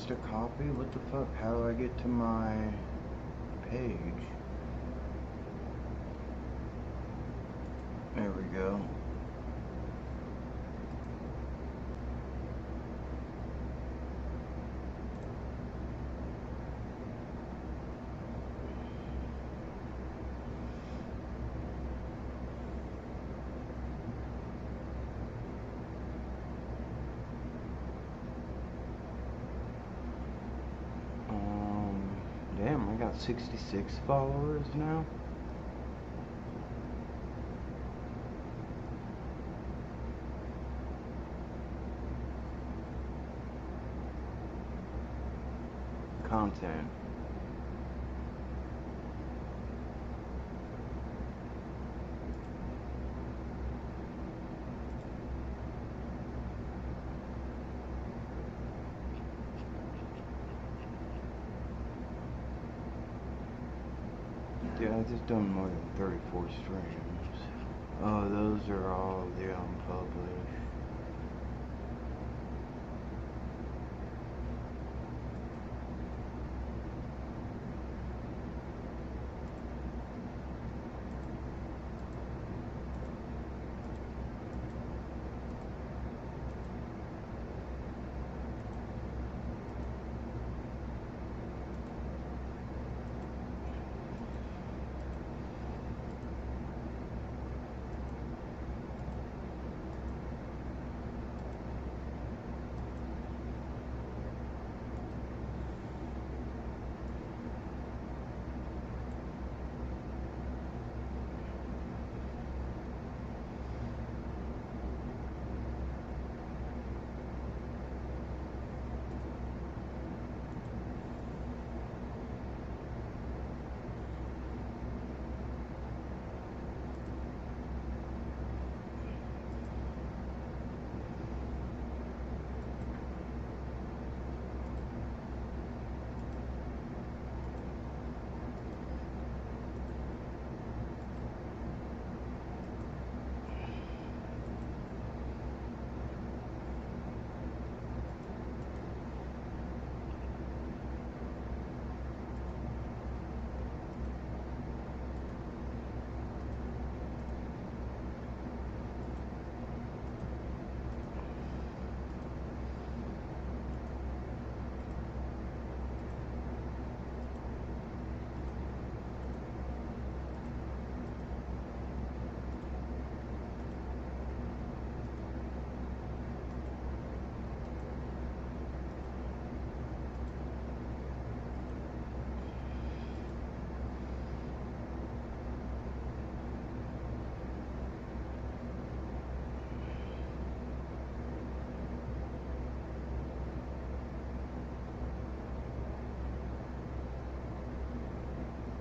Master copy? What the fuck? How do I get to my page? There we go. Damn, I got 66 followers now. Content. Yeah, I just done more than 34 streams. Oh, those are all the unpublished.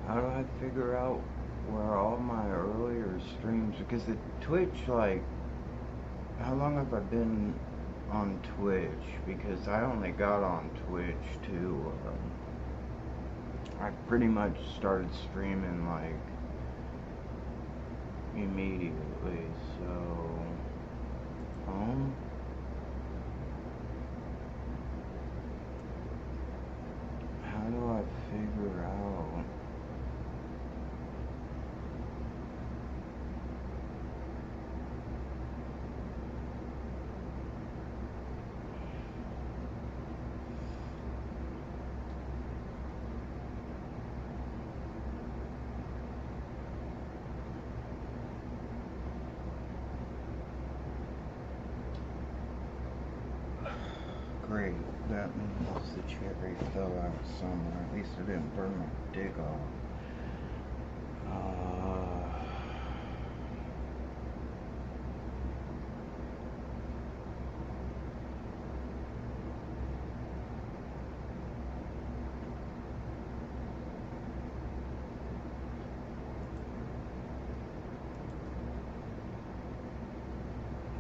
How do I figure out where all my earlier streams, because the Twitch, like, how long have I been on Twitch? Because I only got on Twitch to, I pretty much started streaming, like, immediately, so, how do I figure out? Great, that means the cherry fell out somewhere. At least I didn't burn my dick off.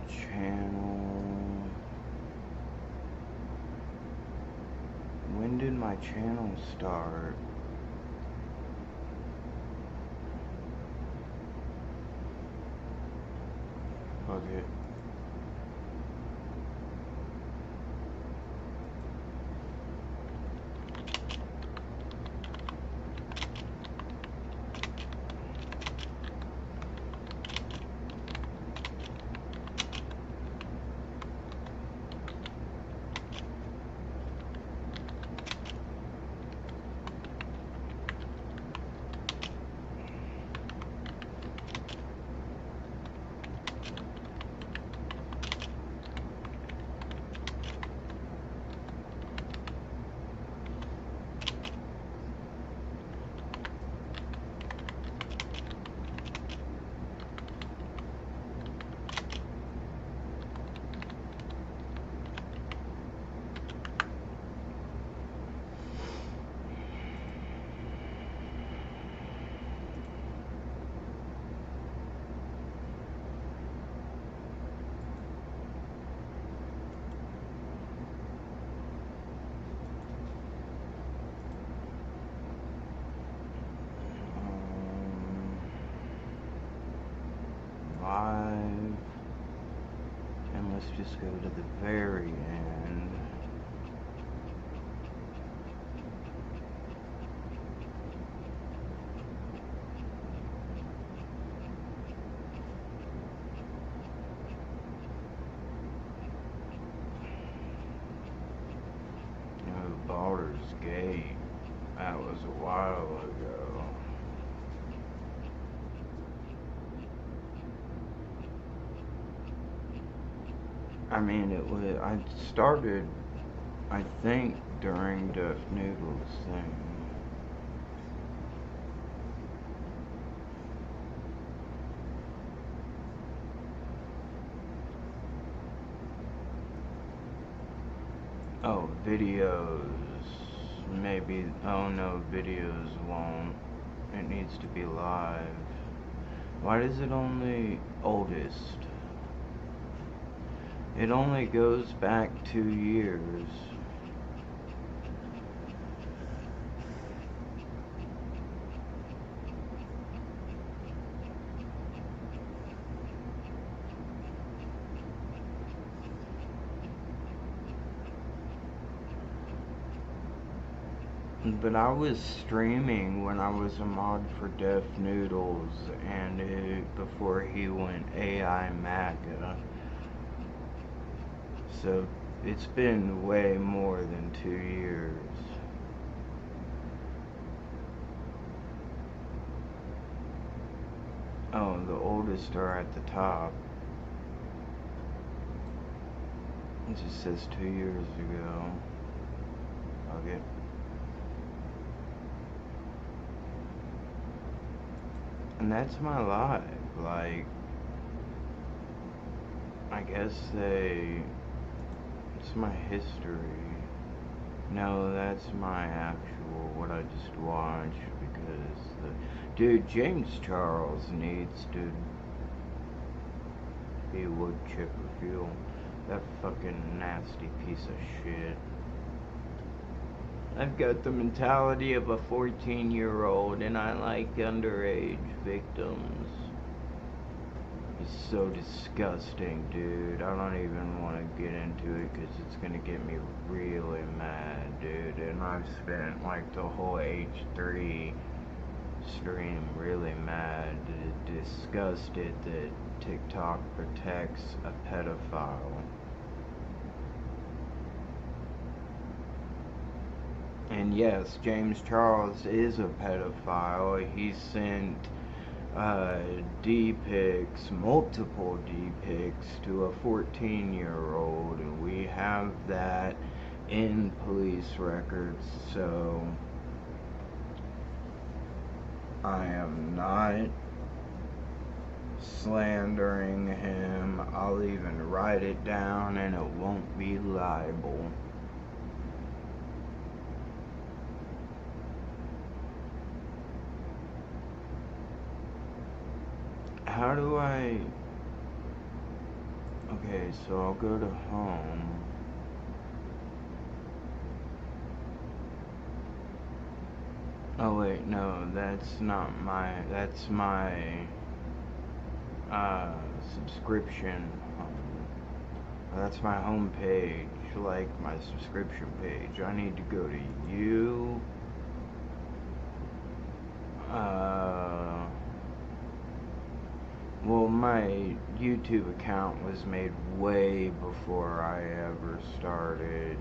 Channel. When did my channel start? Fuck it. just go to the very end. Baldur's Gate. That was a while ago. I mean, I started, I think, during Duff Noodle's thing. Oh, videos. Maybe. Oh no, videos won't. It needs to be live. Why does it only oldest? It only goes back 2 years. But I was streaming when I was a mod for Def Noodles, and before he went AI MAGA. So it's been way more than 2 years. Oh, the oldest are at the top. It just says 2 years ago. Okay. And that's my life. Like, I guess it's my history. No, that's my actual, what I just watched, because dude, James Charles needs to be wood chipper fuel. That fucking nasty piece of shit. I've got the mentality of a 14-year-old, and I like underage victims. It's so disgusting, dude. I don't even want to get into it because it's gonna get me really mad, dude. And I've spent like the whole H3 stream really mad, disgusted that TikTok protects a pedophile. And yes, James Charles is a pedophile. He sent D-pics, multiple D-pics to a 14-year-old, and we have that in police records, so I am not slandering him. I'll even write it down and it won't be libel. How do I... Okay, so I'll go to home. Oh wait, no, that's not my... That's my... subscription home. That's my home page, like my subscription page. I need to go to you. Well, my YouTube account was made way before I ever started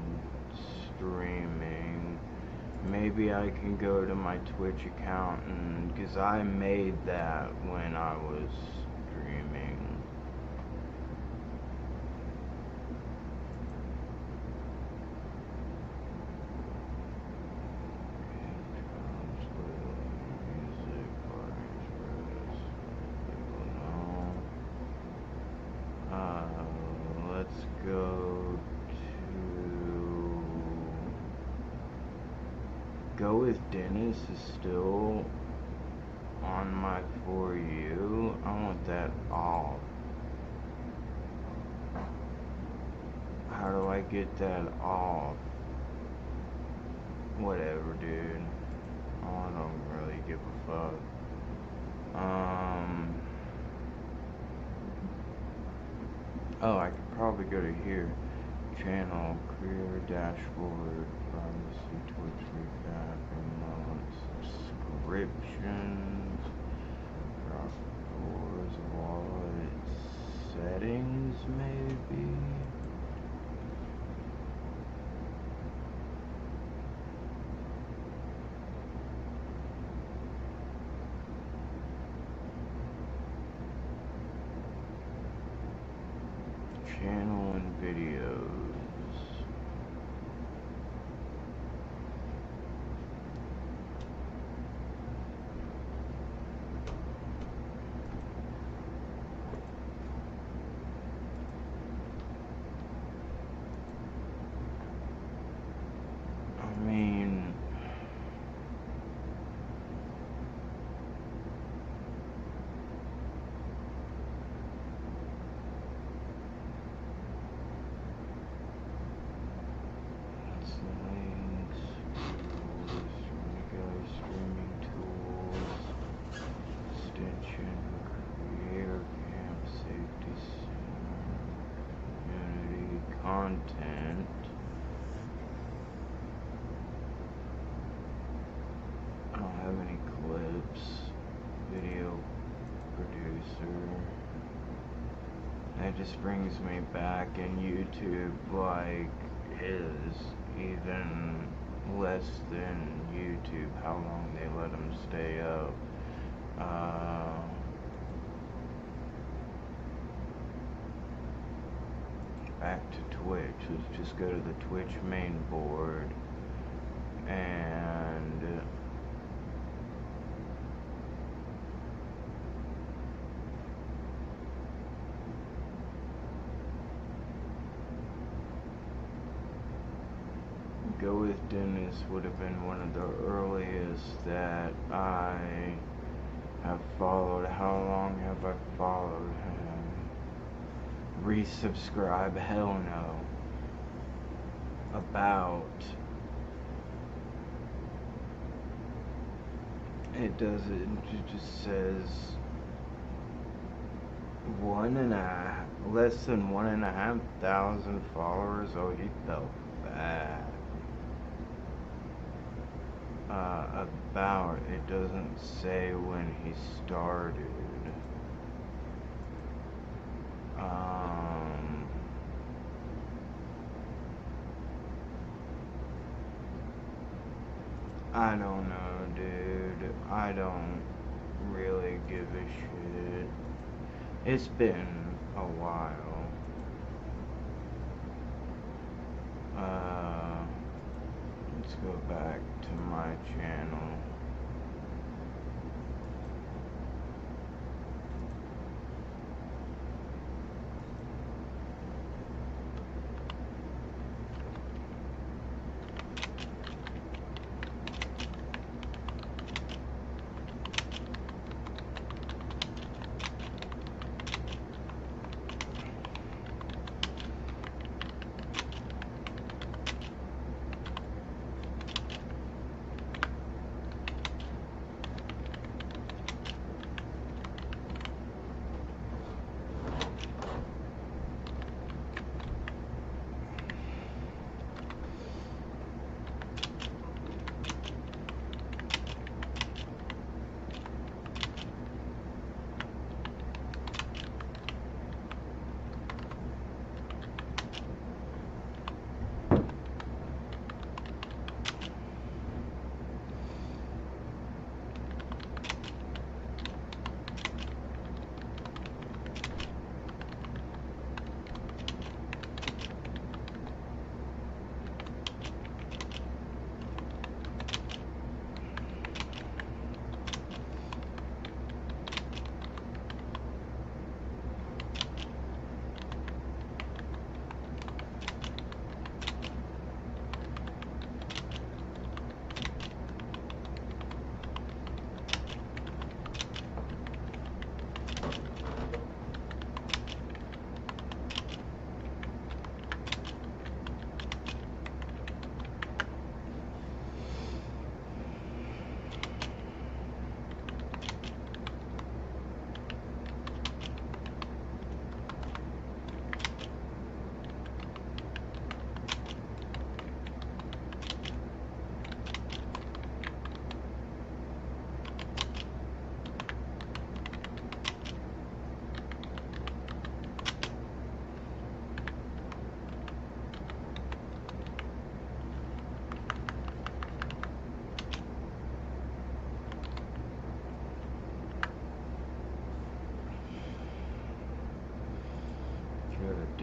streaming. Maybe I can go to my Twitch account, and because I made that when I was streaming. Let's go with Dennis is still on my For You. I want that off. How do I get that off? Whatever, dude. I don't really give a fuck. Oh, I probably go to here. Channel, career, dashboard, privacy, Twitch recap, remote, subscriptions, drop doors, wallet, settings, maybe. Channel and videos. I mean, it's links, tools, streaming tools, extension, creator camp, safety center, community, content. I don't have any clips, video producer. That just brings me back, and YouTube like is even less than YouTube, how long they let them stay up. Back to Twitch. Let's just go to the Twitch main board and Go With Dennis would have been one of the earliest that I have followed. How long have I followed him? Resubscribe? Hell no. About. It doesn't. It just says less than 1,500 followers. Oh, he felt bad. About, it doesn't say when he started. I don't know, dude. I don't really give a shit. It's been a while. Let's go back to my channel.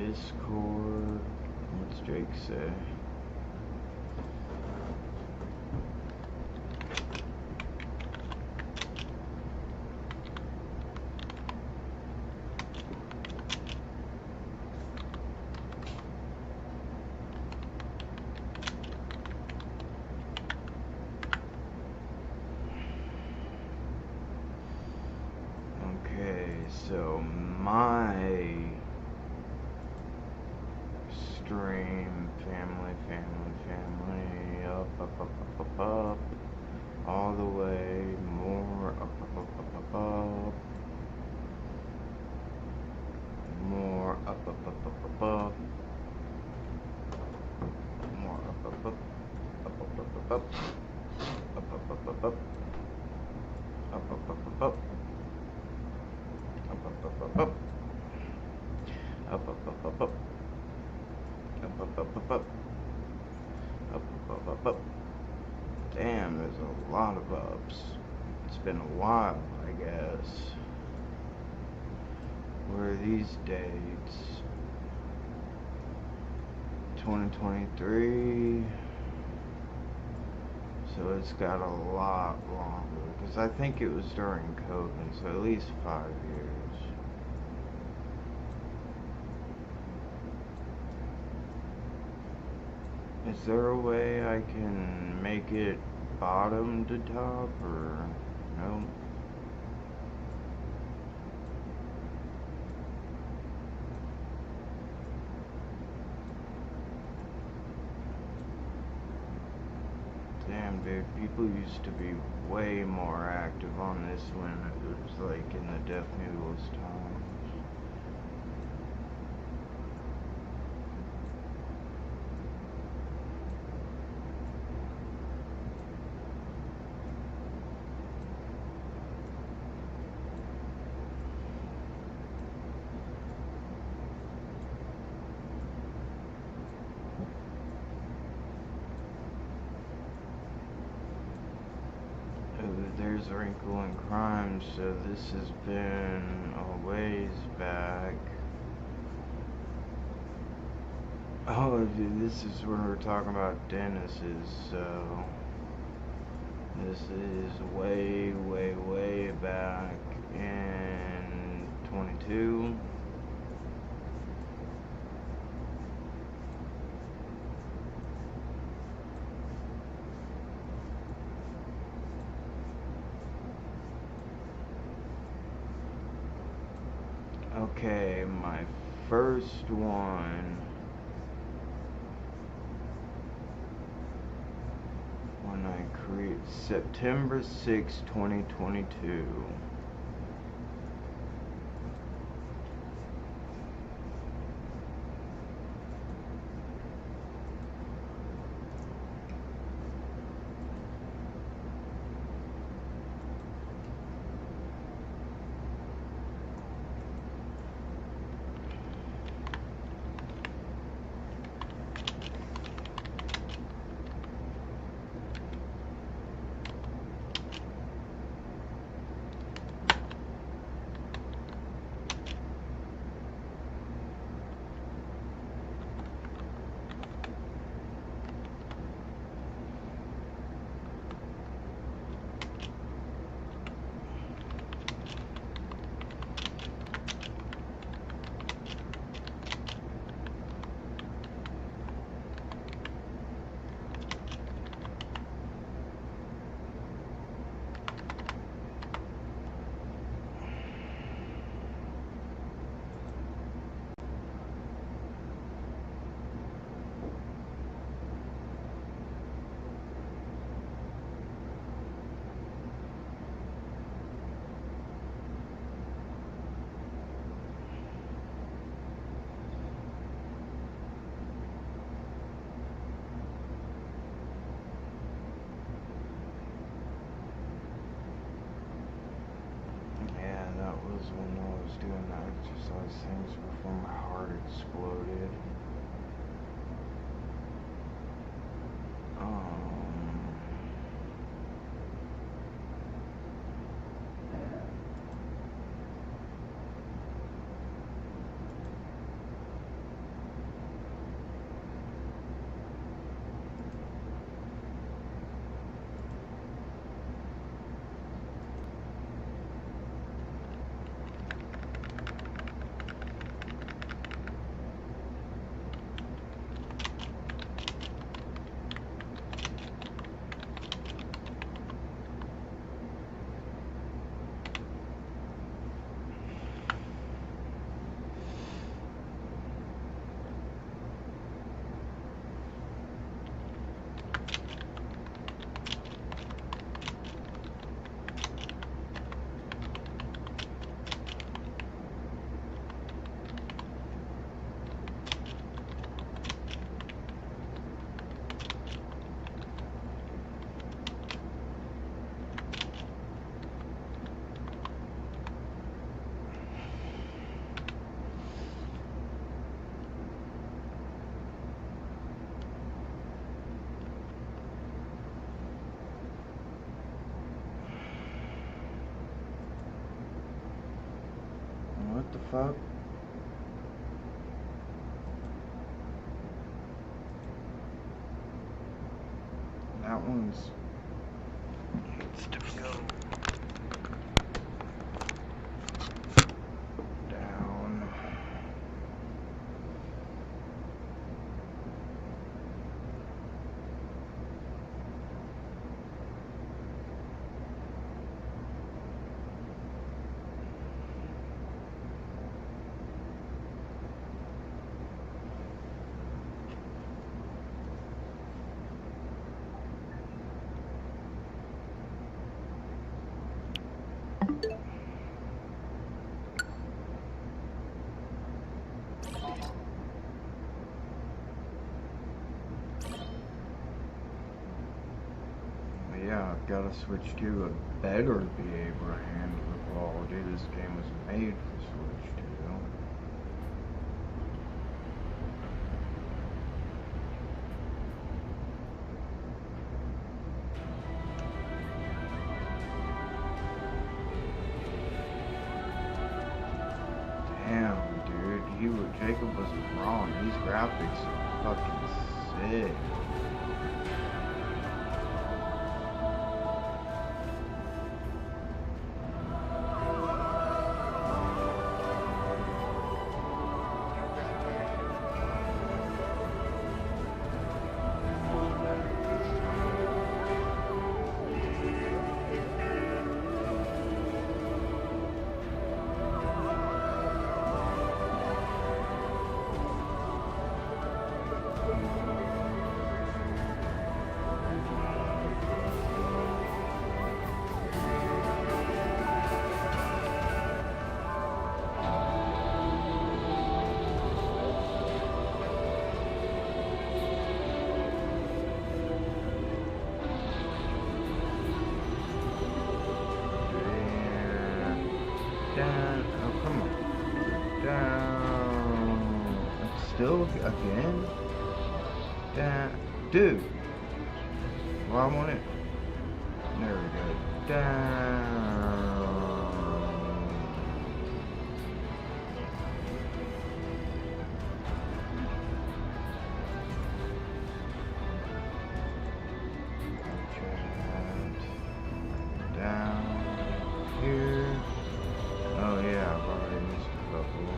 Discord. What's Jake say? Okay, so my stream, family, up, all the way, more, up, more, up, more, up, up. Damn, there's a lot of ups. It's been a while, I guess. Where are these dates? 2023. So it's got a lot longer. Because I think it was during COVID, so at least 5 years. Is there a way I can make it bottom to top, or no? Damn, dude, people used to be way more active on this when it was like in the Death Noodles times. There's a Wrinkle in Crime, so this has been a ways back. Oh, dude, this is when we're talking about Dennis's, so this is way back in 22. Okay, my first one, when I create September 6, 2022. When I was doing the exercise things before my heart exploded. What the fuck? That one's needs to go down. Yeah, I've got to switch to a better be able to handle the quality this game was made for Switch to. Damn, dude, Jacob was wrong. These graphics are fucking sick. Down. Oh, come on. Down. Still again? Down. Dude. Well, I want it. There we go. Down. Down. Here. Oh yeah, I've already missed a couple of them.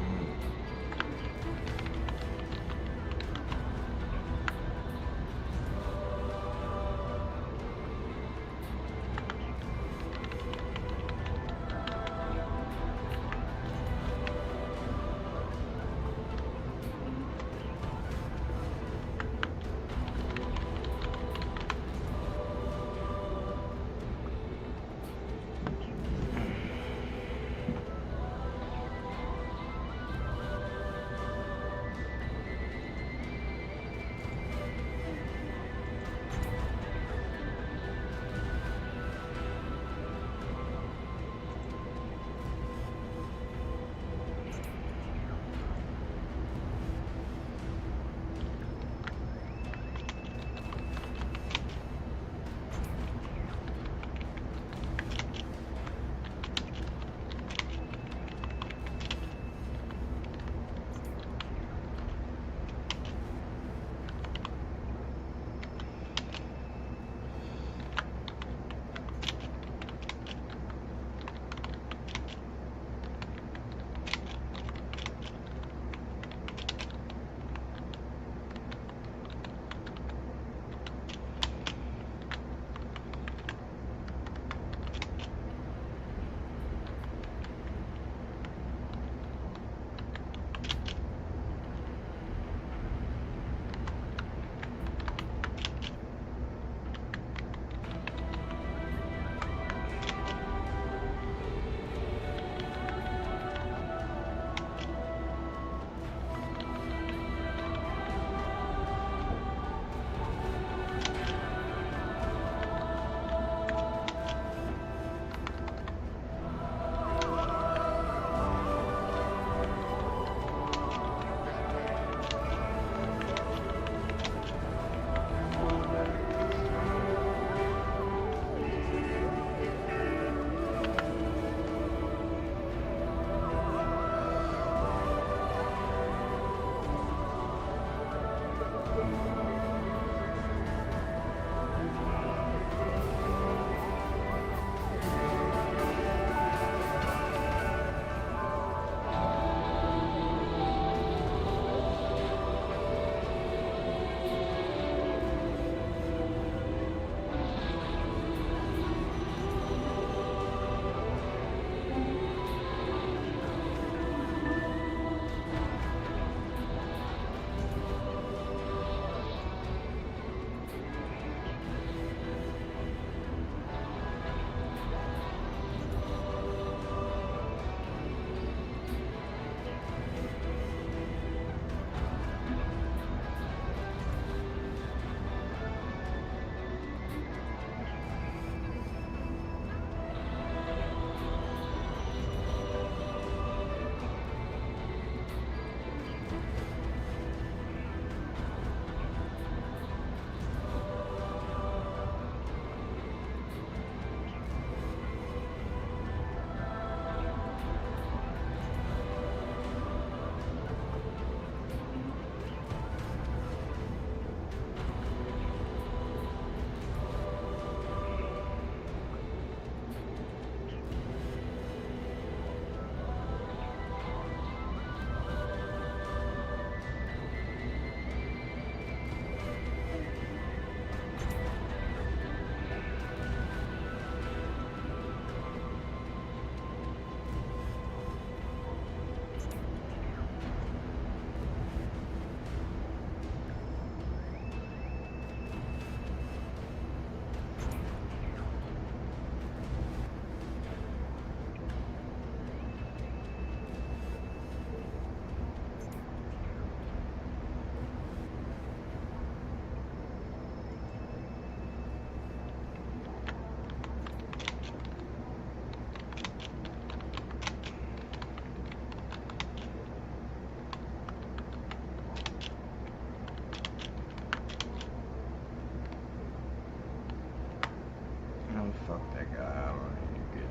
fuck that guy. I don't need to get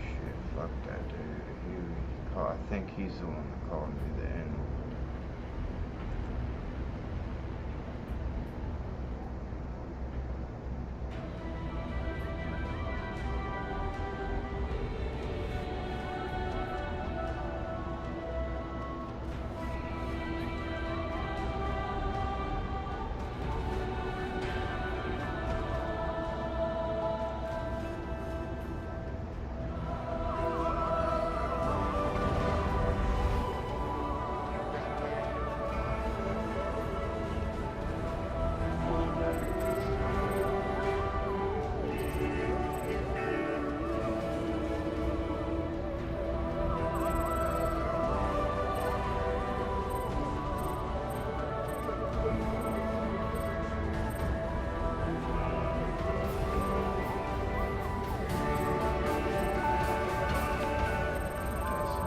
shit. Fuck that dude. I think he's the one that called me the N.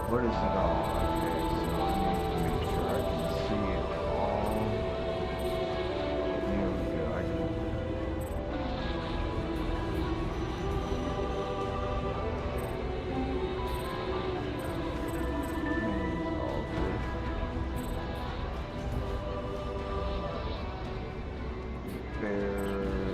What is it all? Okay, so I need to make sure I can see it all. Here we go. I can. It's all good. Berries.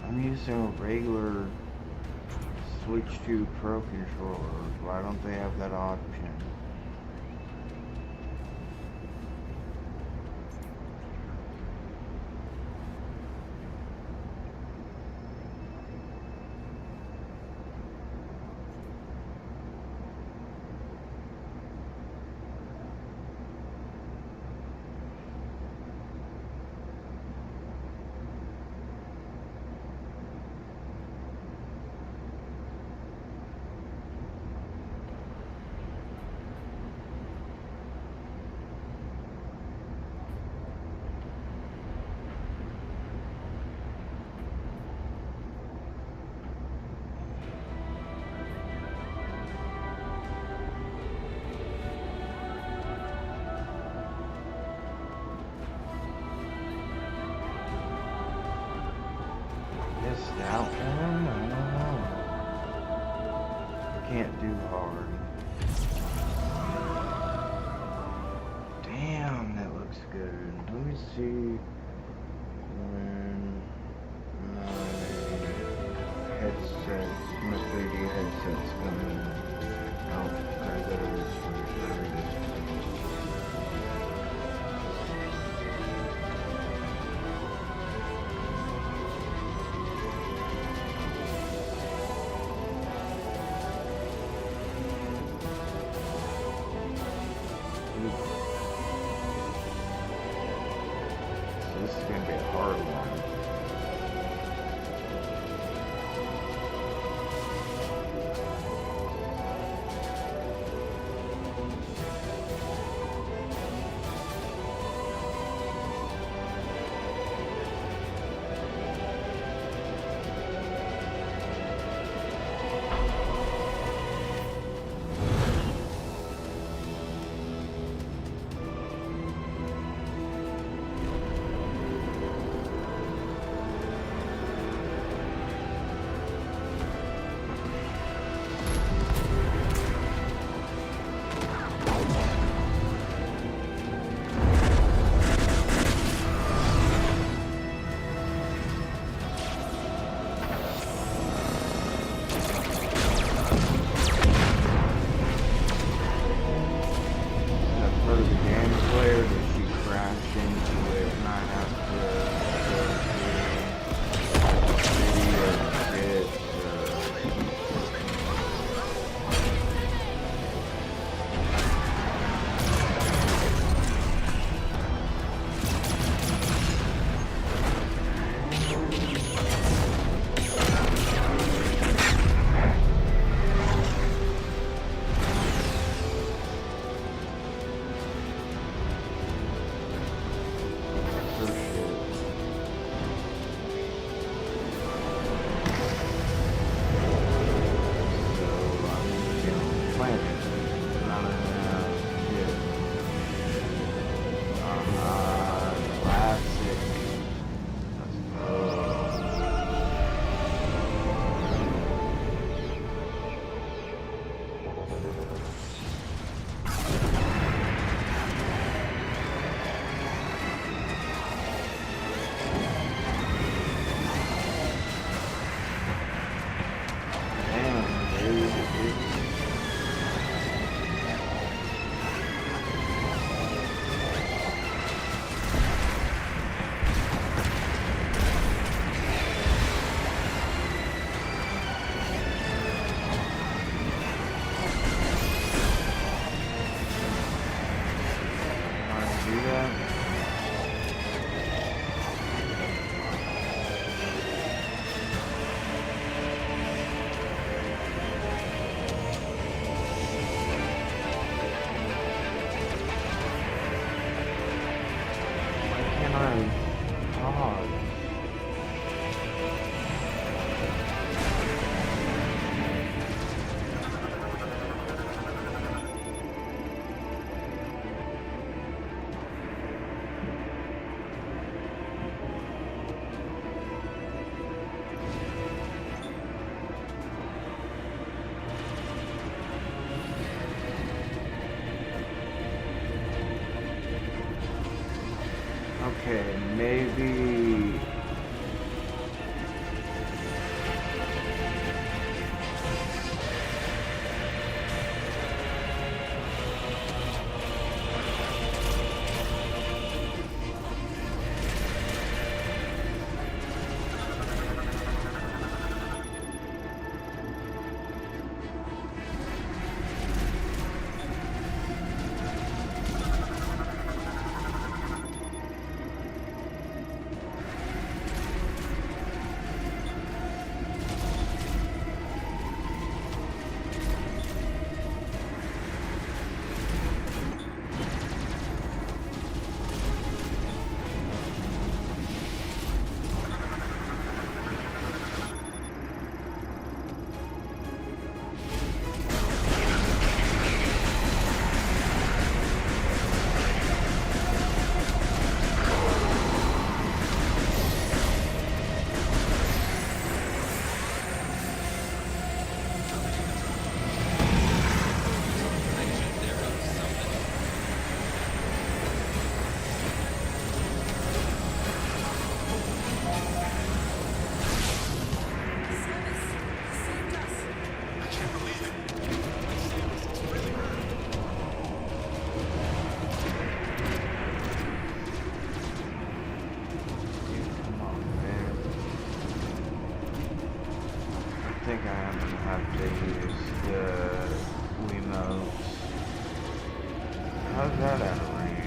I'm using a regular Switch 2 Pro controller. Why don't they have that option? That one? I don't know. I can't do hard. Damn, that looks good. Let me see when my headset, my 3D headset's gonna. Oh, I gotta restart it. This is gonna be a hard one. Okay, maybe. I think I am gonna have to use the Wiimotes. How's that out of range?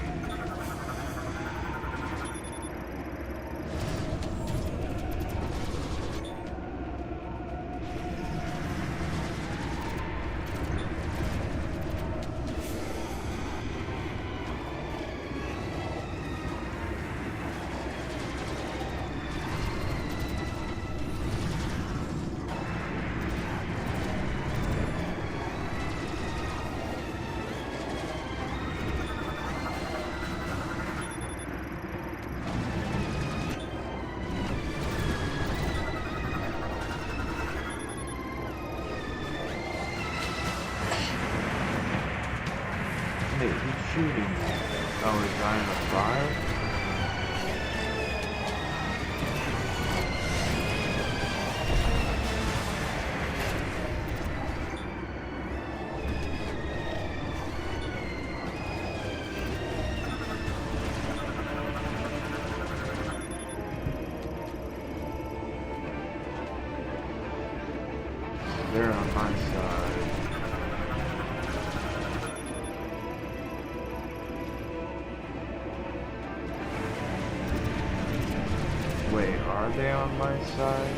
Wait, who's shooting? Oh, is I in a fire? They're on my side. Wait, are they on my side?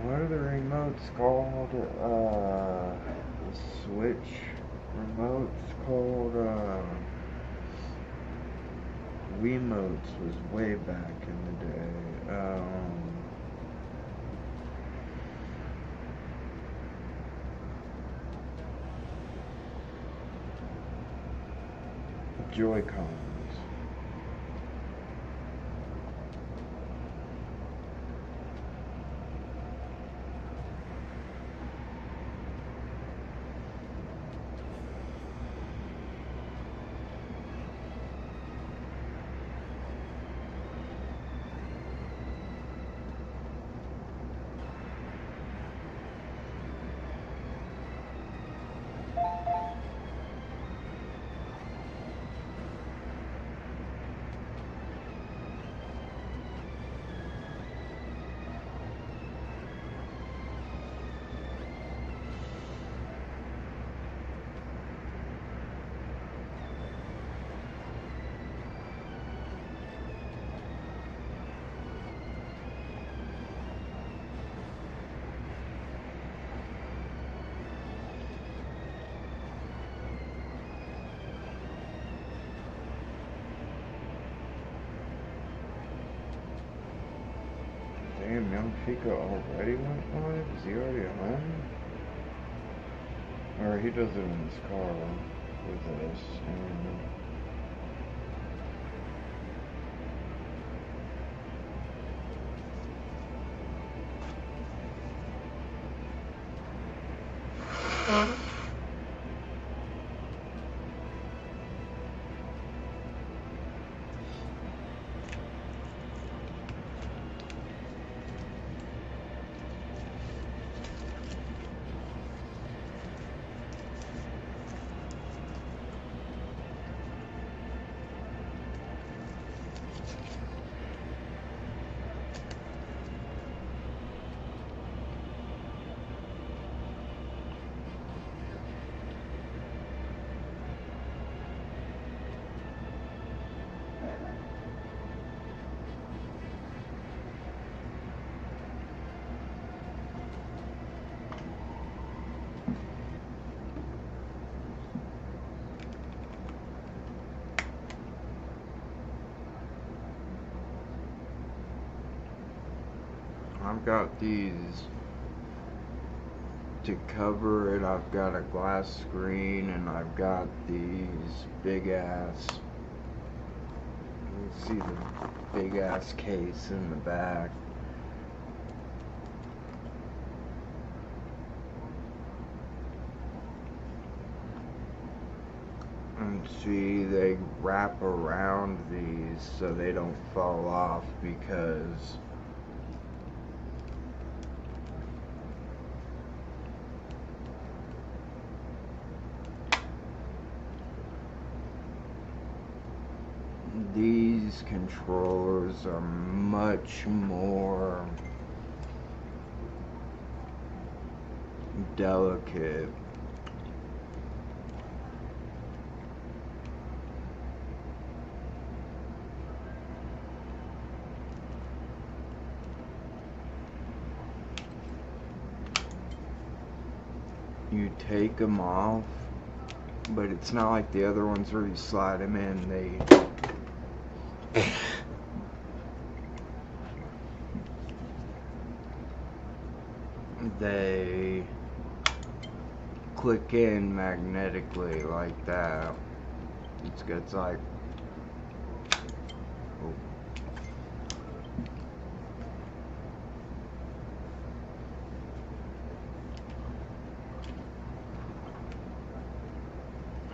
What are the remotes called? The Switch remotes called, Wiimotes was way back in the day. Joy-Cons. Damn, young Chico already went live? Is he already home? Or he does it in his car with us. I've got these to cover it. I've got a glass screen and I've got these big ass, you see the big ass case in the back. And see, they wrap around these so they don't fall off, because these controllers are much more delicate. You take them off, but it's not like the other ones where you slide them in. They click in magnetically like that. It's like, oh.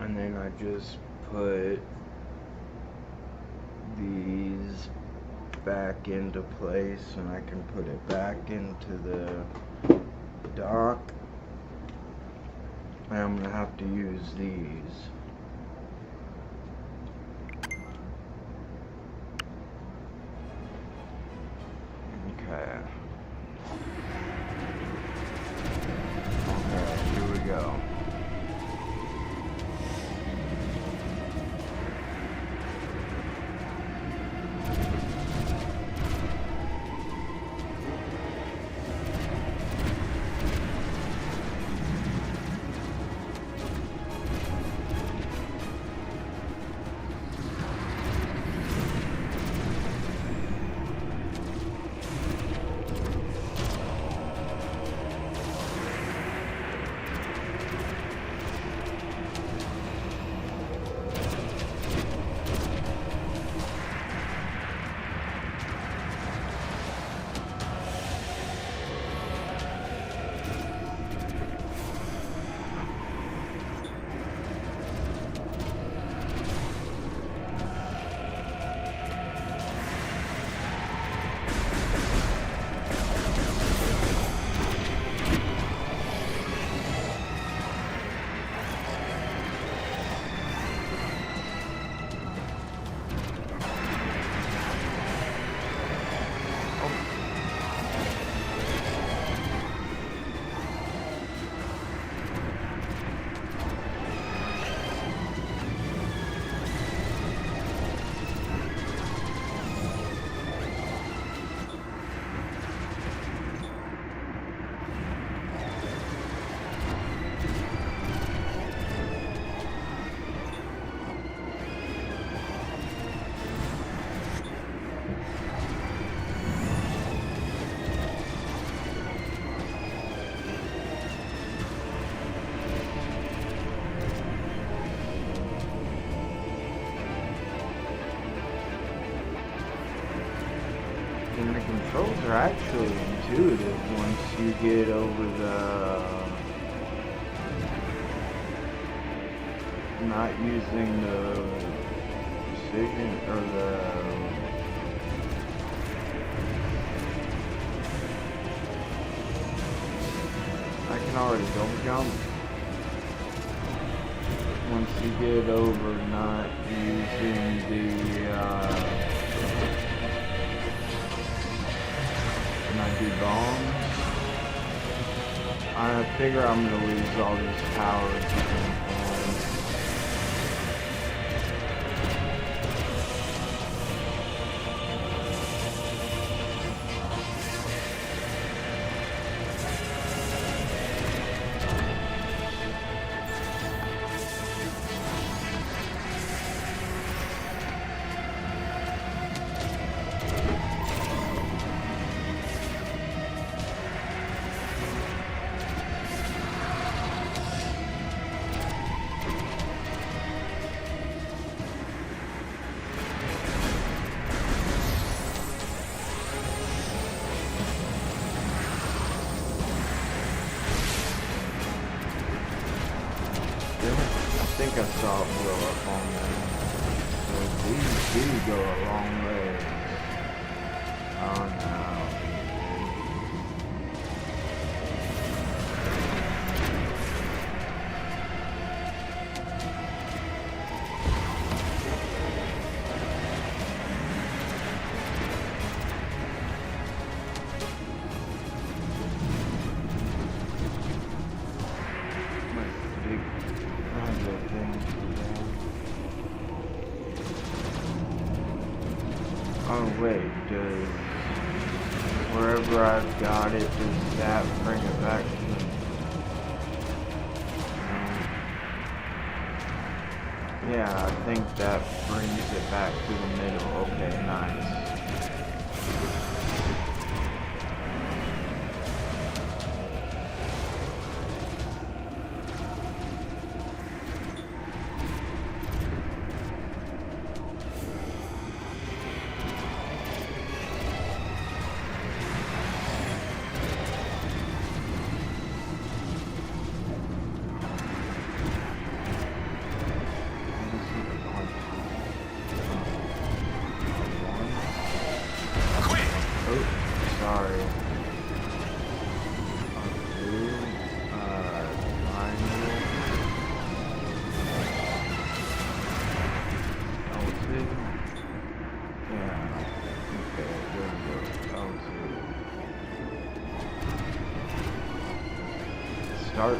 And then I just put these back into place, and I can put it back into the dock. And I'm gonna have to use these. Okay. Okay, here we go. And the controls are actually intuitive once you get over the not using the precision or I can already double jump. Once you get over not using the and I do bombs, I figure I'm gonna lose all these powers again. I think I saw it blow up on there. So these do go a long way. Oh no. Oh wait, does wherever I've got it, does that bring it back to the... Yeah, I think that brings it back to the middle. Okay, nice. Sorry. Start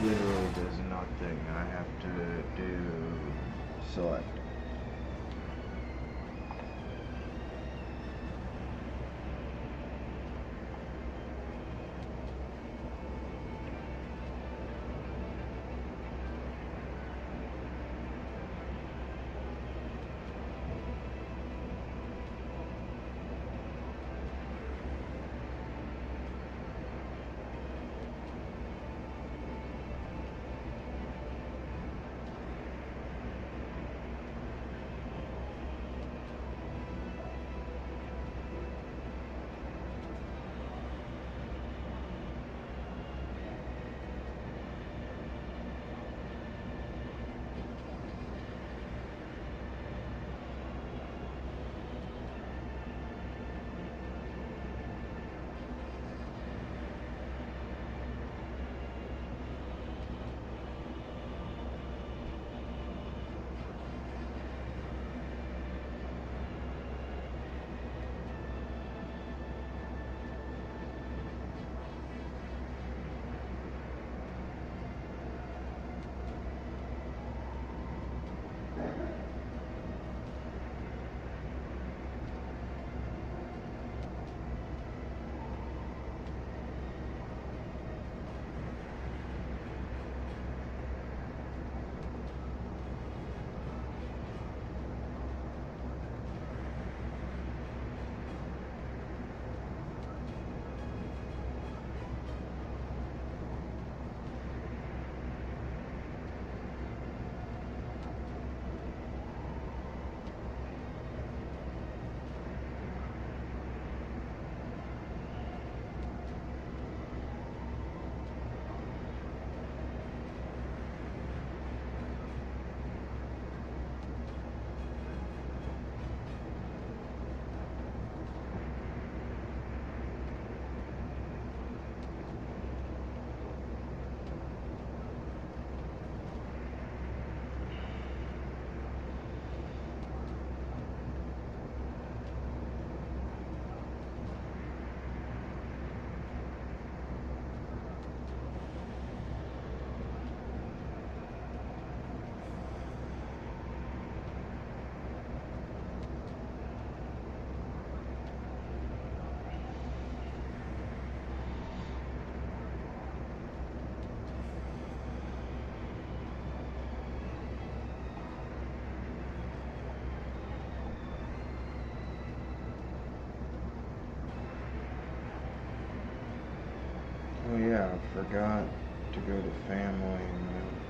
literally does nothing. I have to do select. forgot to go to family and then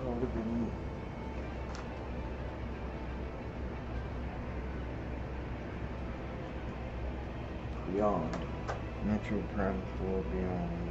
probably been beyond. Metroid Prime 4 Beyond.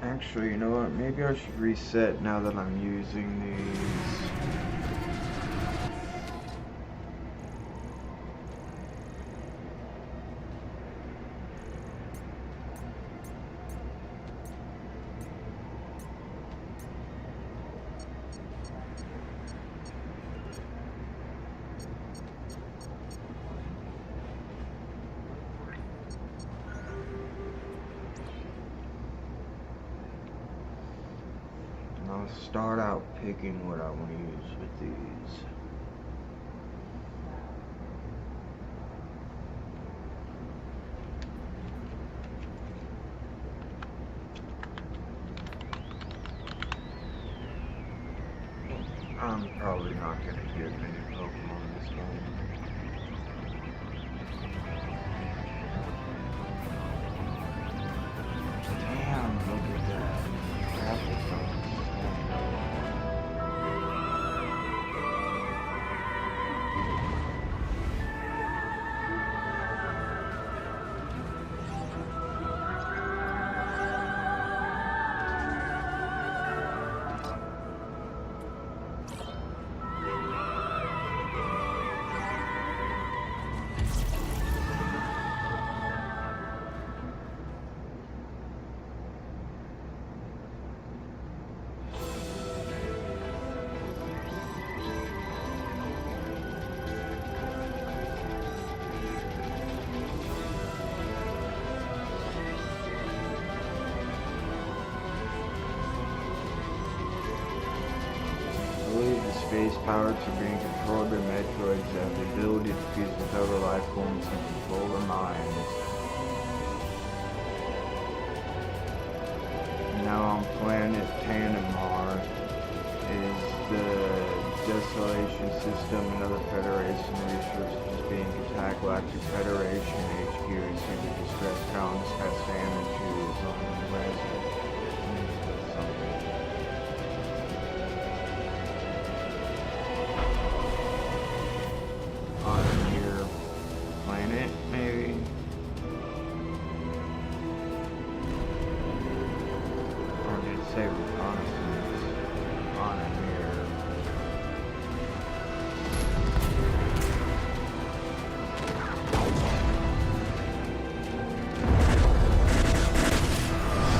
Actually, you know what? Maybe I should reset now that I'm using these. I'll start out picking what I want to use with these. I'm probably not going to get many Pokemon this game. Damn, look at that. Graphics on this space powers are being controlled by Metroids that have the ability to fuse with other life forms and control their minds. Now on planet Tanimar is the Desolation System and other Federation resources being attacked. Galactic Federation HQ is seen to distress colonists past damages on residents.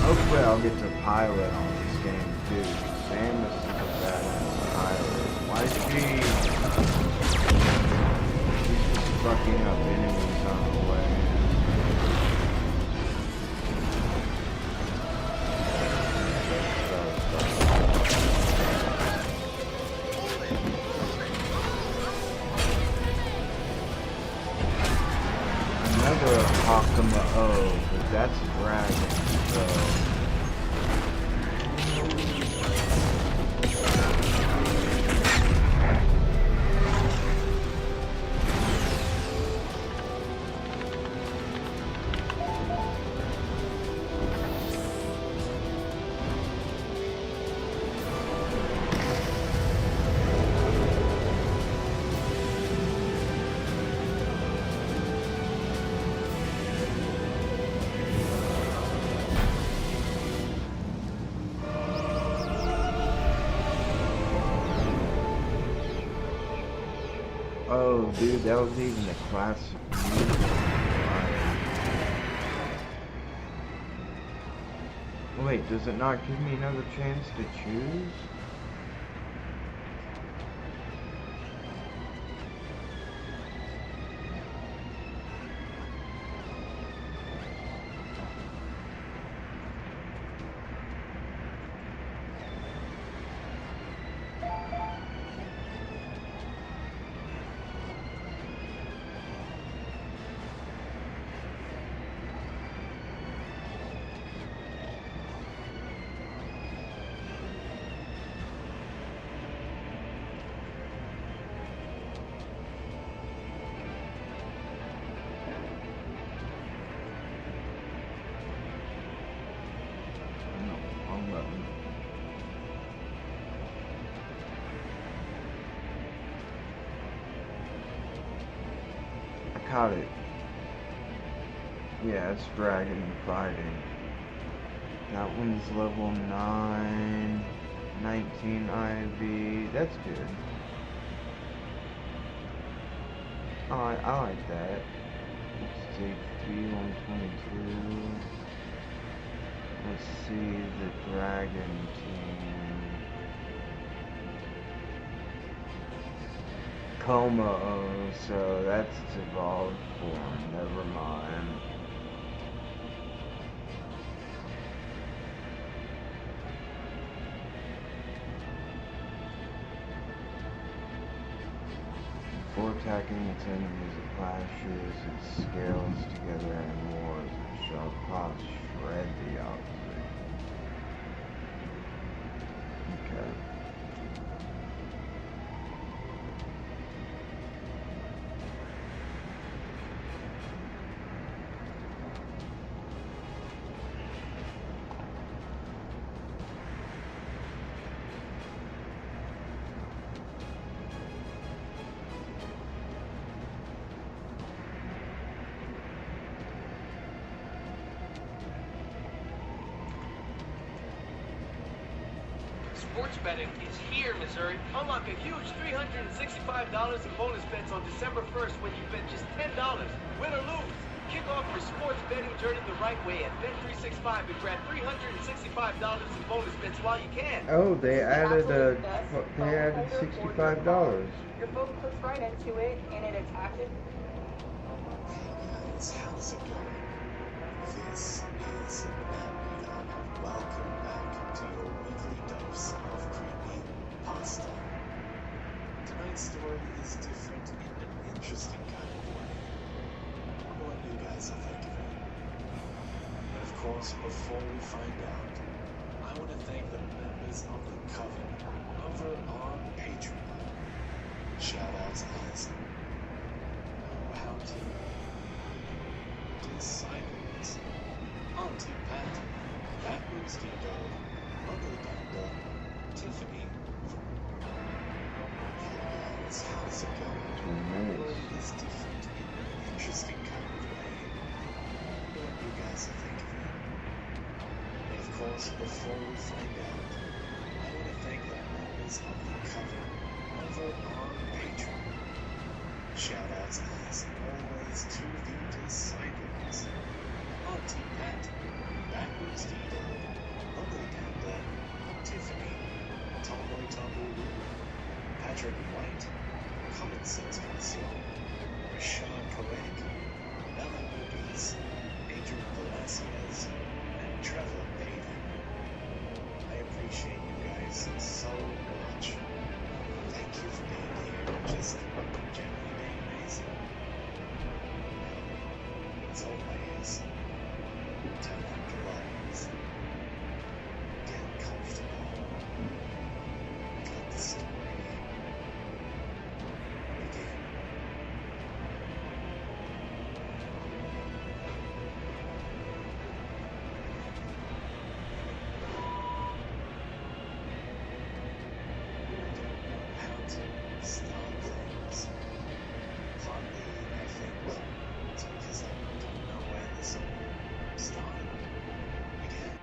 Hopefully I'll get to pilot on this game too. Samus is a badass pilot. Why is she's just fucking up enemies on the way? Another Hakama O, but that's a dragon, so... Oh, dude, that was even a classic music. Wait, does it not give me another chance to choose? Caught it. Yeah, it's dragon fighting. That one's level 9, 19 IV. That's good. I like that. Stage 3, 122. Let's see the dragon team. Coma, so that's its evolved form. Never mind. Before attacking its enemies, it flashes, it scales together and wars. It shall pot shred the opposite. Okay. Sports betting is here, Missouri. Unlock a huge $365 in bonus bets on December 1st when you bet just $10. Win or lose. Kick off your sports betting journey the right way at Bet365 and grab $365 in bonus bets while you can. Oh, they added $65. Your phone clicks right into it and it attacks it. Guys, how's it going? This is Matt. Welcome back to your weekly dose of creepy pasta. Tonight's story is different in an interesting kind of way. What you guys are thinking of. But of course, before we find out, I want to thank the members of the Coven over on Patreon. Shout out to Isaac. How to Disciples, Auntie Pat, Backwards Dindo, Ugly Danda, Tiffany. Guys, how's it going? The world is different in an interesting kind of way. What you guys are thinking of. But of course, before we find out, I want to thank the members of the Coven over on Patreon. Shout outs as always to the Disciples, Auntie Pat, Backwards Dindo, Ugly Danda, Tiffany, Tomboy Tomboy, Patrick White, Common Sense Passion, Rashad Koenig, Ella Movies, Adrian Velasquez, and Trevor Baden. I appreciate you guys so much. Thank you for being here, just generally being amazing. As always, turn up the lights, get comfortable, and let the story begin. How to start things. Partly, I think, it's because I don't know where this all started. Again,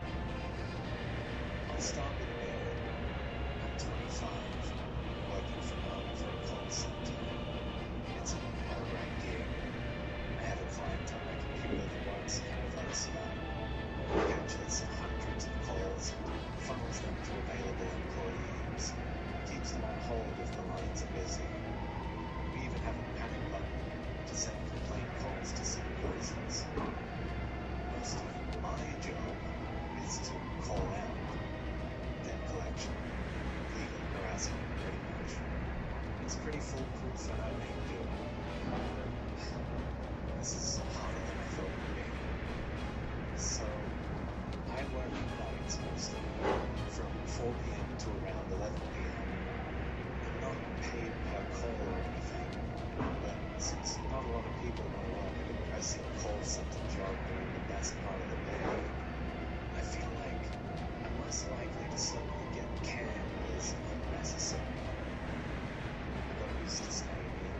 I'll start with me. I'm 25, working from home for a call center. It's an all-right gig. I have a client on my computer that works kind of like a spam. It catches hundreds of calls and funnels them to available employees. Keeps them on hold if the lines are busy. We even have a panic button to send complaint calls to supervisors. Most of my job is to call out debt collection, legal harassment, pretty much. It's pretty foolproof and I make do. This is harder than I thought it would be. So, I work nights mostly, from 4 p.m. to around 11 p.m. I'm not paid per call or anything, but since not a lot of people know I'm a depressing call center job during the best part of the day, I feel like I'm less likely to suddenly get canned as unnecessary. I got used to staying in.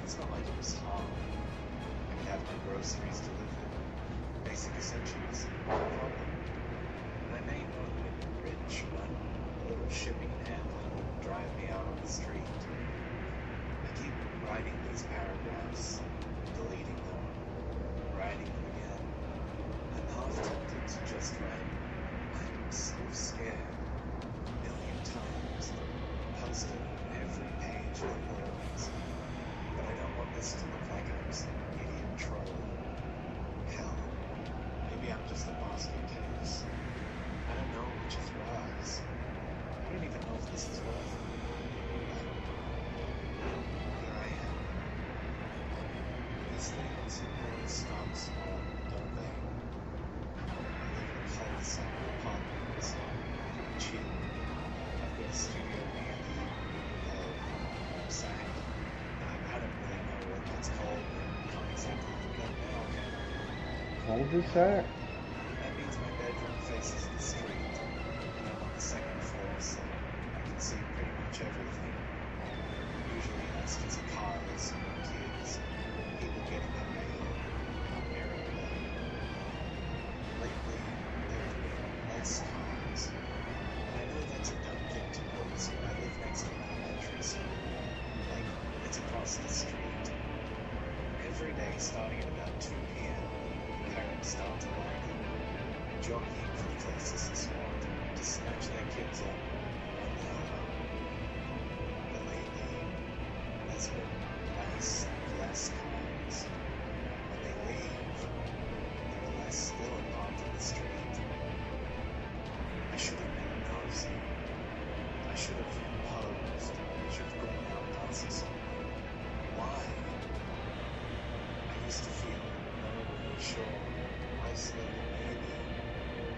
It's not like it was hard. I could have my out on the street. I keep writing these paragraphs, deleting them, writing them again. I'm half tempted to just write, I'm so scared, a million times, post it on every page of the words. But I don't want this to look like I'm some idiot troll. Hell, maybe I'm just a basket case. I don't know which is wise. I don't even know if this is worth it. Here I am. These things always start small, don't they? I live in a cul-de-sac of apartments. Cheap. I've got a studio near the sack. I don't really know what that's called. Can't exactly look up now. Cul-de-sac? That means my bedroom faces the street, and I'm on the second floor, so I can see pretty much everything. Usually that's just cars, kids, people getting their mail, mirror play. Lately, there have been less cars, and I know that's a dumb thing to notice, but I live next to an elementary school. Like, it's across the street. Every day, starting at about 2 p.m., parents start to line up, jockeying for the closest spot to snatch their kids up on the home. But lately, there's been less and less cars. When they leave, there are less still parked in the street. I should have been nosy. I should have imposed. I should have gone out past someone. Why? I used to feel lonely, sure, isolated maybe,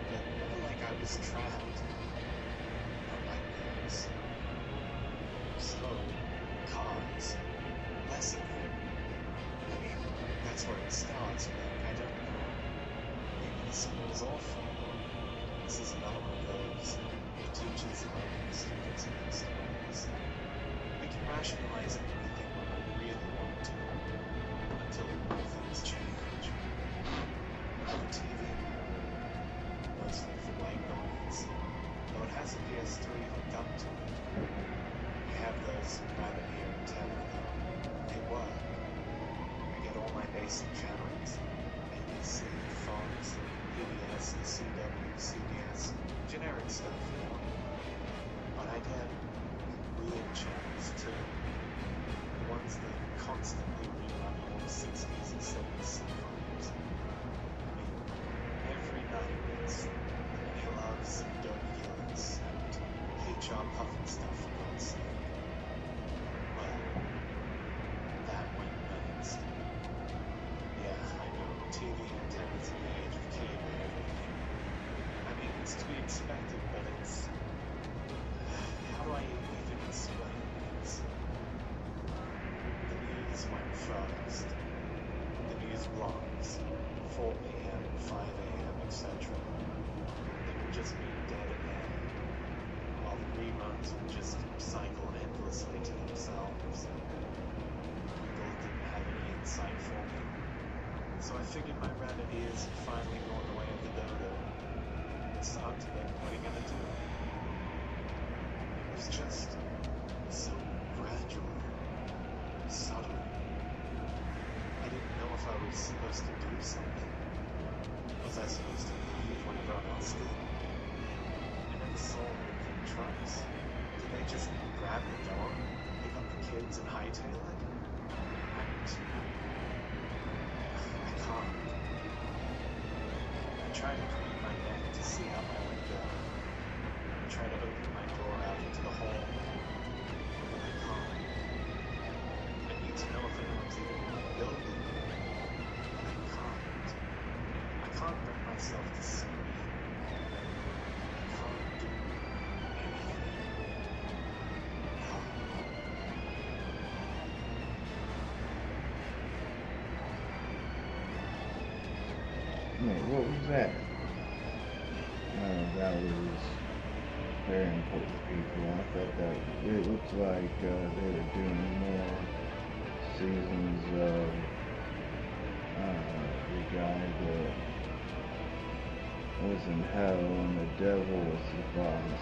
but never like I was trapped. Not like this. So, cars, less of them. I mean, that's where it starts, but I don't know. Maybe the school's awful. This is another one of those. It teaches learning students and stories. We can rationalize anything when we really want to, until things change. The TV, mostly for white noise, though it has a PS3 hooked up to it. I have those rabbit ear antenna though. They work. I get all my basic channels. ABC, Fox, PBS, the CW, CBS, generic stuff, you know. But I get weird channels too. The ones that constantly rerun old 60s and 70s sitcoms. I mean, every night it's Any Loves and Dirty Gillis and HR Puffin stuff for God's sake. Well, that went next. Yeah, I know, TV antennas in the age of cable and everything. I mean, it's to be expected, but it's... How do I even explain this? The news went first. The news blogs, 4 p.m., 5 a.m., etc. They would just be dead air, while the reruns would just cycle endlessly to themselves. Google didn't have any insight for me, so I figured my rabbit ears had finally gone the way of the dodo. It's up to them, what are you gonna do? It was just so gradual, subtle. I didn't know if I was supposed to do something. Was I supposed to leave when everyone else did? I never saw moving trucks. Did they just grab the dog, pick up the kids, and hightail it? I can't. I try to crane my neck to see out my window. I try to open my door out into the hall, but I can't. I need to know if anyone's even in the building, but I can't. I can't bring myself to see me. I can't do anything. Wait, what was that? That was very important people. I thought that it looked like they were doing more seasons of the guy that was in hell and the devil was his boss.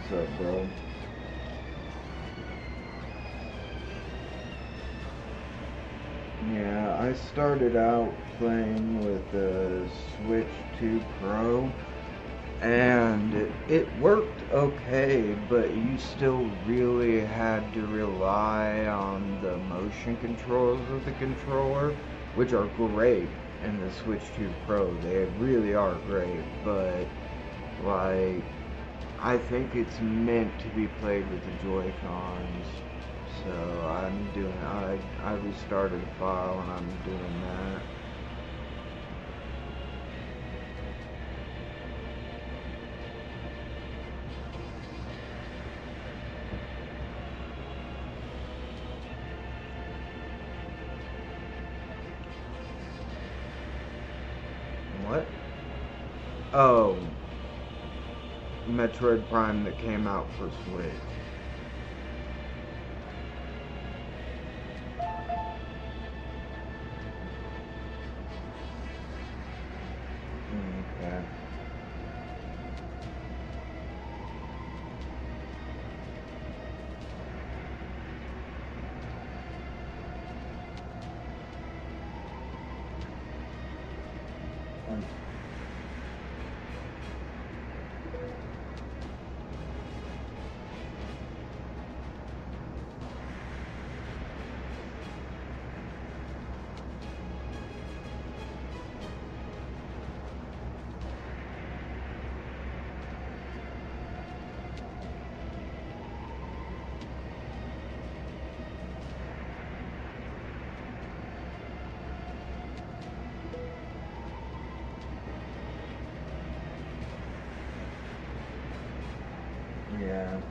What's up, bro? Yeah, I started out playing with the Switch 2 Pro, and it worked okay, but you still really had to rely on the motion controls of the controller, which are great in the Switch 2 Pro. They really are great, but like, I think it's meant to be played with the Joy-Cons. So I restarted the file and I'm doing that. What? Oh, Metroid Prime that came out for Switch. Okay. Yeah.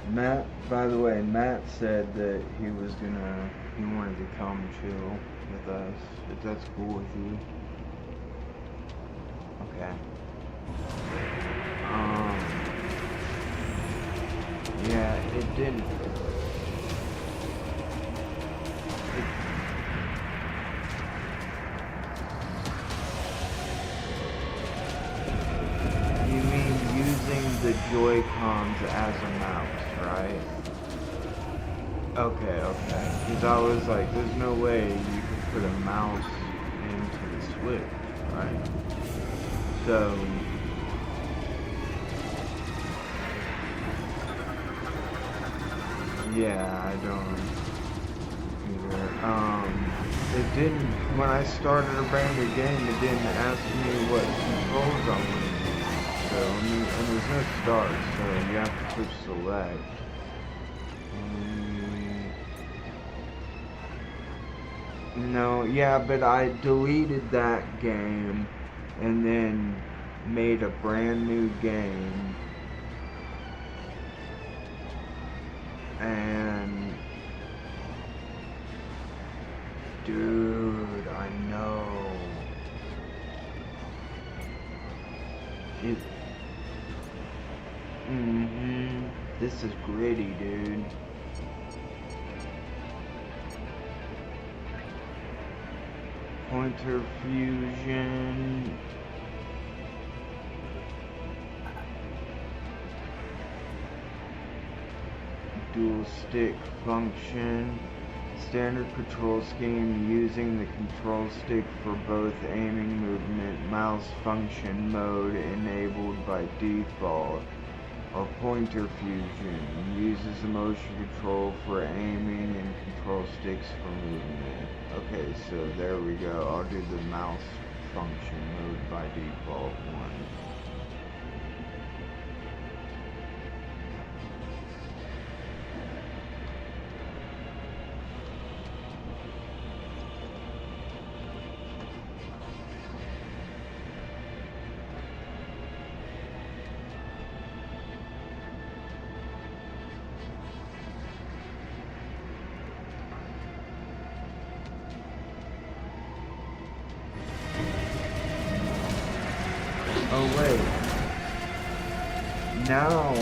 Matt, by the way, Matt said that he wanted to come chill with us, if that's cool with you. Okay. Yeah, it didn't. You mean using the Joy-Cons as a mouse, right? Okay, okay. Because I was like, there's no way you could put a mouse into the Switch, right? So, yeah, I don't either. It didn't, when I started a brand new game, it didn't ask me what controls I wanted to use. So, and there's no start, so you have to push select. No, yeah, but I deleted that game and then made a brand new game. And dude, I know. It This is gritty, dude. Pointer fusion. Dual stick function. Standard control scheme using the control stick for both aiming movement. Mouse function mode enabled by default. Or pointer fusion uses the motion control for aiming and control sticks for movement. Okay, so there we go. I'll do the mouse function mode by default one. Oh wait. Now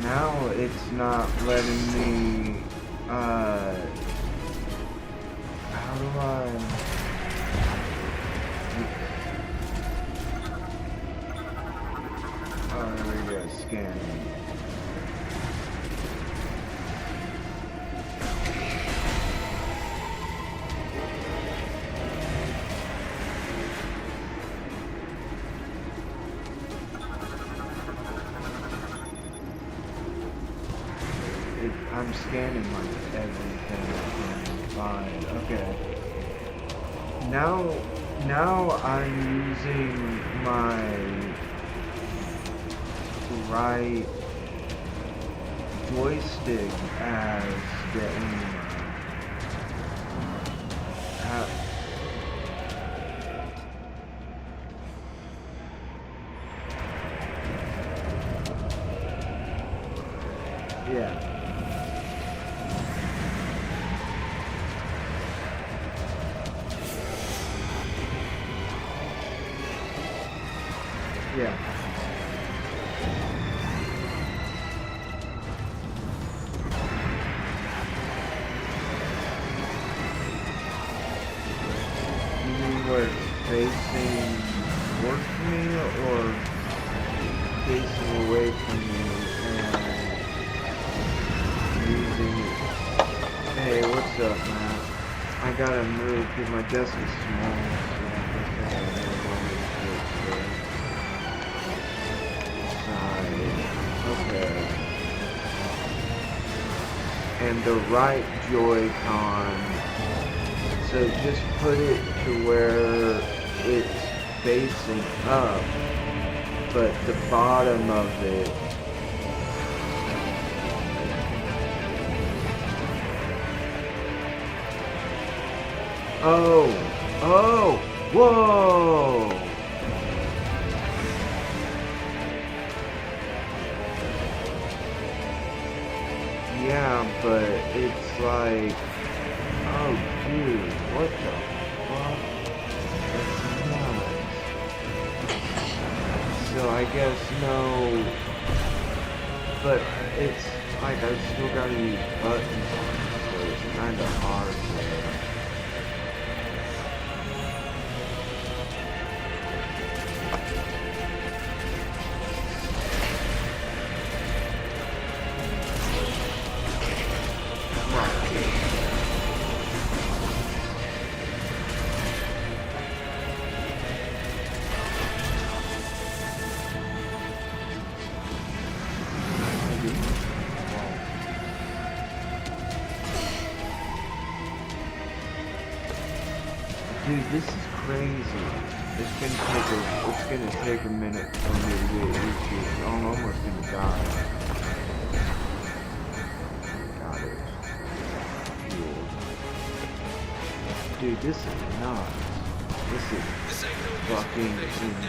Now it's not letting me, how do I, oh, there we go, scanning. I'm scanning like everything I can find. Okay. Now I'm using my right joystick as the aimer. Yeah. Yeah. You mean where it's facing towards me or facing away from me and using it? Hey, what's up, man? I gotta move because my desk is small, so I guess I gotta move on to the side. Okay. And the right Joy-Con, so just put it to where it's facing up, but the bottom of it oh, whoa! Yeah, but it's like, oh dude, what the fuck? That's nuts. So I guess no, but it's like I still gotta use buttons on it, so it's kinda hard to... Dude, this is crazy. It's gonna take a minute for me to get used to it. I'm almost gonna die. Got it. Dude, this is nuts. This is fucking insane.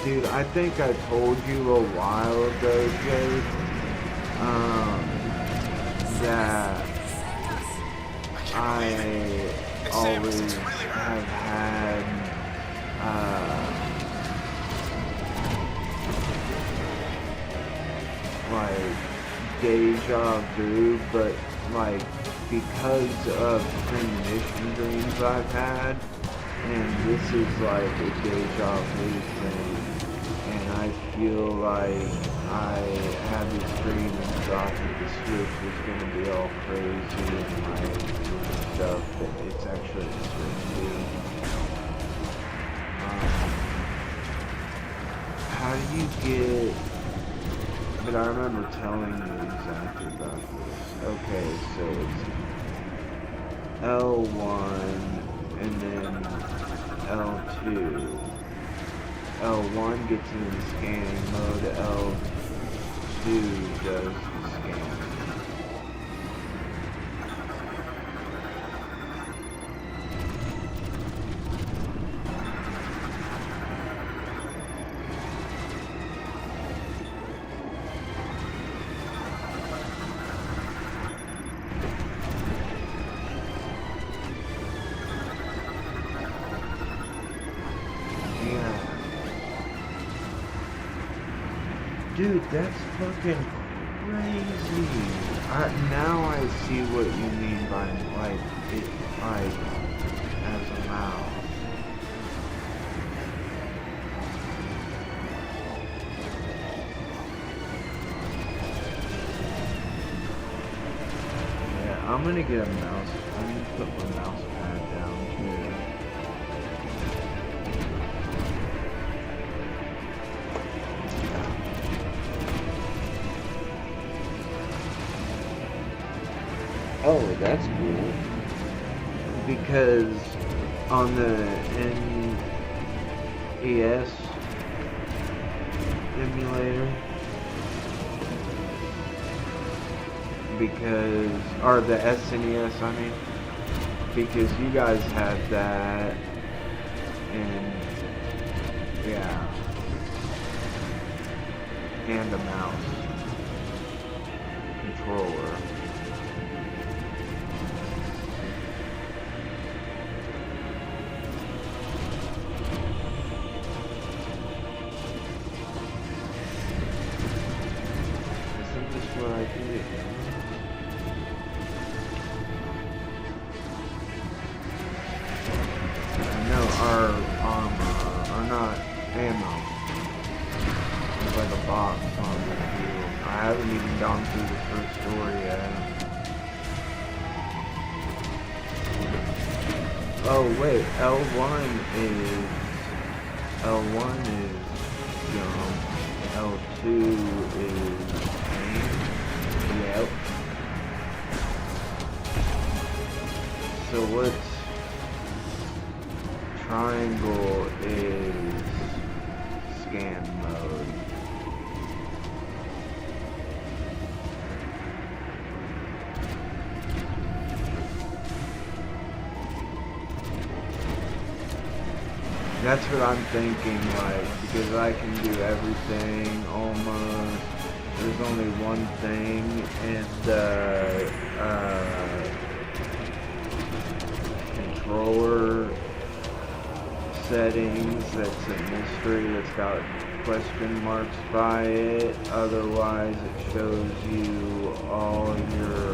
Dude, I think I told you a while ago, Jake, that I always have had, like, deja vu, but, like, because of premonition dreams I've had, and this is, like, a deja vu thing, and I feel like I had this dream and thought that the Switch was gonna be all crazy and like stuff, but it's actually a Switch too. How do you get... But I remember telling you exactly about this. Okay, so it's L1 and then L2. L1 gets into scanning mode, L2 does the scanning. Dude, that's fucking crazy. Now I see what you mean by, like, it, like, as a mouse. Yeah, I'm gonna get a mouse. I'm gonna put my mouse pad down, too. Oh, that's cool. Because on the NES emulator, or the SNES, I mean, because you guys had that, and yeah, and a mouse controller. What I did. No, our armor, or not ammo. It's like a box on the field. I haven't even gone through the first story yet. Oh wait, L1 is jump, L2 is aim. Yep. So what's triangle is scan mode. That's what I'm thinking, like, because I can do everything almost. There's only one thing in the controller settings that's a mystery, that's got question marks by it. Otherwise, it shows you all your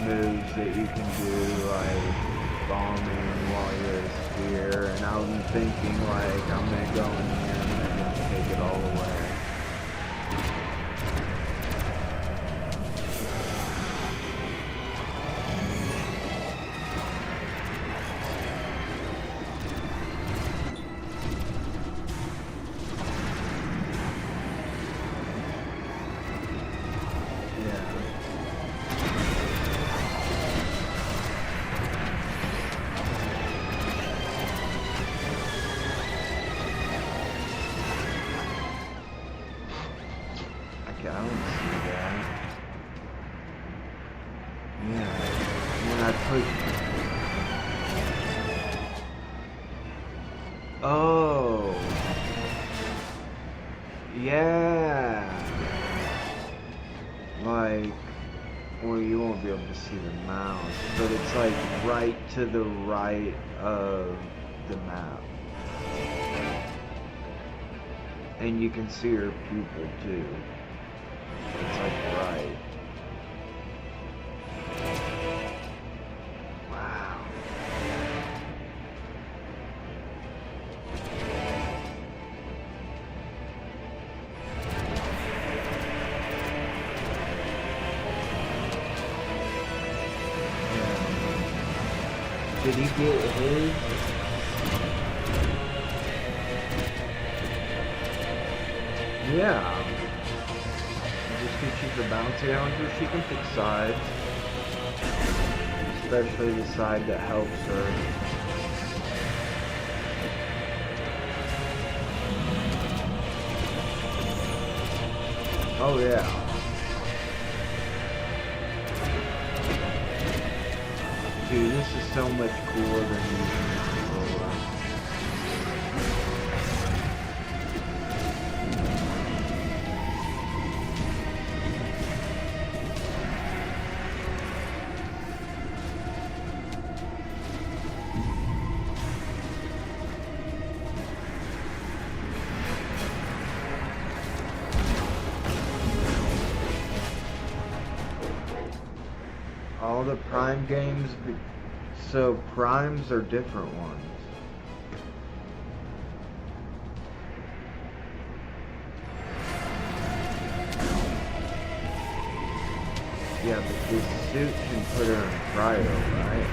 moves that you can do, like bombing while you're a spear, and I'm thinking, like, I'm gonna go in here and I'm gonna take it all away. I don't see that. Yeah. When I put... Oh. Yeah. Like, well, you won't be able to see the mouse, but it's like right to the right of the map. And you can see her pupil too. It's like right. Wow. Yeah. Did he get his? Yeah. She's a bouncy hunter, she can pick sides, especially the side that helps her. Oh yeah. Dude, this is so much cooler than using the controller. the Prime games. So Primes are different ones. Yeah, but this suit can put her in cryo, right?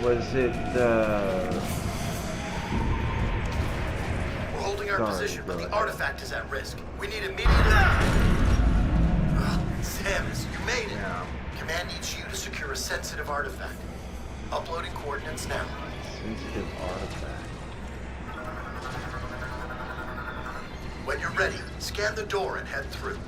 Was it We're holding our Sorry, position, but go the ahead. artifact is at risk. We need immediate... Samus, you made it. Yeah. Command needs you to secure a sensitive artifact. Uploading coordinates now. sensitive artifact? When you're ready, scan the door and head through.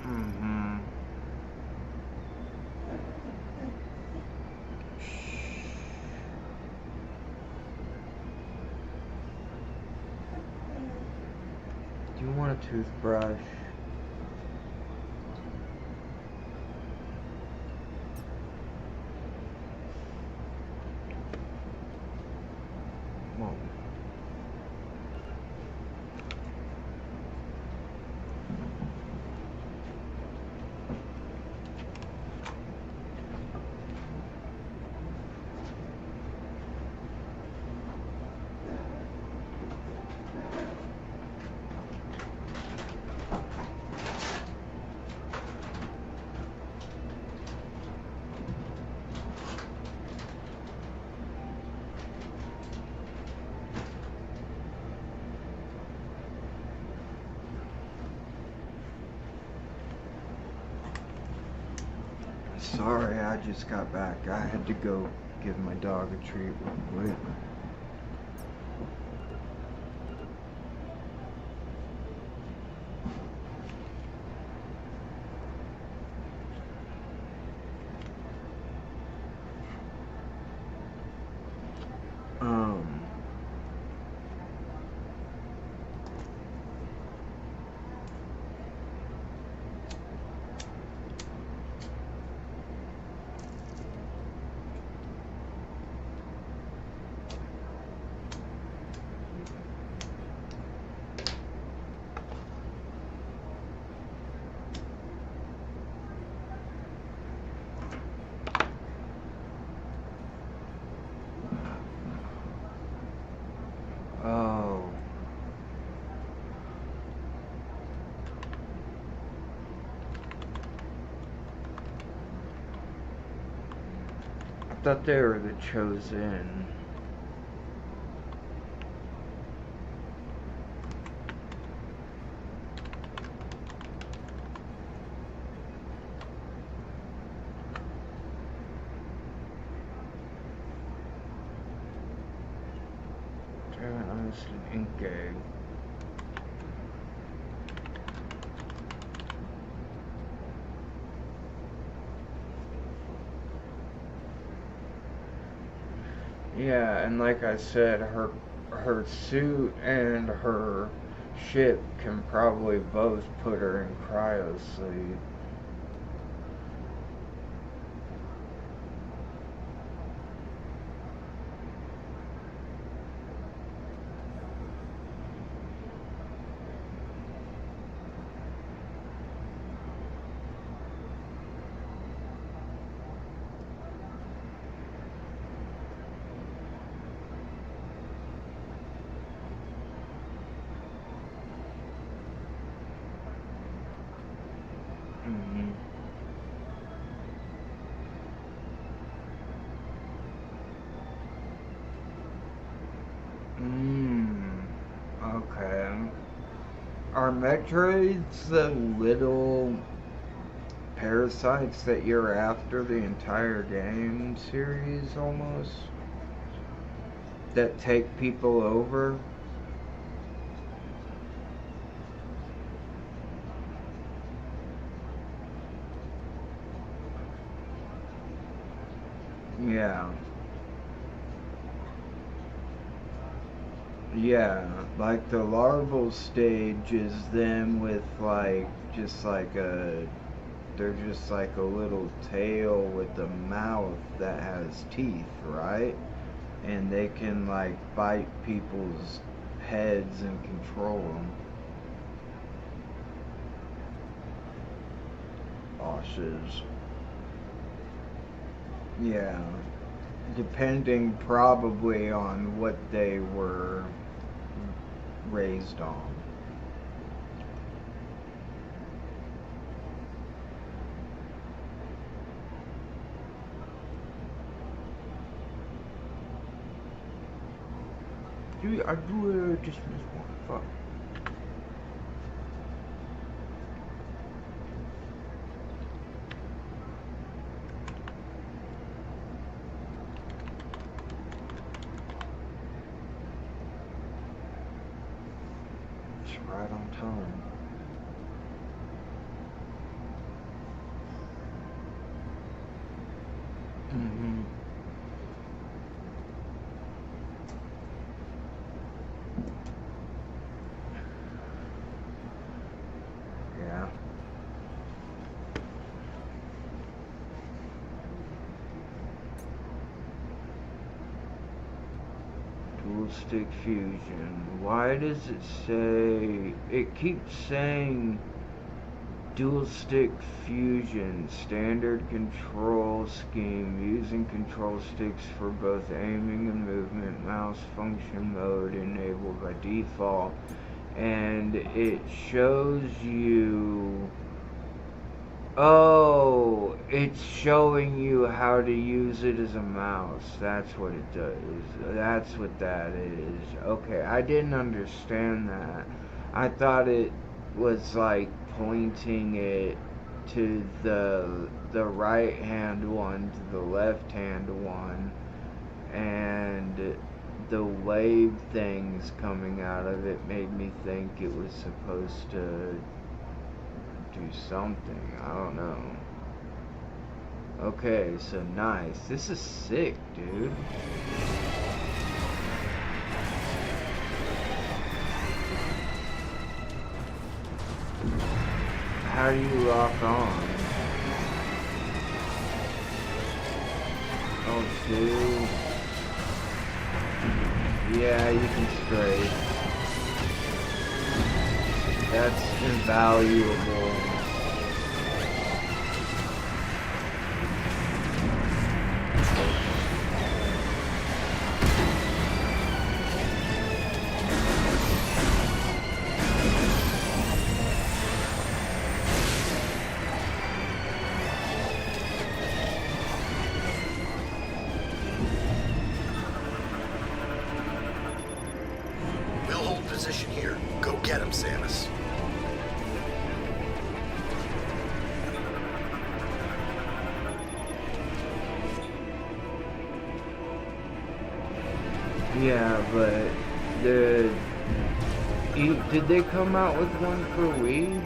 Mm-hmm. Do you want a toothbrush? Whoa. Sorry, I just got back. I had to go give my dog a treat real quick. Oh. I thought they were the chosen. Honestly, Inke. Yeah, and like I said, her suit and her ship can probably both put her in cryo sleep. Okay. Are Metroids the little parasites that you're after the entire game series almost? That take people over? Yeah. Yeah, like the larval stage is them with like just like a they're just like a little tail with a mouth that has teeth, right? And they can like bite people's heads and control them. Bosses. Yeah, depending probably on what they were raised on. Dude, I do just missed one. Fuck. It's right on time. Mm-hmm. Yeah. Dual stick fusion. Why does it say... It keeps saying dual stick fusion. Standard control scheme. Using control sticks for both aiming and movement. Mouse function mode enabled by default. And it shows you... Oh, it's showing you how to use it as a mouse. That's what it does. That's what that is. Okay, I didn't understand that. I thought it was like pointing it to the right hand one to the left hand one, and the wave things coming out of it made me think it was supposed to do something. I don't know. Okay, so nice. This is sick, dude. How do you lock on? Oh, two. Yeah, you can straight. That's invaluable. We'll hold position here. Go get him, Samus. Yeah, but did they come out with one for Wii?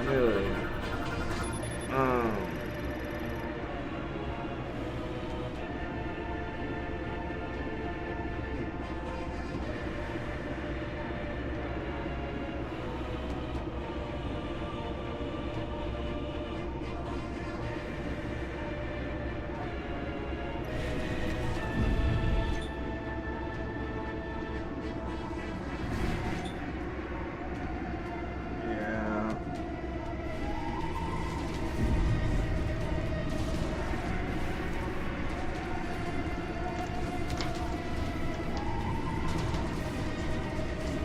Really?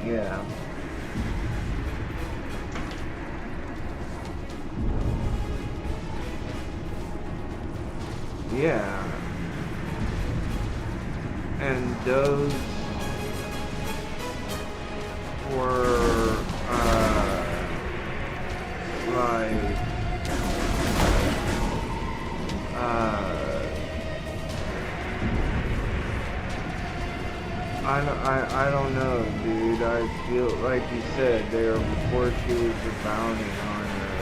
Yeah. Yeah. And those were, like, I don't know, dude. I feel like you said there before she was a bounty hunter,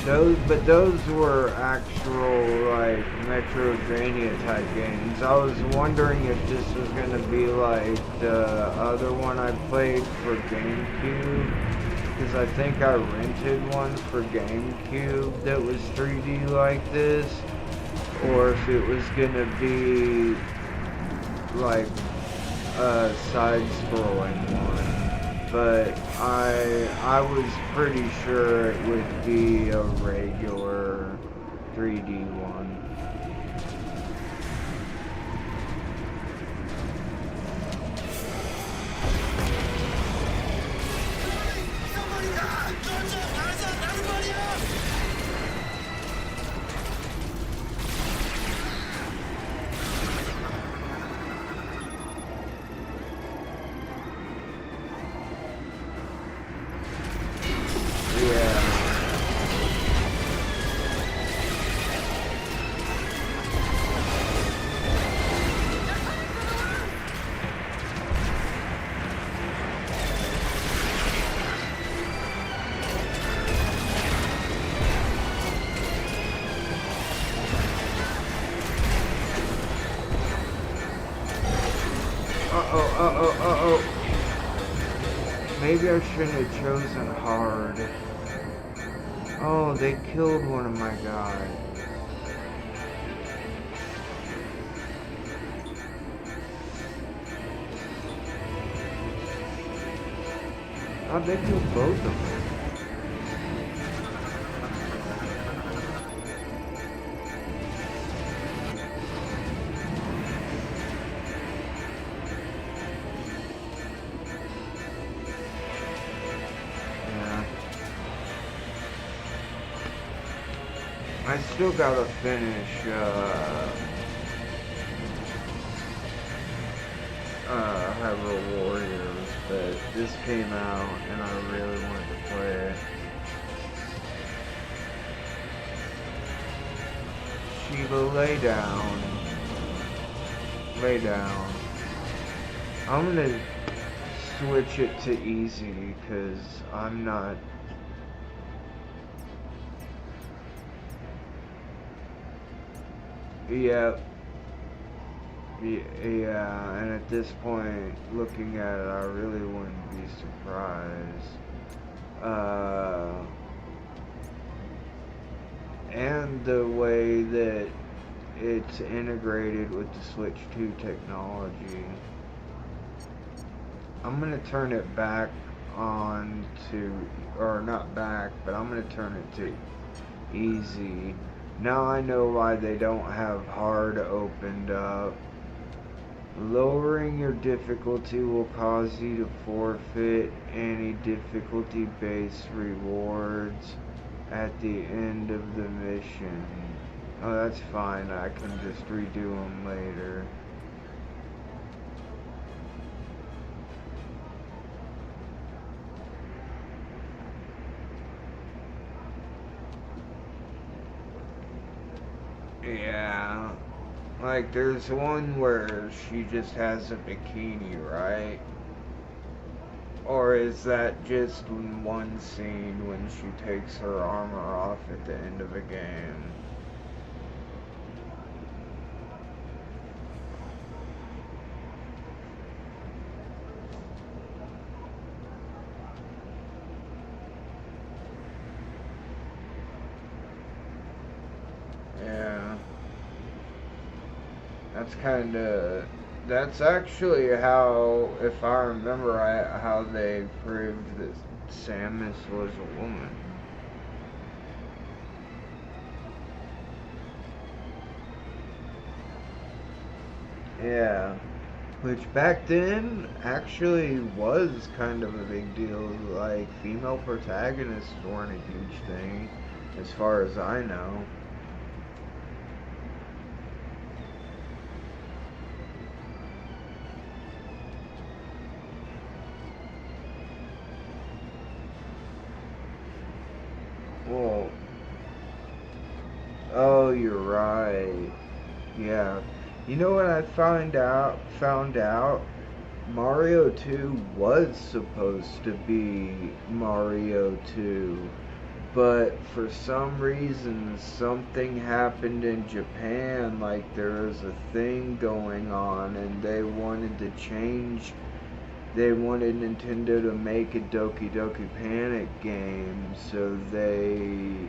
and those were actual like Metroidvania type games. I was wondering if this was gonna be like the other one I played for GameCube, because I think I rented one for GameCube that was 3D like this, or if it was gonna be like a side-scrolling one. But I was pretty sure it would be a regular 3D one. Uh-oh. Maybe I shouldn't have chosen hard. Oh, they killed one of my guys. How'd they kill both of them? I still gotta finish, Hyrule Warriors, but this came out and I really wanted to play it. Shiva, lay down. Lay down. I'm gonna switch it to easy, because I'm not... Yeah, and at this point, looking at it, I really wouldn't be surprised. And the way that it's integrated with the Switch 2 technology. I'm gonna turn it back on to, or not back, but I'm gonna turn it to easy. Now I know why they don't have hard opened up. Lowering your difficulty will cause you to forfeit any difficulty-based rewards at the end of the mission. Oh, that's fine. I can just redo them later. Yeah, like there's one where she just has a bikini, right? Or is that just one scene when she takes her armor off at the end of a game? That's actually how, if I remember right, how they proved that Samus was a woman. Yeah. Which back then actually was kind of a big deal. Like, female protagonists weren't a huge thing, as far as I know. Well, oh, you're right. Yeah. You know what I found out? Mario 2 was supposed to be Mario 2, but for some reason something happened in Japan, like there was a thing going on and they wanted Nintendo to make a Doki Doki Panic game, so they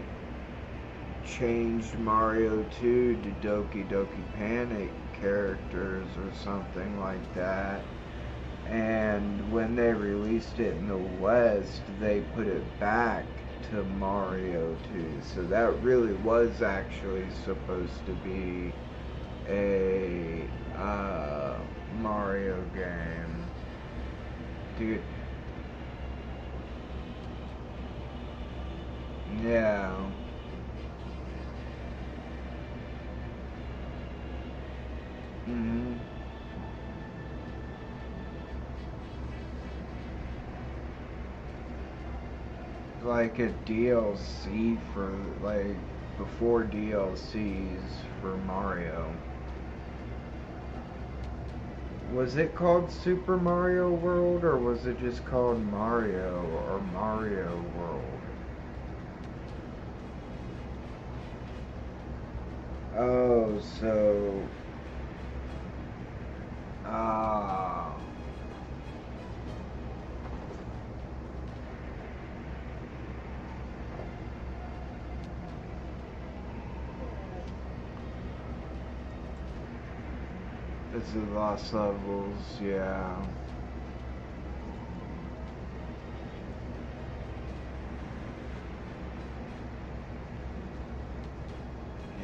changed Mario 2 to Doki Doki Panic characters or something like that. And when they released it in the West, they put it back to Mario 2. So that really was actually supposed to be a Mario game. Dude. Yeah. hmm Like a DLC for, like, before DLCs for Mario. Was it called Super Mario World, or was it just called Mario or Mario World? Oh, so... Ah... It's the Lost Levels, yeah.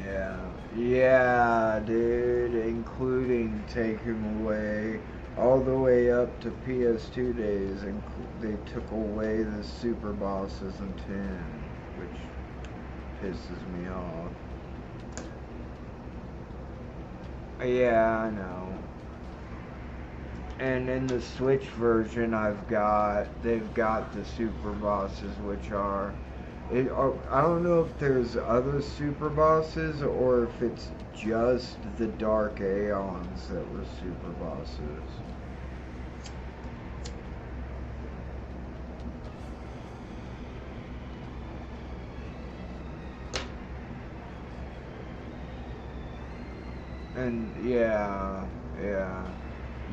Yeah. Yeah, dude, including taking away all the way up to PS2 days, and they took away the super bosses in 10, which pisses me off. Yeah, I know. And in the Switch version, they've got the super bosses, which are, I don't know if there's other super bosses or if it's just the Dark Aeons that were super bosses. And yeah.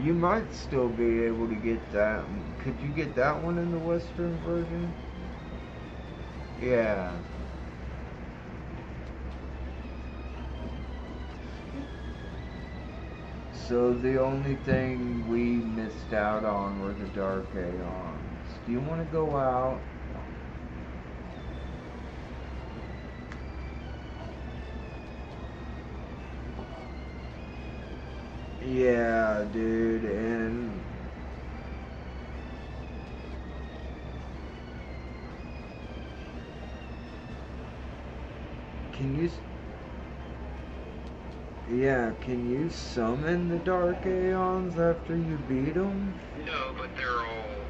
You might still be able to get that. Could you get that one in the Western version? Yeah. So the only thing we missed out on were the Dark Aeons. Do you want to go out? Yeah, dude, and can you, yeah, can you summon the Dark Aeons after you beat them? No, but they're all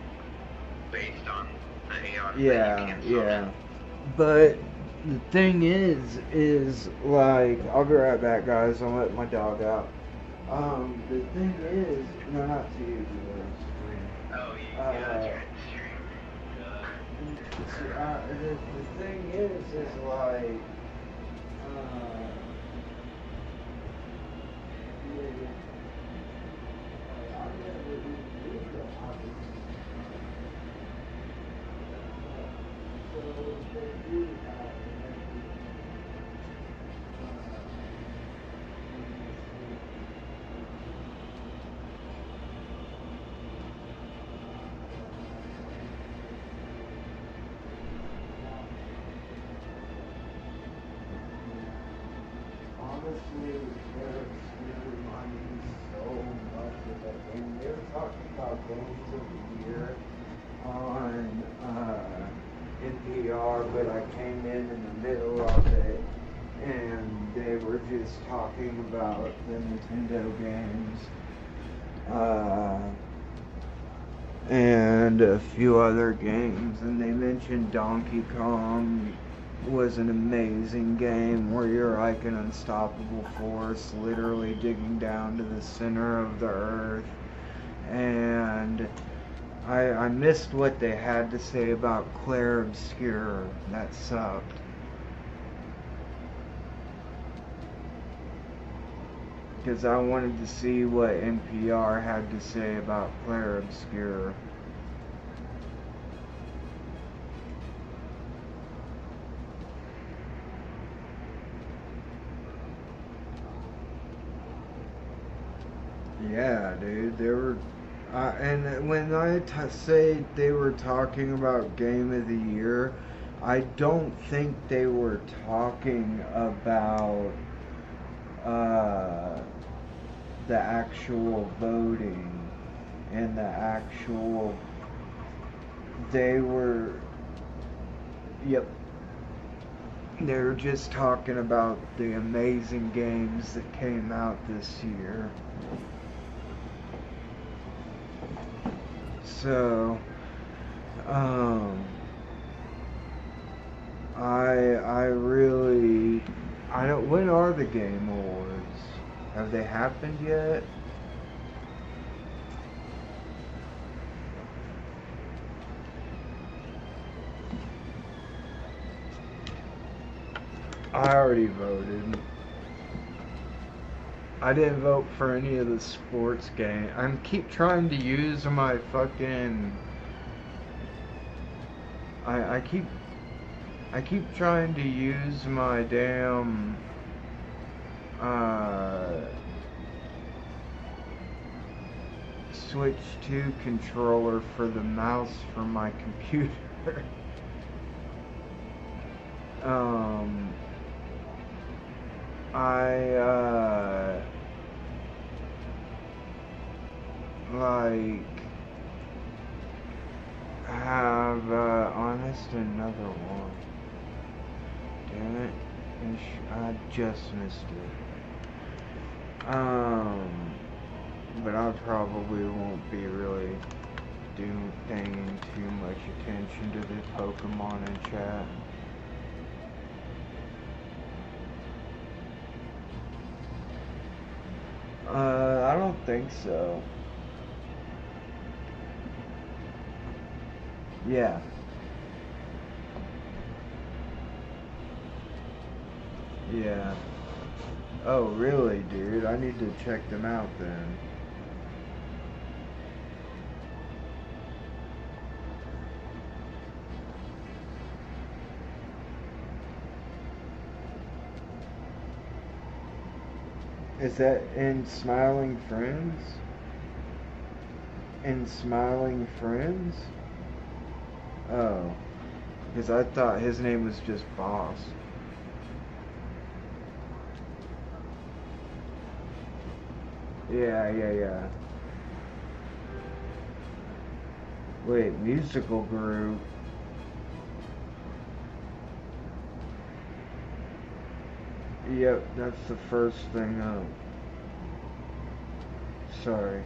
based on the Aeons that you Yeah, can yeah. summon. But the thing is like, I'll be right back, guys. I'm letting my dog out. The thing is, no, not to you, Oh, yeah, that's right. the thing is like, talk about games of the year on NPR, but I came in the middle of it, and they were just talking about the Nintendo games, and a few other games, and they mentioned Donkey Kong was an amazing game where you're like an unstoppable force literally digging down to the center of the earth. And I missed what they had to say about Claire Obscure. That sucked. Because I wanted to see what NPR had to say about Claire Obscure. Yeah, dude, they were, and when I say they were talking about Game of the Year, I don't think they were talking about the actual voting and the actual. They were, yep. They were just talking about the amazing games that came out this year. So, I really, I don't, when are the Game Awards? Have they happened yet? I already voted. I didn't vote for any of the sports game. I keep trying to use my fucking. I keep trying to use my damn Switch 2 controller for the mouse for my computer. Like have honest another one. Damn it. I just missed it. But I probably won't be really paying too much attention to the Pokemon in chat. I don't think so. Yeah. Yeah. Oh, really, dude? I need to check them out then. Is that in Smiling Friends? In Smiling Friends? Oh. Because I thought his name was just Boss. Yeah. Wait, musical group. Yep, that's the first thing up. Sorry.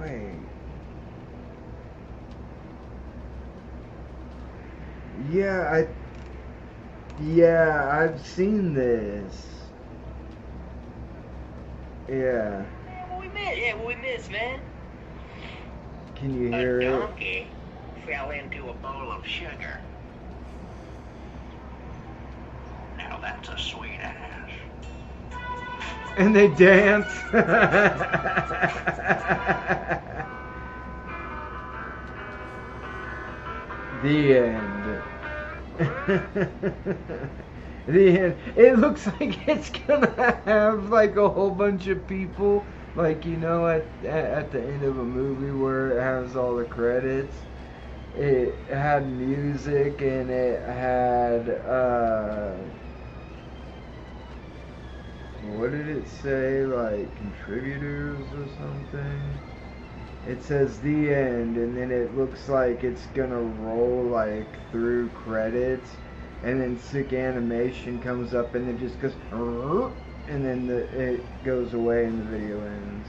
Wait. Yeah, I've seen this. Yeah. What we missed, man? Can you hear A it? donkey fell into a bowl of sugar. Now that's a sweet ass. And they dance. The end. The end. It looks like it's gonna have like a whole bunch of people, like you know, at the end of a movie where it has all the credits. It had music and it had what did it say? Like contributors or something. It says the end, and then it looks like it's gonna roll like through credits, and then sick animation comes up, and it just goes, and then it goes away, and the video ends.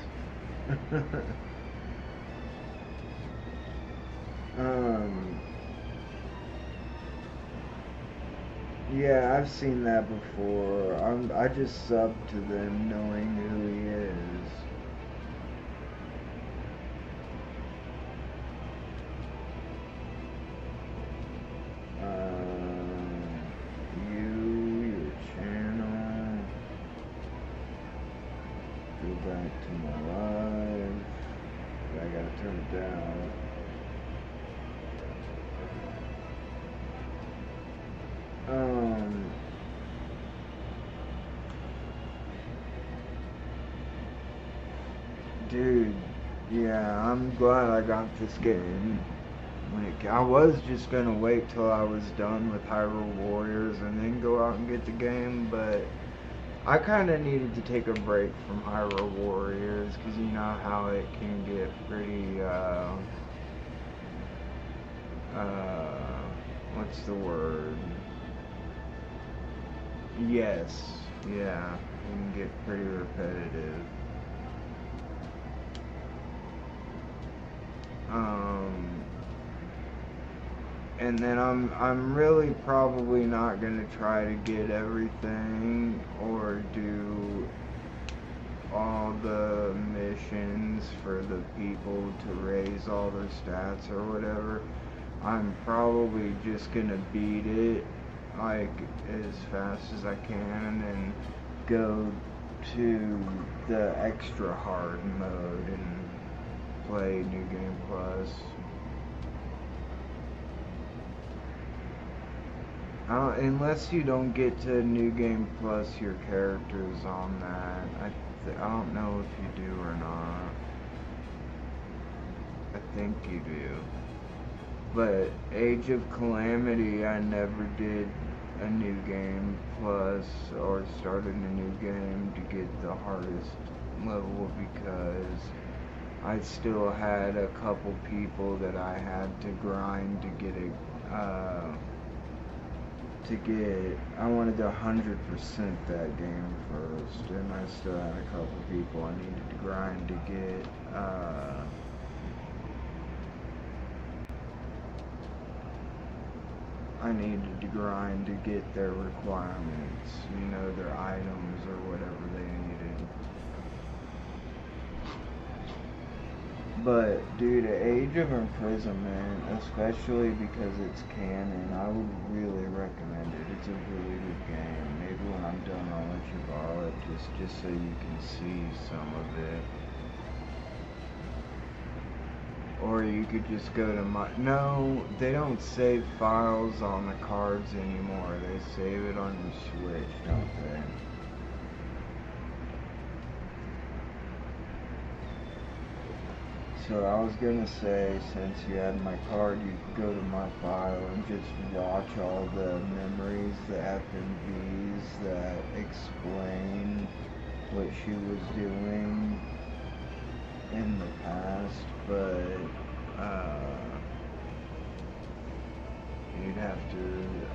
Yeah, I've seen that before. I just sub to them knowing who he is. Your channel. Go back to my live. I gotta turn it down. Dude, yeah, I'm glad I got this game. I was just gonna wait till I was done with Hyrule Warriors and then go out and get the game, but I kind of needed to take a break from Hyrule Warriors because you know how it can get pretty, what's the word? Yes, yeah, it can get pretty repetitive. And then I'm really probably not gonna try to get everything or do all the missions for the people to raise all their stats or whatever. I'm probably just gonna beat it like as fast as I can and then go to the extra hard mode and play New Game Plus. Unless you don't get to New Game Plus, your character's on that. I don't know if you do or not. I think you do. But Age of Calamity, I never did a New Game Plus or started a new game to get the hardest level because I still had a couple people that I had to grind to get it. I wanted to 100% that game first, and I still had a couple people I needed to grind to get, their requirements, you know, their items or whatever they needed. But dude, Age of Imprisonment, especially because it's canon, I would really recommend it. It's a really good game. Maybe when I'm done I'll let you borrow it just so you can see some of it. Or you could just go to no, they don't save files on the cards anymore. They save it on your Switch, don't they? So I was gonna say, since you had my card, you could go to my file and just watch all the memories, the FMVs that explain what she was doing in the past, but you'd have to,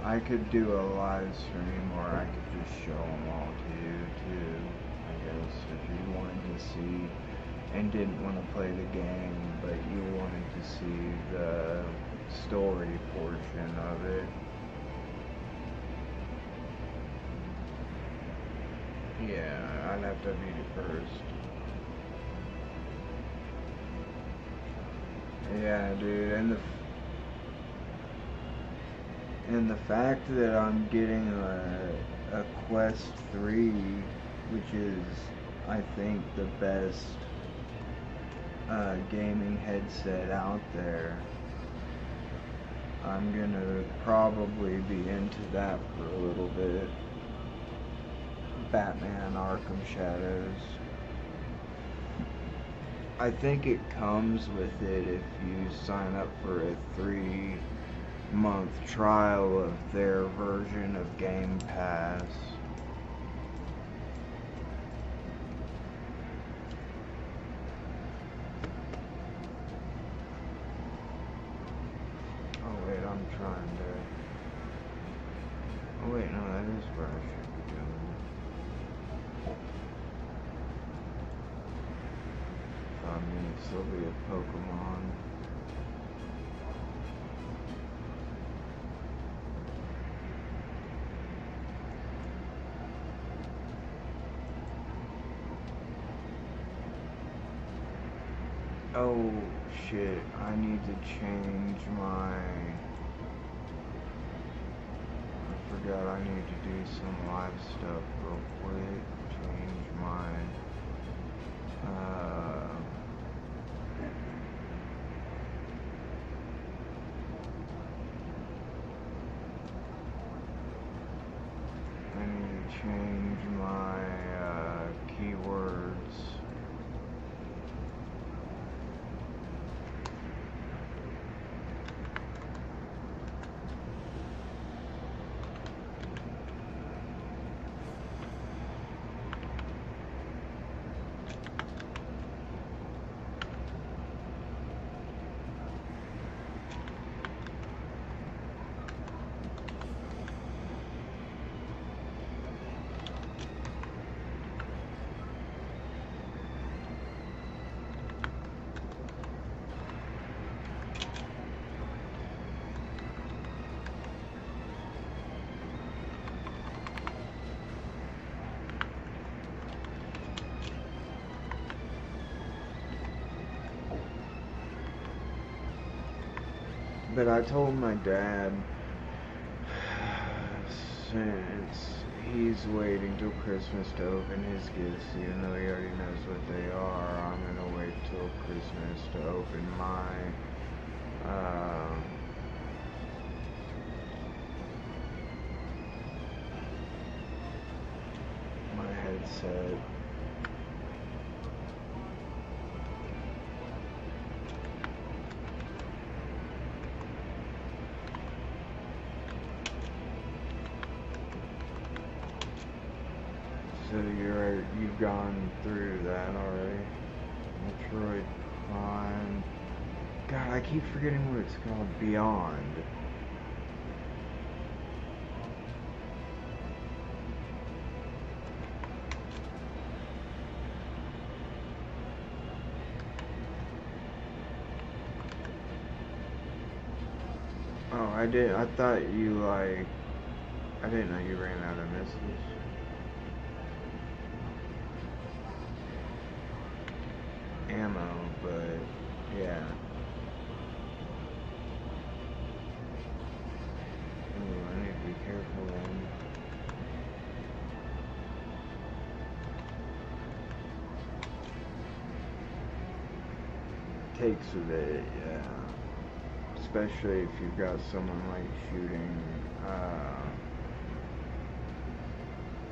I could do a live stream or I could just show them all to you too, I guess, if you wanted to see and didn't want to play the game, but you wanted to see the story portion of it. Yeah, I'd have to beat it first. Yeah, dude, and the fact that I'm getting a Quest 3, which is, I think, the best gaming headset out there, I'm gonna probably be into that for a little bit. Batman Arkham Shadows. I think it comes with it if you sign up for a 3-month trial of their version of Game Pass. Oh wait, I'm trying to... Oh wait, no, that is where I should be going. 5 minutes, there'll be a Pokemon. Oh shit, I need to change my... I forgot I need to do some live stuff real quick. Change my... I need to change my keywords. But I told my dad, since he's waiting till Christmas to open his gifts, even though he already knows what they are, I'm gonna wait till Christmas to open my my headset. So you've gone through that already. Metroid Prime. God, I keep forgetting what it's called. Beyond. Oh, I thought you like... I didn't know you ran out of missiles. Ammo, but yeah. Ooh, I need to be careful then. Takes a bit, yeah. Especially if you've got someone like shooting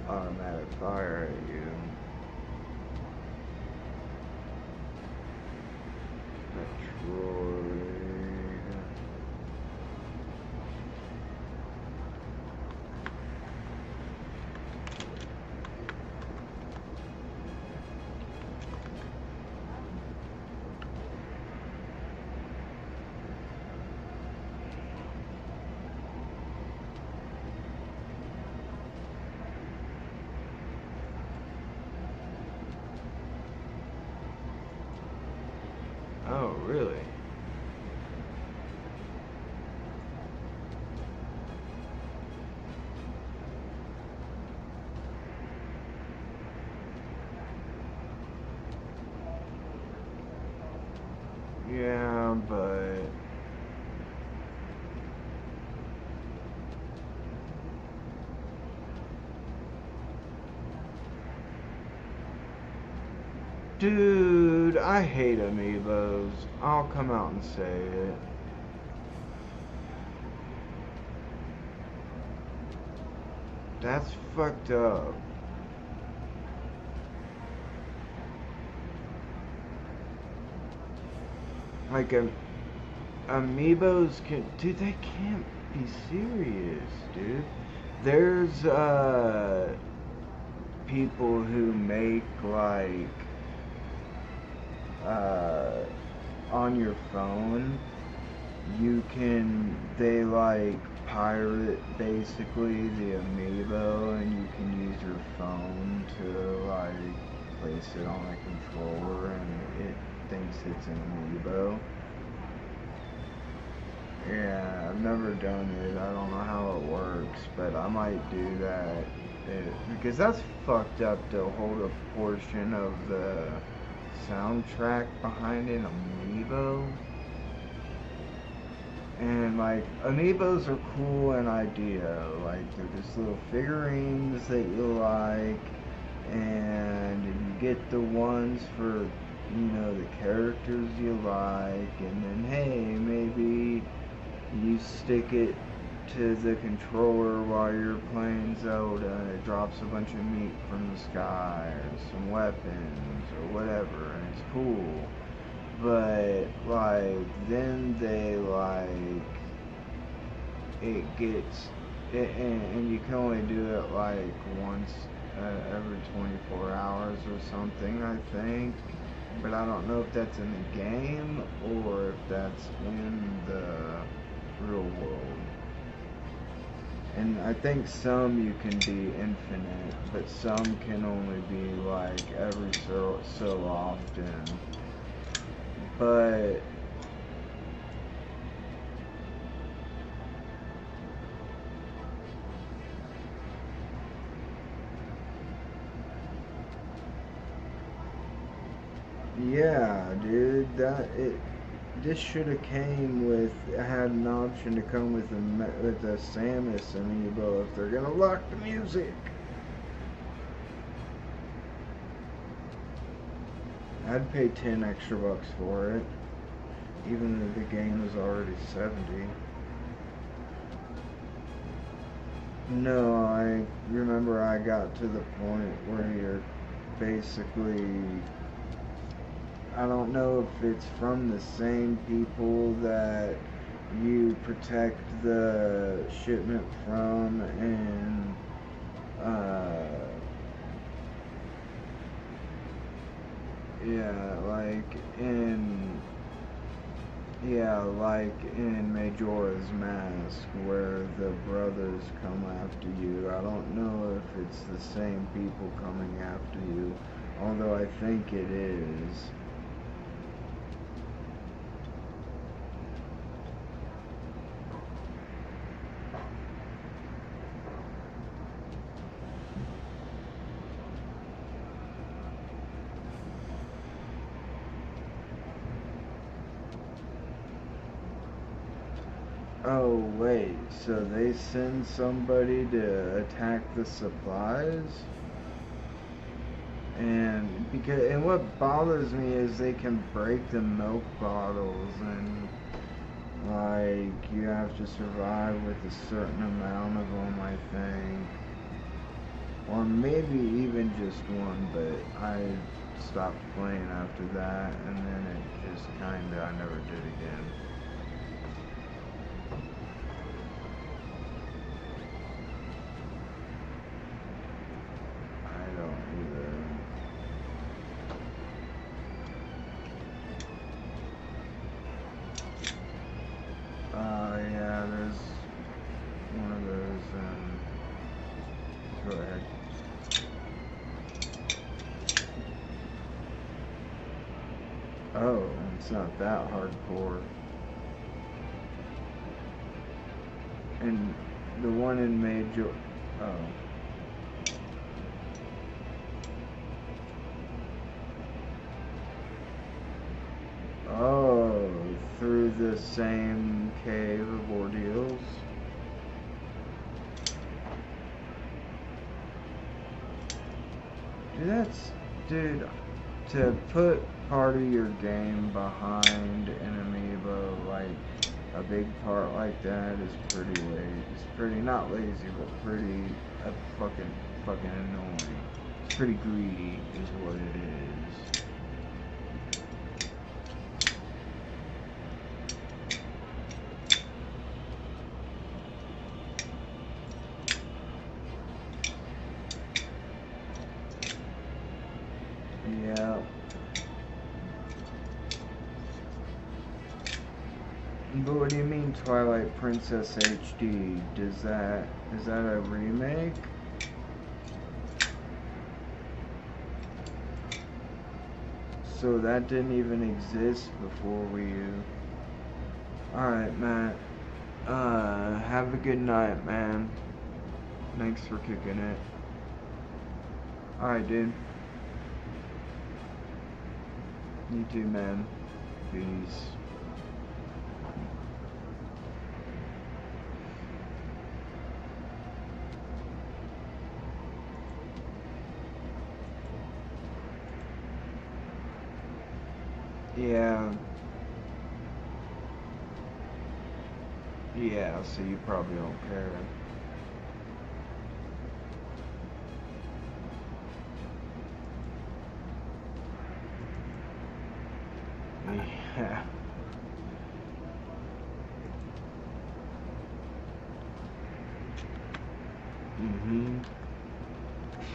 automatic fire at you. Metroid. Oh, really? Yeah, but... Dude, I hate amiibos. I'll come out and say it. That's fucked up. like amiibos can, dude, they can't be serious, dude. There's people who make like on your phone, they like pirate basically the amiibo, and you can use your phone to like place it on a controller, and it thinks it's an amiibo. Yeah, I've never done it. I don't know how it works, but I might do that. Because that's fucked up to hold a portion of the soundtrack behind an amiibo. And like, amiibos are cool in idea. Like, they're just little figurines that you like, and you get the ones for, you know, the characters you like, and then hey, maybe you stick it to the controller while you're playing Zelda, and it drops a bunch of meat from the sky, or some weapons, or whatever, and it's cool. But, like, then they, like, it gets, and you can only do it, like, once every 24 hours or something, I think. But I don't know if that's in the game, or if that's in the real world. And I think some you can be infinite, but some can only be, like, every so often. But yeah, dude, this should have came with, had an option to come with a Samus amiibo if they're gonna lock the music. I'd pay 10 extra bucks for it, even though the game is already 70. No, I remember I got to the point where you're basically, I don't know if it's from the same people that you protect the shipment from, and like in Majora's Mask, where the brothers come after you. I don't know if it's the same people coming after you, although I think it is. Oh wait, so they send somebody to attack the supplies? And what bothers me is they can break the milk bottles, and like you have to survive with a certain amount of them, I think. Or maybe even just one, but I stopped playing after that, and then it just kinda, I never did again. Yeah, there's one of those, go ahead. Oh, it's not that hardcore. And the one in Major, oh, through the same cave of ordeals. Dude, to put part of your game behind an amiibo, like a big part like that, is pretty lazy. It's pretty, not lazy, but pretty fucking annoying. It's pretty greedy, is what it is. Yeah. But what do you mean Twilight Princess HD? Is that a remake? So that didn't even exist before Wii U. Alright, Matt. Have a good night, man. Thanks for kicking it. Alright, dude. You too, man. Peace. Yeah. Yeah, so you probably don't care. Yeah.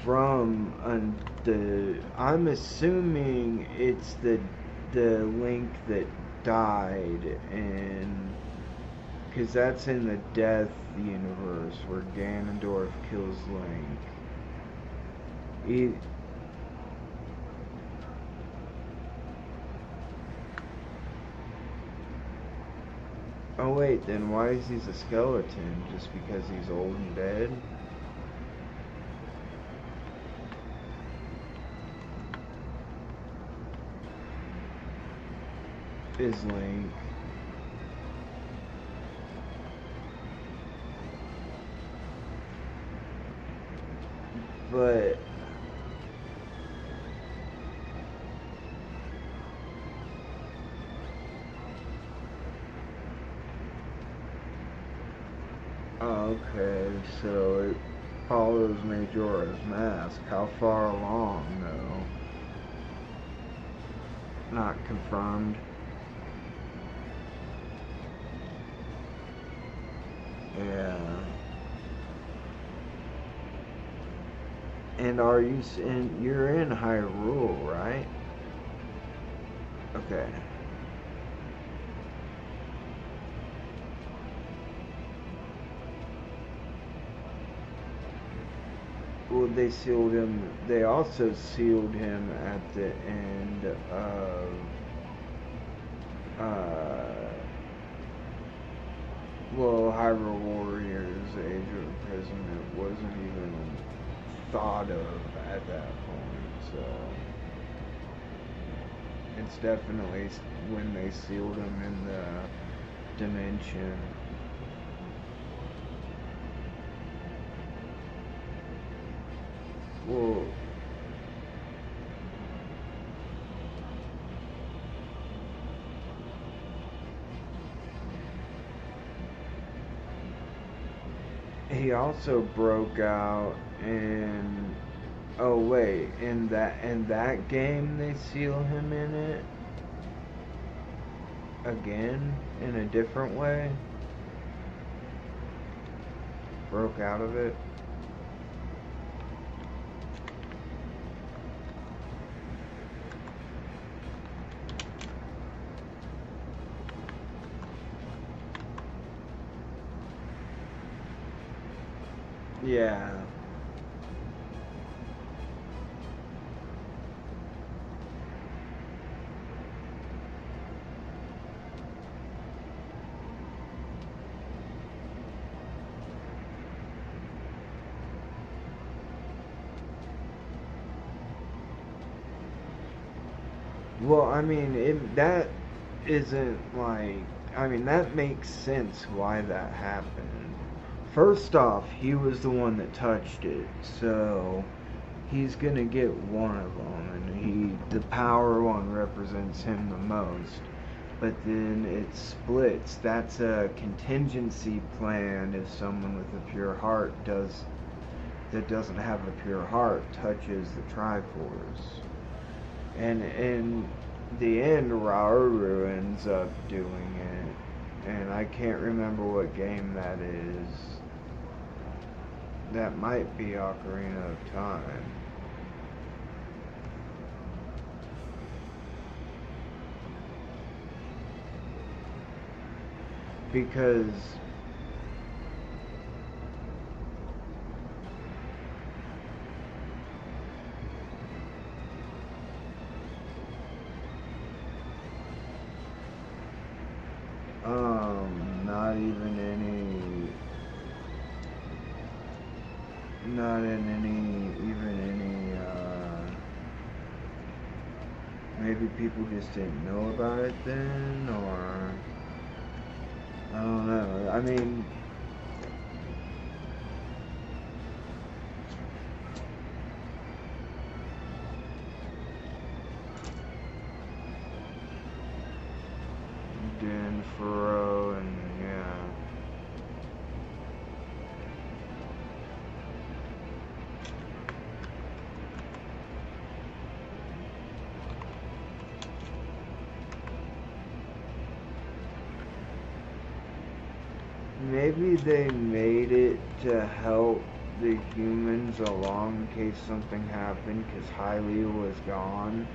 From I'm assuming it's the Link that died, and because that's in the Death universe where Ganondorf kills Link. Oh wait, then why is he a skeleton? Just because he's old and dead? Is Link. But okay, so it follows Majora's Mask. How far along though? Not confirmed. Yeah. And you're in Hyrule, right? Okay. Well, they also sealed him at the end of, Hyrule Warriors Age of Imprisonment wasn't even thought of at that point, so it's definitely when they sealed him in the dimension. Well, he also broke out in, oh wait, in that game they seal him in it again in a different way. Broke out of it. Yeah. Well, I mean, that isn't like, I mean, that makes sense why that happened. First off, he was the one that touched it, so he's gonna get one of them, and the power one represents him the most. But then it splits. That's a contingency plan if someone with a pure heart that doesn't have a pure heart touches the Triforce. And in the end, Rauru ends up doing it. And I can't remember what game that is. That might be Ocarina of Time. because not even any, maybe people just didn't know about it then, or, I don't know, I mean, Dan Furrow, and yeah. Maybe they made it to help the humans along in case something happened, because Hylia was gone,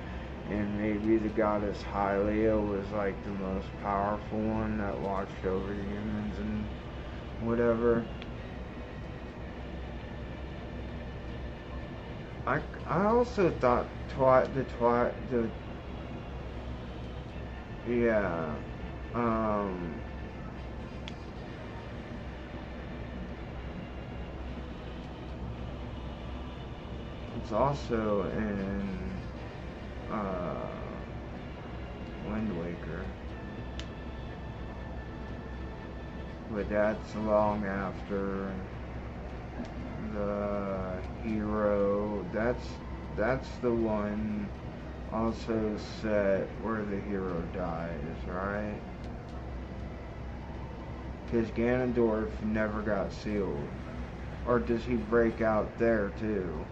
and maybe the goddess Hylia was like the most powerful one that watched over the humans and whatever. I also thought yeah, it's also in Wind Waker, but that's long after the hero. That's the one also set where the hero dies, right? Because Ganondorf never got sealed. Or does he break out there too?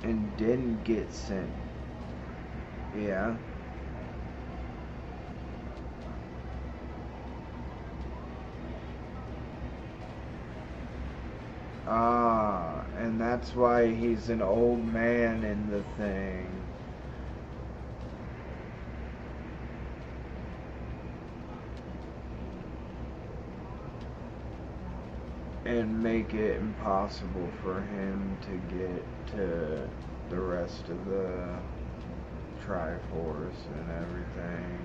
And didn't get sent. Yeah. Ah, and that's why he's an old man in the thing. And make it impossible for him to get to the rest of the Triforce and everything.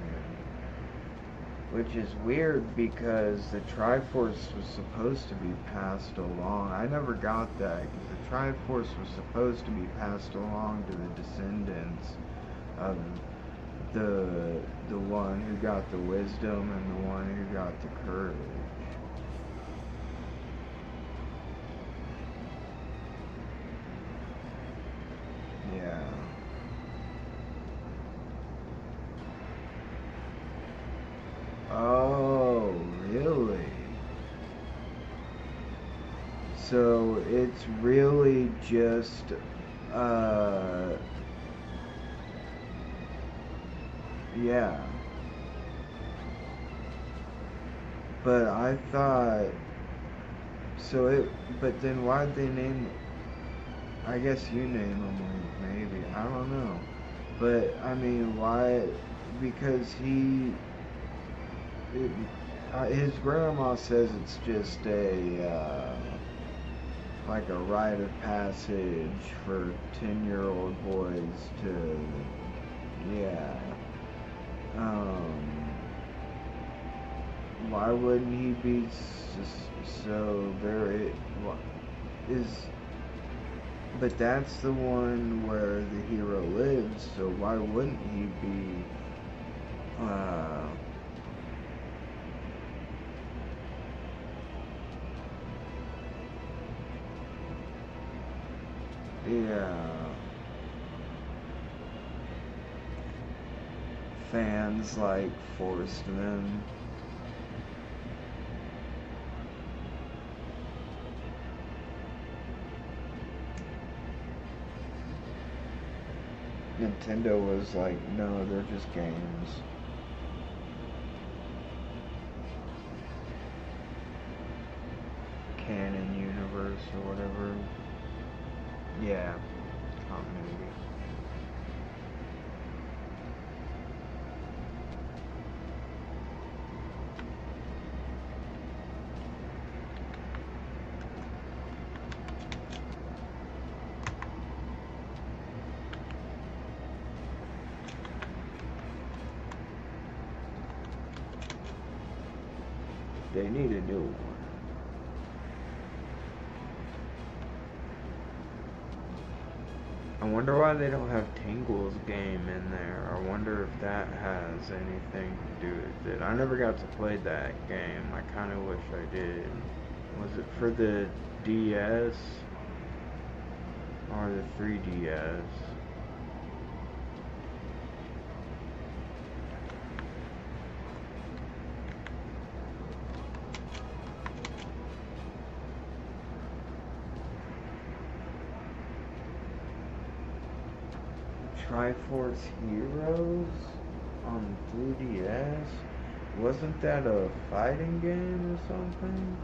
Which is weird because the Triforce was supposed to be passed along. I never got that because the Triforce was supposed to be passed along to the descendants of the one who got the wisdom and the one who got the courage. Yeah. Oh, really? So it's really just, yeah. But I thought, but then why'd they name, I guess you name him maybe, I don't know. But, I mean, why, because his grandma says it's just like a rite of passage for 10-year-old boys to, yeah. Why wouldn't he be so very, but that's the one where the hero lives, so why wouldn't he be, yeah. Fans like forced them. Nintendo was like, no, they're just games. or whatever. Yeah, continuity. They need a new one. I wonder why they don't have Tingle's game in there. I wonder if that has anything to do with it. I never got to play that game. I kind of wish I did. Was it for the DS or the 3DS? Triforce Heroes on 3DS? Wasn't that a fighting game or something?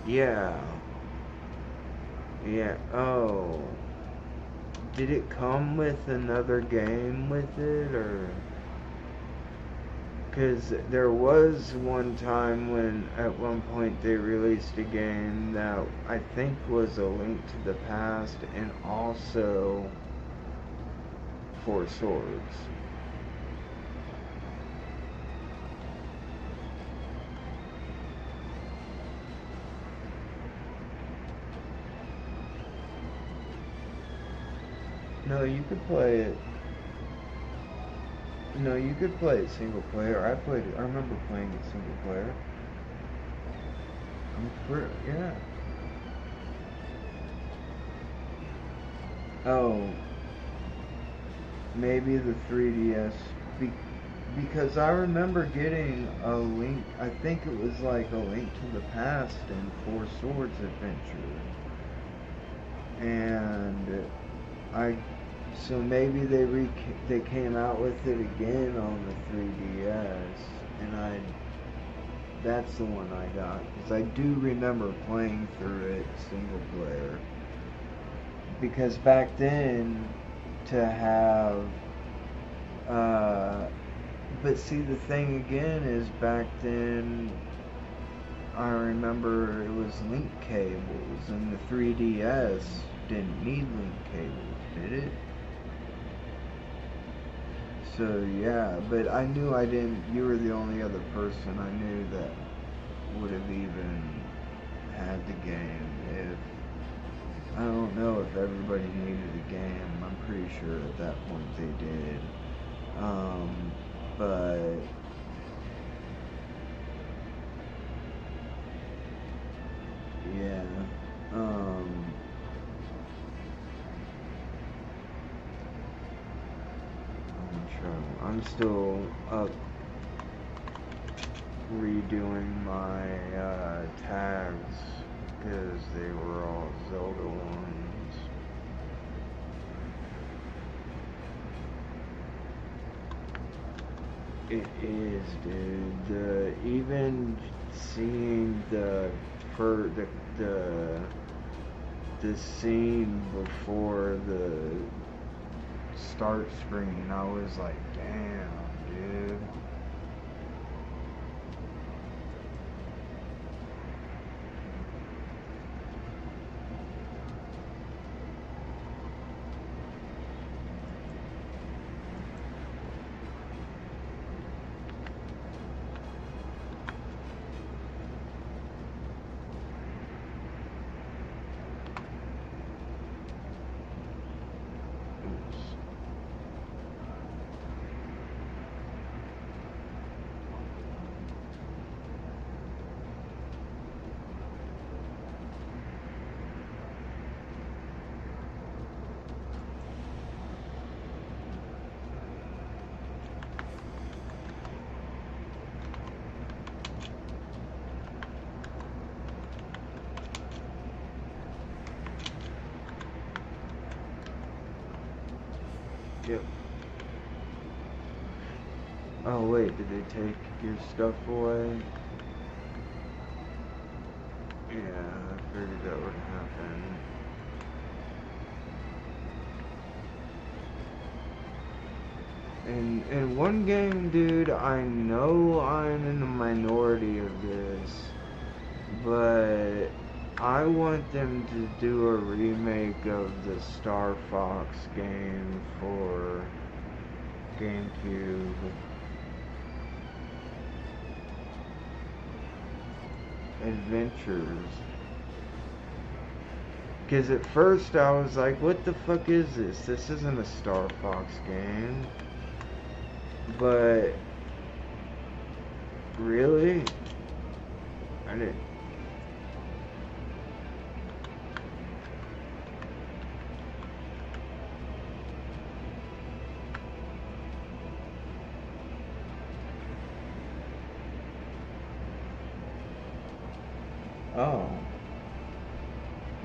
Yeah. Yeah. Oh. Did it come with another game with it, or? Because there was one time when, at one point, they released a game that I think was a Link to the Past and also Four Swords. No, you could play it. No, you could play it single player. I remember playing it single player. Yeah. Oh, maybe the 3DS. Because I remember getting a Link. I think it was like a Link to the Past and Four Swords adventure. And so maybe they came out with it again on the 3DS, and that's the one I got, because I do remember playing through it single player. Because back then, to have, but see, the thing again is, back then, I remember it was link cables, and the 3DS didn't need link cables, did it? So yeah, but I knew I didn't. You were the only other person I knew that would have even had the game. If I don't know if everybody needed a game. I'm pretty sure at that point they did. But yeah. I'm still up redoing my tags because they were all Zelda ones. It is, dude. Even seeing the scene before the start screen, I was like, damn, dude. Yep. Oh wait, did they take your stuff away? Yeah, I figured that would happen. In one game, dude, I know I'm in the minority of this, but I want them to do a remake of the Star Fox game for GameCube. Adventures. Because at first I was like, what the fuck is this? This isn't a Star Fox game. But really? I didn't. Oh.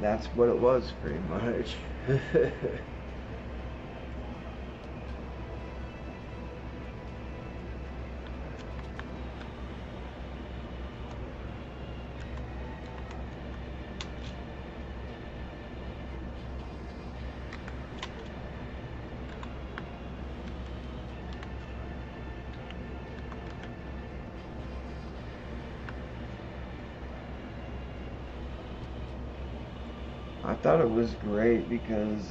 That's what it was, pretty much. I thought it was great because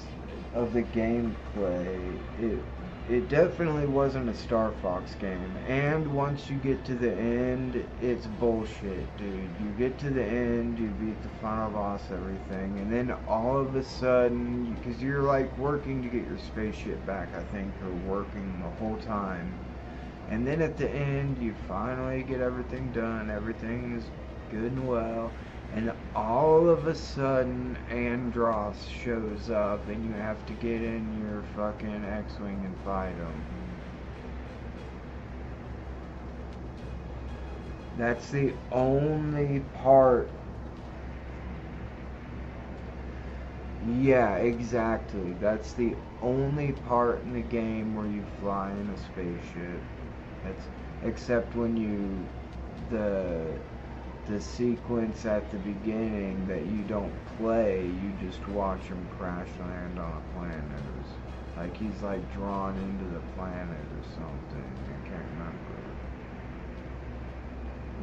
of the gameplay. It definitely wasn't a Star Fox game. And once you get to the end, it's bullshit, dude. You get to the end, you beat the final boss, everything, and then all of a sudden, because you're like working to get your spaceship back, I think, or working the whole time. And then at the end, you finally get everything done, everything is good and well. And all of a sudden, Andross shows up, and you have to get in your fucking X-Wing and fight him. That's the only part. Yeah, exactly. That's the only part in the game where you fly in a spaceship. That's except when the sequence at the beginning that you don't play, you just watch him crash land on a planet. Like he's like drawn into the planet or something. I can't remember.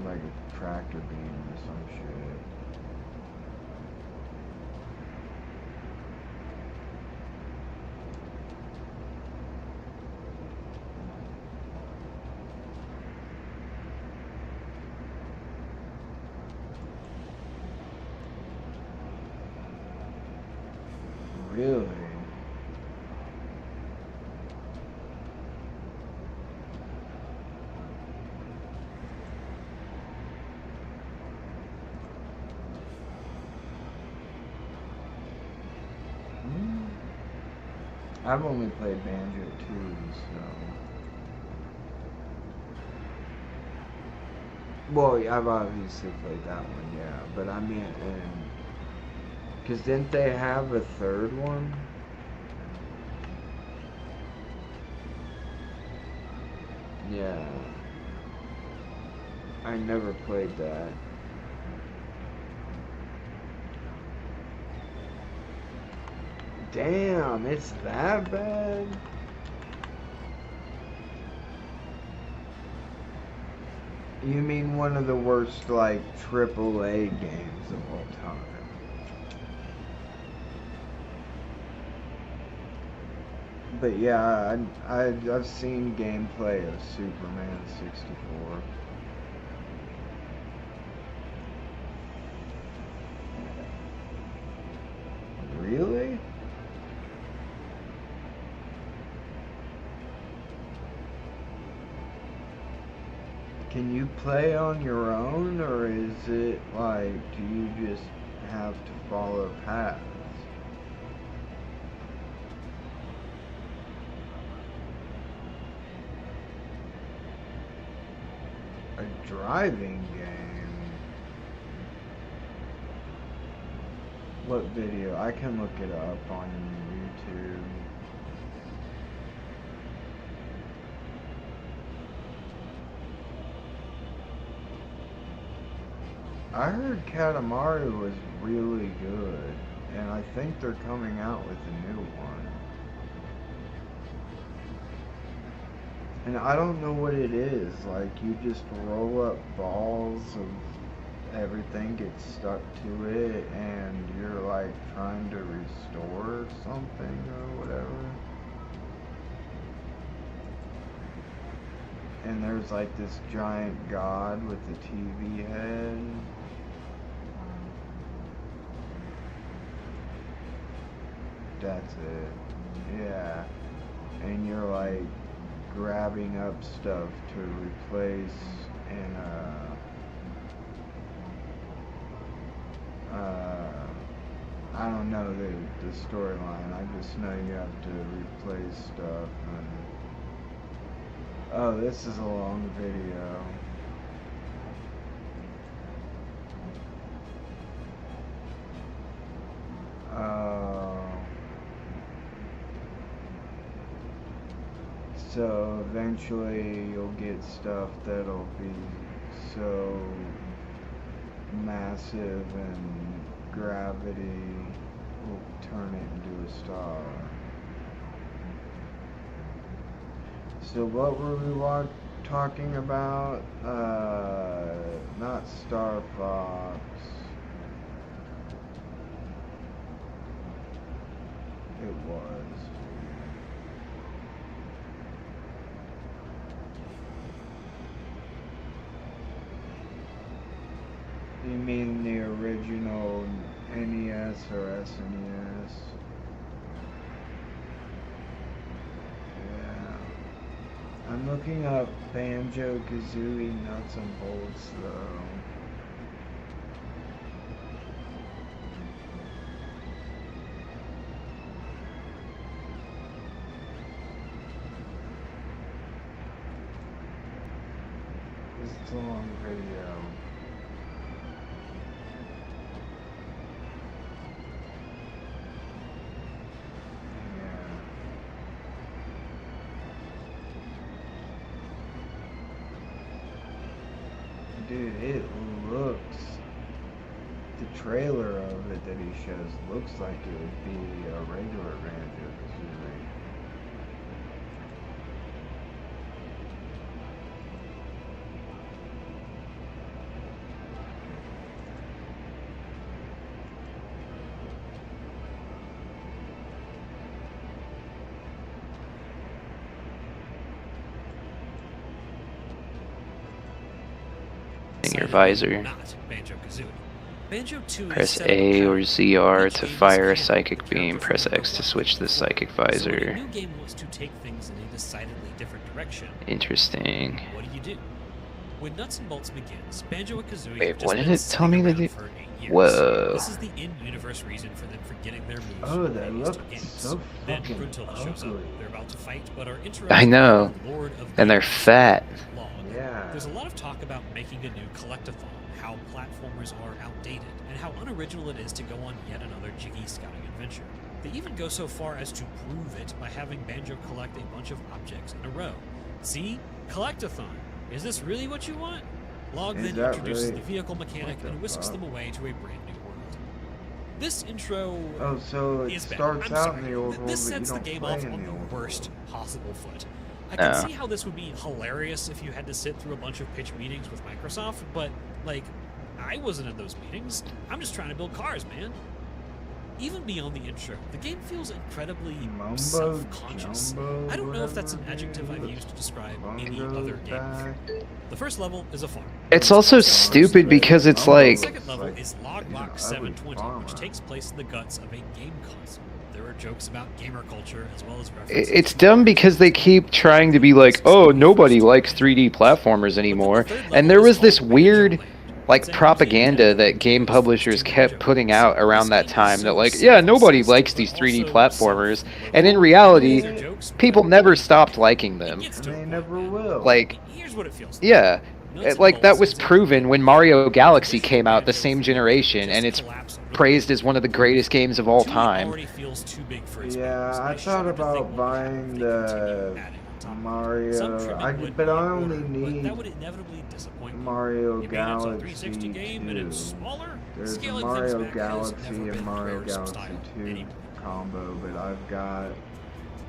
Like a tractor beam or some shit. Really? I've only played Banjo 2, so... Well, I've obviously played that one, yeah. But I mean, because didn't they have a third one? Yeah. I never played that. Damn, it's that bad? You mean one of the worst, like, AAA games of all time? But yeah, I've seen gameplay of Superman 64. Really? Can you play on your own, or is it like, do you just have to follow paths? A driving game? What video? I can look it up on YouTube. I heard Katamari was really good, and I think they're coming out with a new one. And I don't know what it is. Like, you just roll up balls of everything gets stuck to it, and you're like trying to restore something or whatever. And there's like this giant god with the TV head. That's it. Yeah. And you're like grabbing up stuff to replace in I don't know the storyline. I just know you have to replace stuff. And oh, this is a long video. So eventually you'll get stuff that'll be so massive and gravity will turn it into a star. So what were we talking about? Not Star Fox. It was. You mean the original NES or SNES? Yeah. I'm looking up Banjo-Kazooie nuts and bolts though. This is a long video. Dude, it looks, the trailer of it that he shows looks like it would be a regular Banjo-Kazooie. Your visor. Press A or ZR to fire a psychic beam. Press X to switch the psychic visor. Interesting. What do you do? When Nuts and Bolts begins, Banjo-Kazooie. Wait, what did it tell me to do? Whoa. This is the in-universe reason for them forgetting their moves. Oh, they look so then fucking Gruntilda shows up. ugly. They're about to fight, but are interrupted. I know. by the Lord of And they're fat. Yeah. There's a lot of talk about making a new collectathon, how platformers are outdated, and how unoriginal it is to go on yet another jiggy scouting adventure. They even go so far as to prove it by having Banjo collect a bunch of objects in a row. See? Collectathon. Is this really what you want? Log Is then that introduces really? the vehicle mechanic What the and whisks fuck? them away to a brand new world. This intro Oh, so it is bad. starts I'm out sorry. in the old world, This but you sets the don't game play off in on the old the worst world. possible foot. I can Oh. see how this would be hilarious if you had to sit through a bunch of pitch meetings with Microsoft, but, like, I wasn't in those meetings. I'm just trying to build cars, man. Even beyond the intro, the game feels incredibly Mumbo self-conscious. jumbo, I don't know if that's an whatever, adjective I've dude. used to describe any Bongo's other game back. before. The first level is a farm. It's also stupid because it's The like, second level like, is he's Log an Box ugly 720, which farmer. takes place in the guts of a game console. There are jokes about gamer culture as well as references. it's dumb because they keep trying to be like, oh, nobody likes 3D platformers anymore. And there was this weird, like, propaganda that game publishers kept putting out around that time that, like, yeah, nobody likes these 3D platformers. And in reality, people never stopped liking them. And they never will. Like, Here's what it feels like. yeah. Like, that was proven when Mario Galaxy came out the same generation, and it's praised as one of the greatest games of all time. Yeah, I thought about buying the top. Some Mario, trimming would but be I in only order, but need that would inevitably disappoint you. Mario You mean it's a Galaxy 360 game and it's 2. smaller? There's a Scaling Mario things back has Galaxy never and been Mario Rare's Galaxy style 2 anymore. combo, but I've got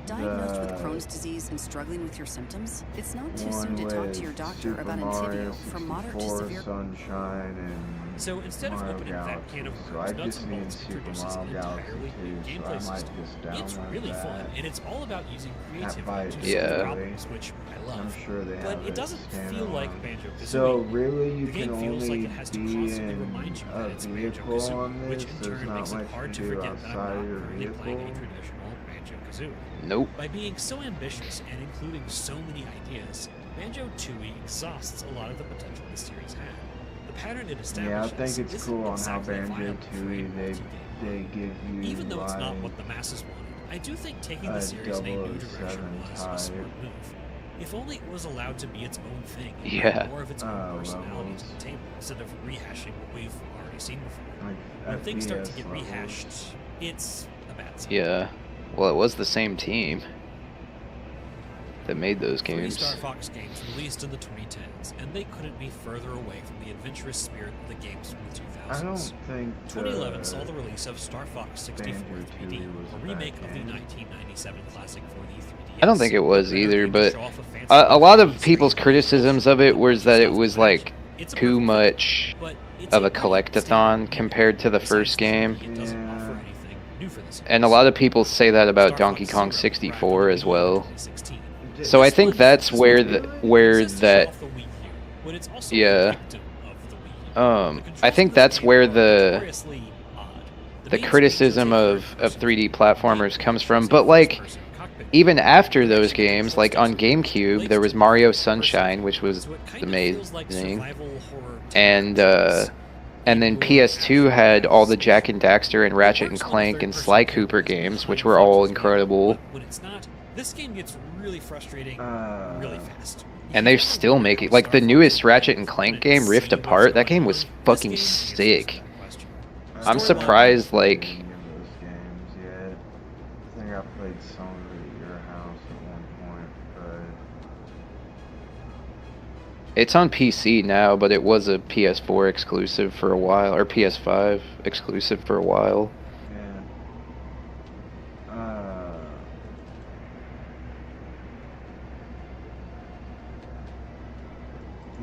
Diagnosed with the Crohn's disease and struggling with your symptoms? It's not too soon one to talk with to your doctor Super about Mario Entyvio for moderate to 64, severe. Sunshine, and So instead of Mario opening that can of Galaxy. So worms, I nuts just and need bolts Super introduces Mario an Galaxy entirely 2, new so I gameplay might system. just It's download really that. fun, and it's all about using creativity bite to too solve Yeah. problems, which I love. I'm sure they But have it doesn't feel like Banjo-Kazooie. So really, you The can game feels only like it has to be constantly in remind you a that it's vehicle Banjo-Kazooie, on which this. in There's turn not makes it much hard to to do forget that I'm outside not your currently playing a vehicle. traditional Banjo-Kazooie. Nope. By being so ambitious and including so many ideas, Banjo-Tooie exhausts a lot of the potential the series had. The pattern it establishes Yeah, I think it's isn't cool on how exactly viable for a Banjo-Tooie multi-game they give you Even though it's not like what the masses wanted, I do think taking a the series in a new direction 007 was a type. smart move. If only it was allowed to be its own thing and Yeah. bring more of its own personality levels. to the table instead of rehashing what we've already seen before. like When things start to FPS get levels. rehashed, it's a bad sign. Yeah. Well, it was the same team that made those 3 games. Star Fox games released in the 2010s, and they couldn't be further away from the adventurous spirit of the games from the 2000s. I don't think 2011 saw the release of Star Fox 64 3D, Banjo-Tooie was a remake back of the in. 1997 classic for the 3DS. I don't think it was Better either, way to but show off a fancy a lot of 3D people's screen criticisms of it was that it stuff was to like match. It's a too perfect much fit, but it's of a pretty collectathon standard compared to the besides first game. It doesn't Yeah. offer anything new for the series. And a lot of people say that about Star Donkey Fox Kong Zero 64 wrapped as up in well. 2016. So I This think one that's is where good. where It exists to show that off the Wii U, but it's also Yeah. a victim of the Wii U. The I controls think of this that's game where are the notoriously odd. the main criticism screen of takes third-person 3D view. platformers comes from. It's a But like first-person cockpit. even after those Actually, the games, control like on sticks GameCube, there was Mario Sunshine, which was So it kinda feels like amazing, survival horror and tactics. and then PS2 had all the Jack and Daxter and Ratchet and Clank and Sly Cooper games, which were all incredible. When it's not, this game gets really frustrating really fast. And they're still making, like, the newest Ratchet and Clank game, Rift Apart, that game was fucking sick. I'm surprised, like, Any of those games yet. I think I played some of it at your house at one point, but it's on PC now, but it was a PS4 exclusive for a while, or PS5 exclusive for a while. yeah.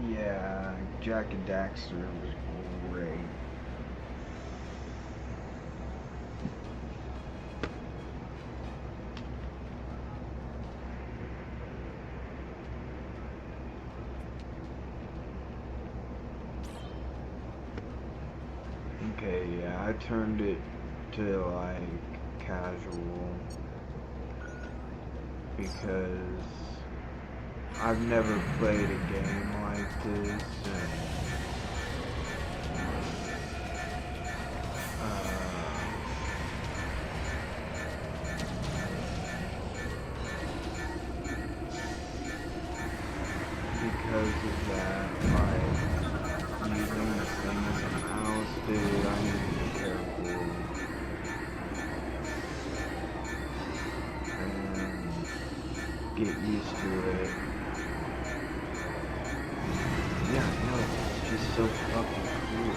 Yeah, Jack and Daxter was great. Okay, yeah, I turned it to like casual because I've never played a game like this, and because of that, like using this thing as a mouse, dude, I need to be careful and get used to it. Yeah, no, it's just so fucking cool.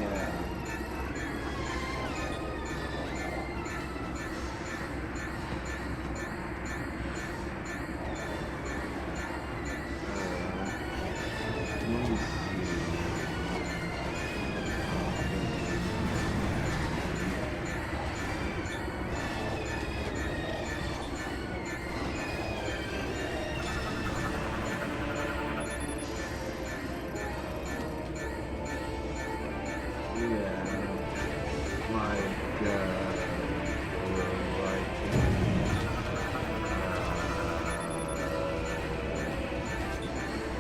Yeah. Let me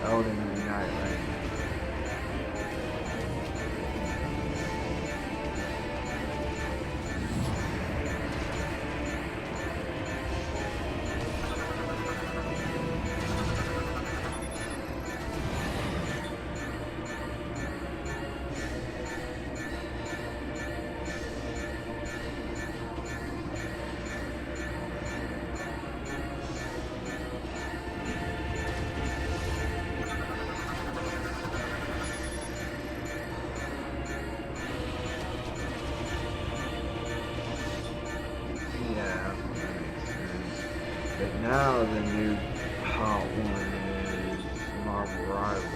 Elden Ring Night right now. now the new hot one is Marvel Rivals.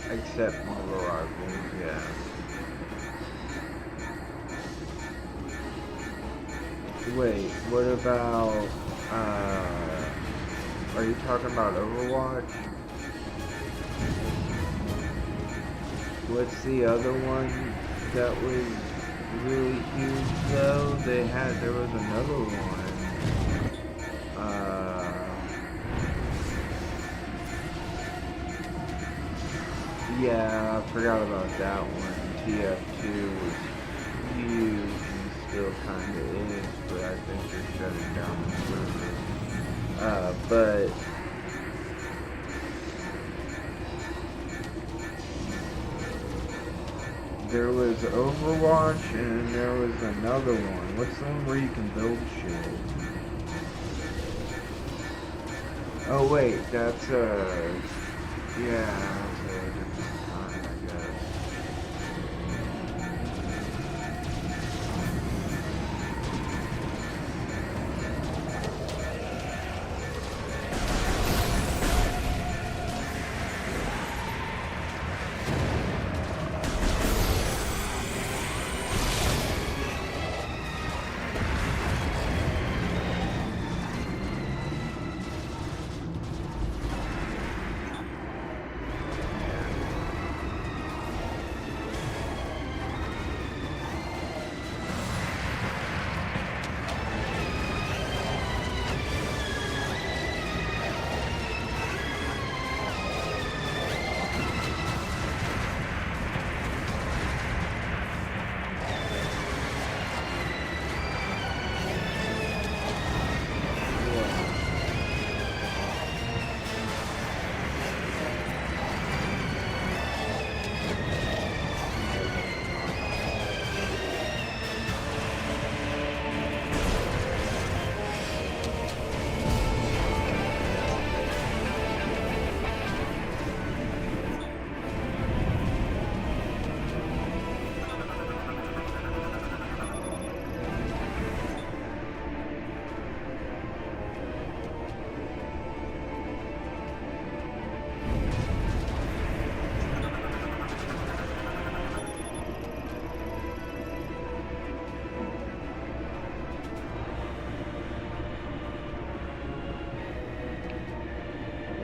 Except Marvel Rivals, yeah. Wait, what about, are you talking about Overwatch? What's the other one that was really huge though? There was another one. Yeah, I forgot about that one. TF2 was huge and still kind of is, but I think they're shutting down the service. But there was Overwatch and there was another one. What's the one where you can build shit? Oh wait, that's yeah, that's a different kind, I guess.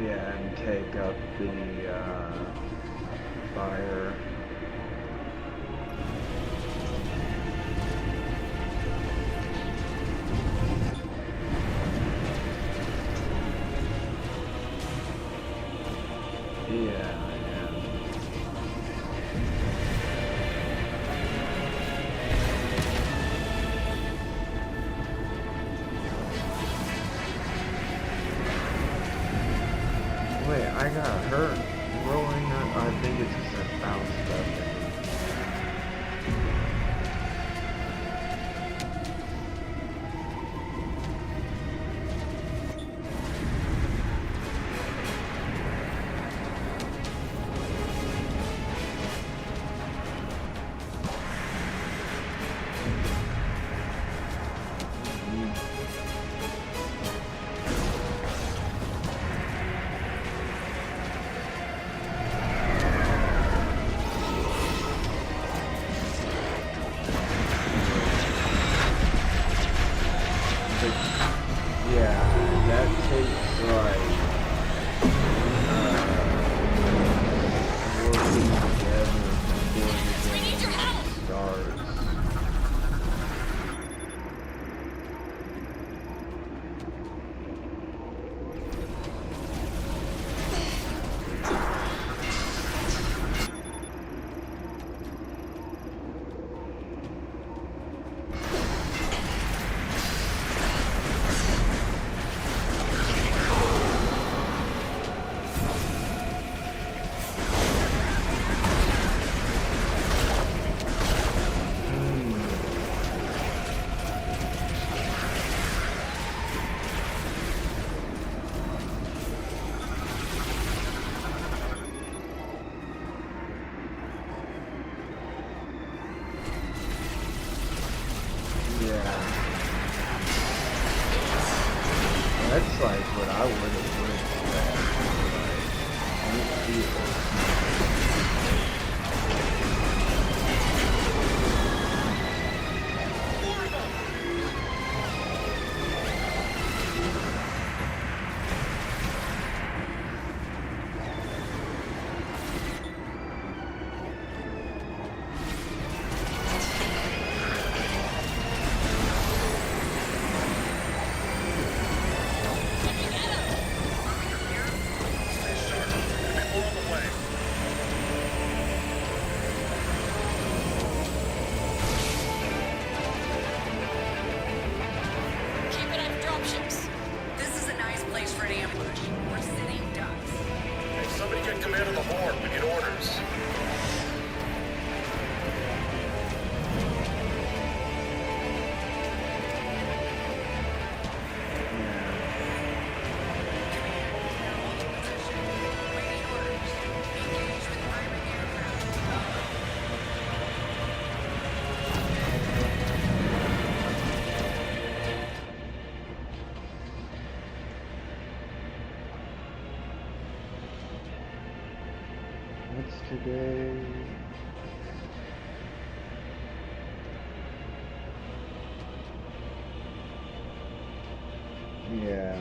Yeah, and take up the fire. Yeah. Wait, I got hurt rolling up. I think it's just a bounce stuff. That's like what I would have Keep it up, dropships. This is a nice place for an ambush. We're sitting ducks. Hey, somebody get command of the horde. We need orders. Waiting orders. Engage with primary aircraft. What's today? Yeah.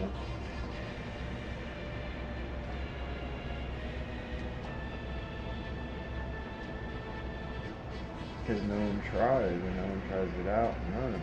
Because no one tries, and no one tries it out, none of them.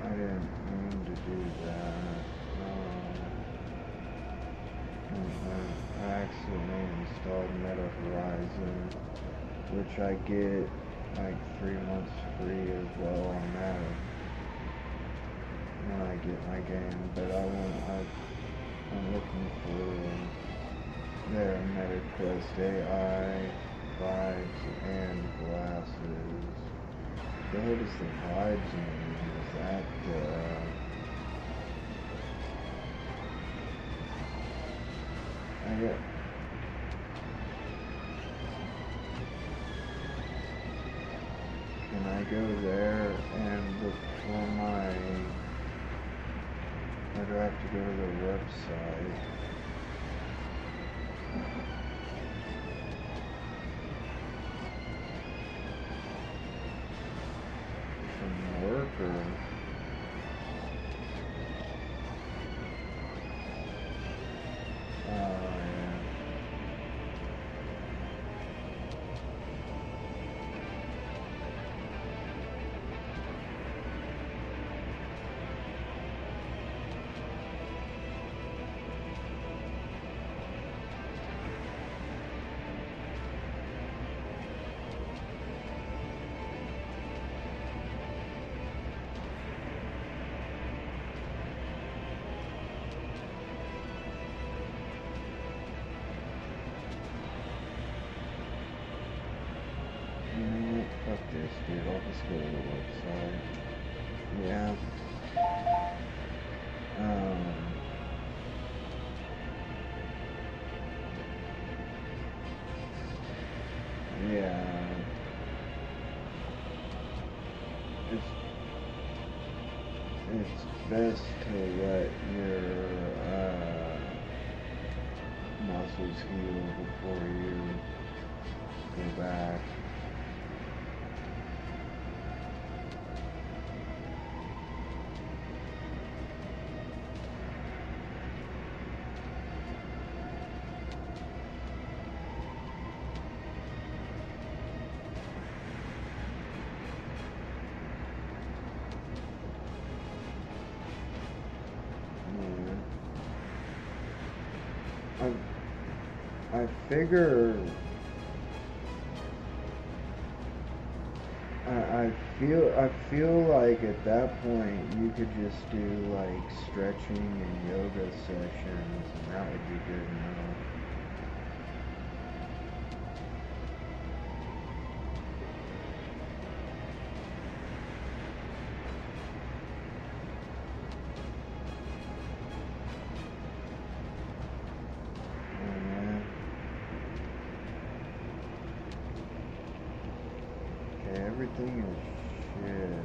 I didn't mean to do that. I accidentally installed Meta Horizon, which I get like 3 months free as well on that when I get my game. But I'm looking for their Meta Quest AI vibes and glasses. The hell does the vibes mean? Is that I get can I go there and look for my or do I have to go to the website? From work or fuck this, dude. I'll just go to the website. Yeah. Yeah. It's best to let your muscles heal before you go back. I figure I feel like at that point you could just do like stretching and yoga sessions and that would be good enough. Everything is shit.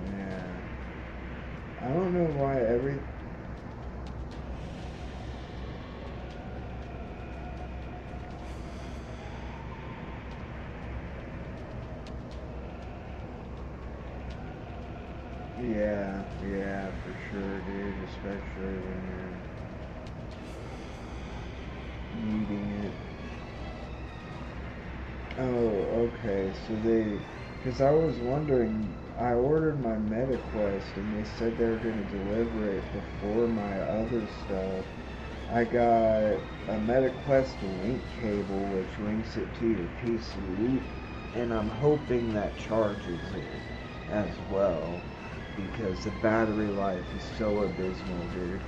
Yeah. I don't know why Yeah, for sure, dude. Especially when you're needing it. Oh, okay. So because I was wondering, I ordered my MetaQuest and they said they were going to deliver it before my other stuff. I got a MetaQuest link cable which links it to your PC, and I'm hoping that charges it as well, because the battery life is so abysmal, dude.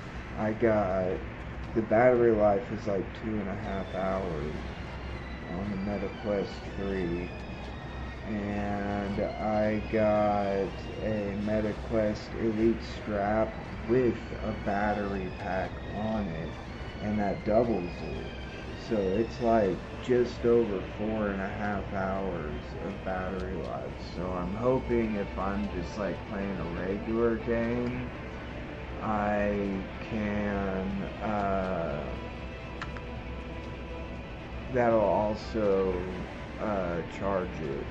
The battery life is like 2.5 hours on the MetaQuest 3, and I got a MetaQuest Elite strap with a battery pack on it, and that doubles it. So it's like just over 4.5 hours of battery life. So I'm hoping if I'm just like playing a regular game, I can, that'll also charge it.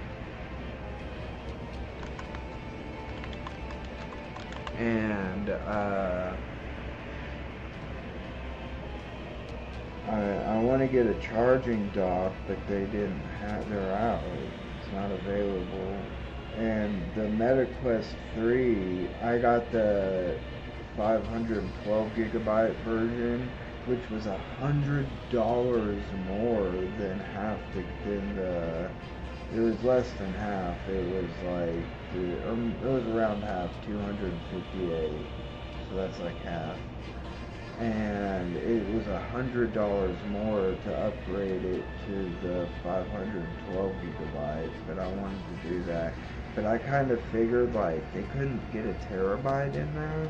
And I want to get a charging dock, but they're out. It's not available. And the MetaQuest 3, I got the 512 gigabyte version, which was $100 more than it was less than half. It was like, it was around half, 258. So that's like half. And it was $100 more to upgrade it to the 512 gigabytes, but I wanted to do that. But I kind of figured like they couldn't get a terabyte in there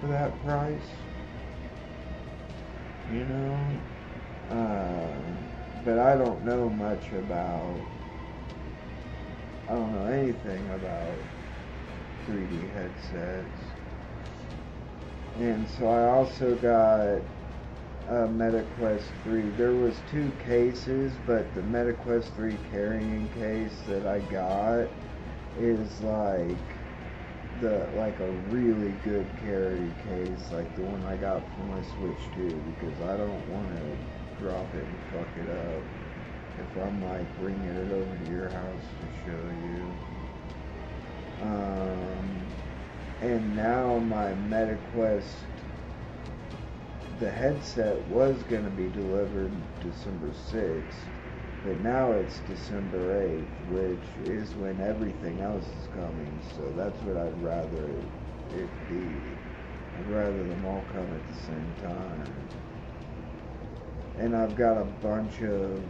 for that price, you know. But I don't know anything about 3D headsets. And so I also got a MetaQuest 3. There was 2 cases, but the MetaQuest 3 carrying case that I got is like a really good carry case, like the one I got for my Switch 2, because I don't want to drop it and fuck it up if I'm like bringing it over to your house to show you. And now my MetaQuest, the headset was going to be delivered December 6th, but now it's December 8th, which is when everything else is coming, so that's what I'd rather it be. I'd rather them all come at the same time. And I've got a bunch of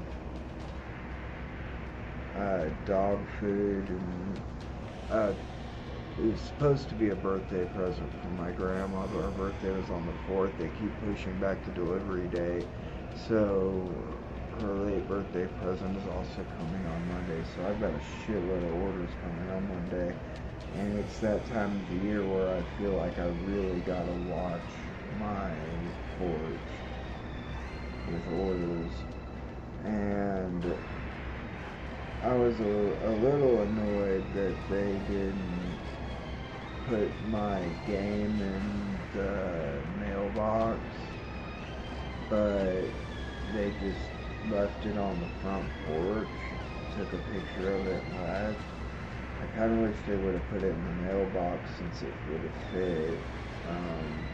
dog food, and it was supposed to be a birthday present from my grandma, but her birthday was on the 4th. They keep pushing back the delivery day. So her late birthday present is also coming on Monday, so I've got a shitload of orders coming on Monday. And it's that time of the year where I feel like I really gotta watch my reports with orders. And I was a little annoyed that they didn't put my game in the mailbox, but they just left it on the front porch, took a picture of it and left. I kind of wish they would have put it in the mailbox since it would have fit,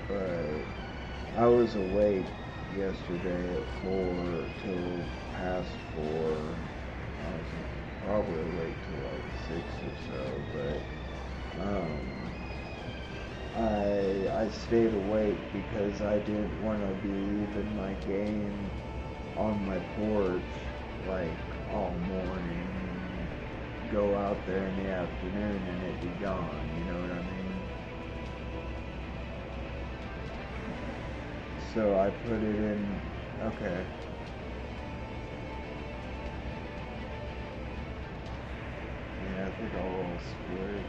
but I was awake yesterday at 4 till past 4. I was probably awake till like 6 or so, but I stayed awake because I didn't want to be leaving my game on my porch like all morning and go out there in the afternoon and it be gone, you know what I mean? So I put it in, okay. Yeah, I think I'll roll split.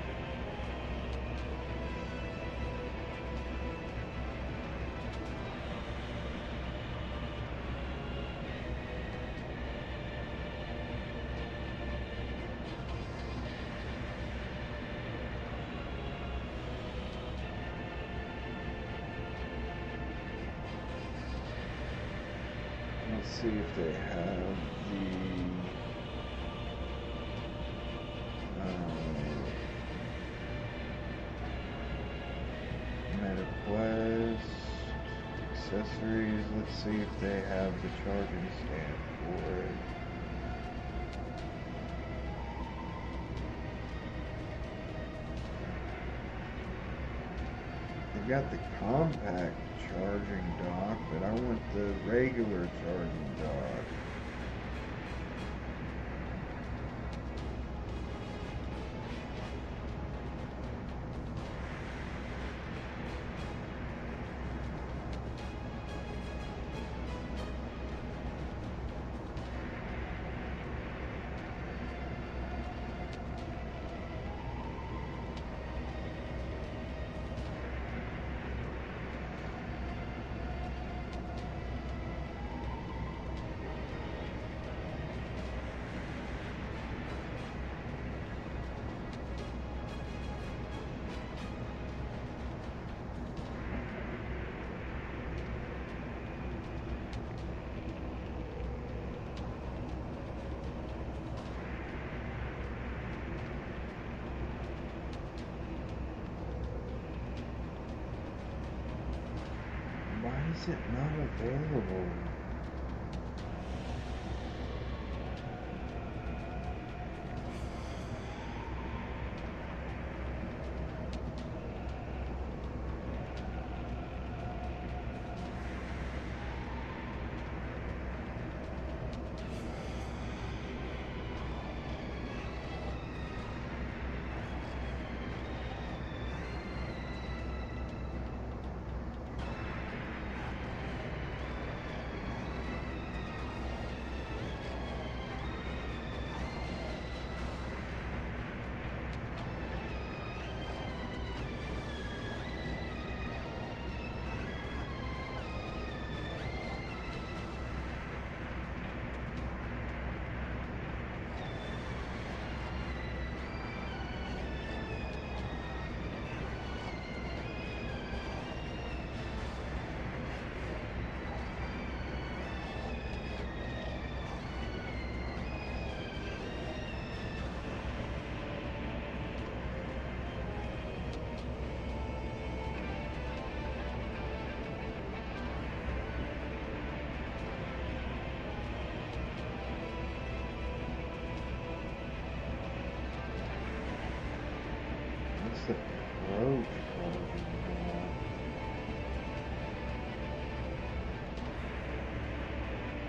Let's see if they have the MetaQuest accessories. Let's see if they have the charging stand for it. They've got the compact charging dock, but I want the regular charging dock. Why is it not available? What's the pro charging dock?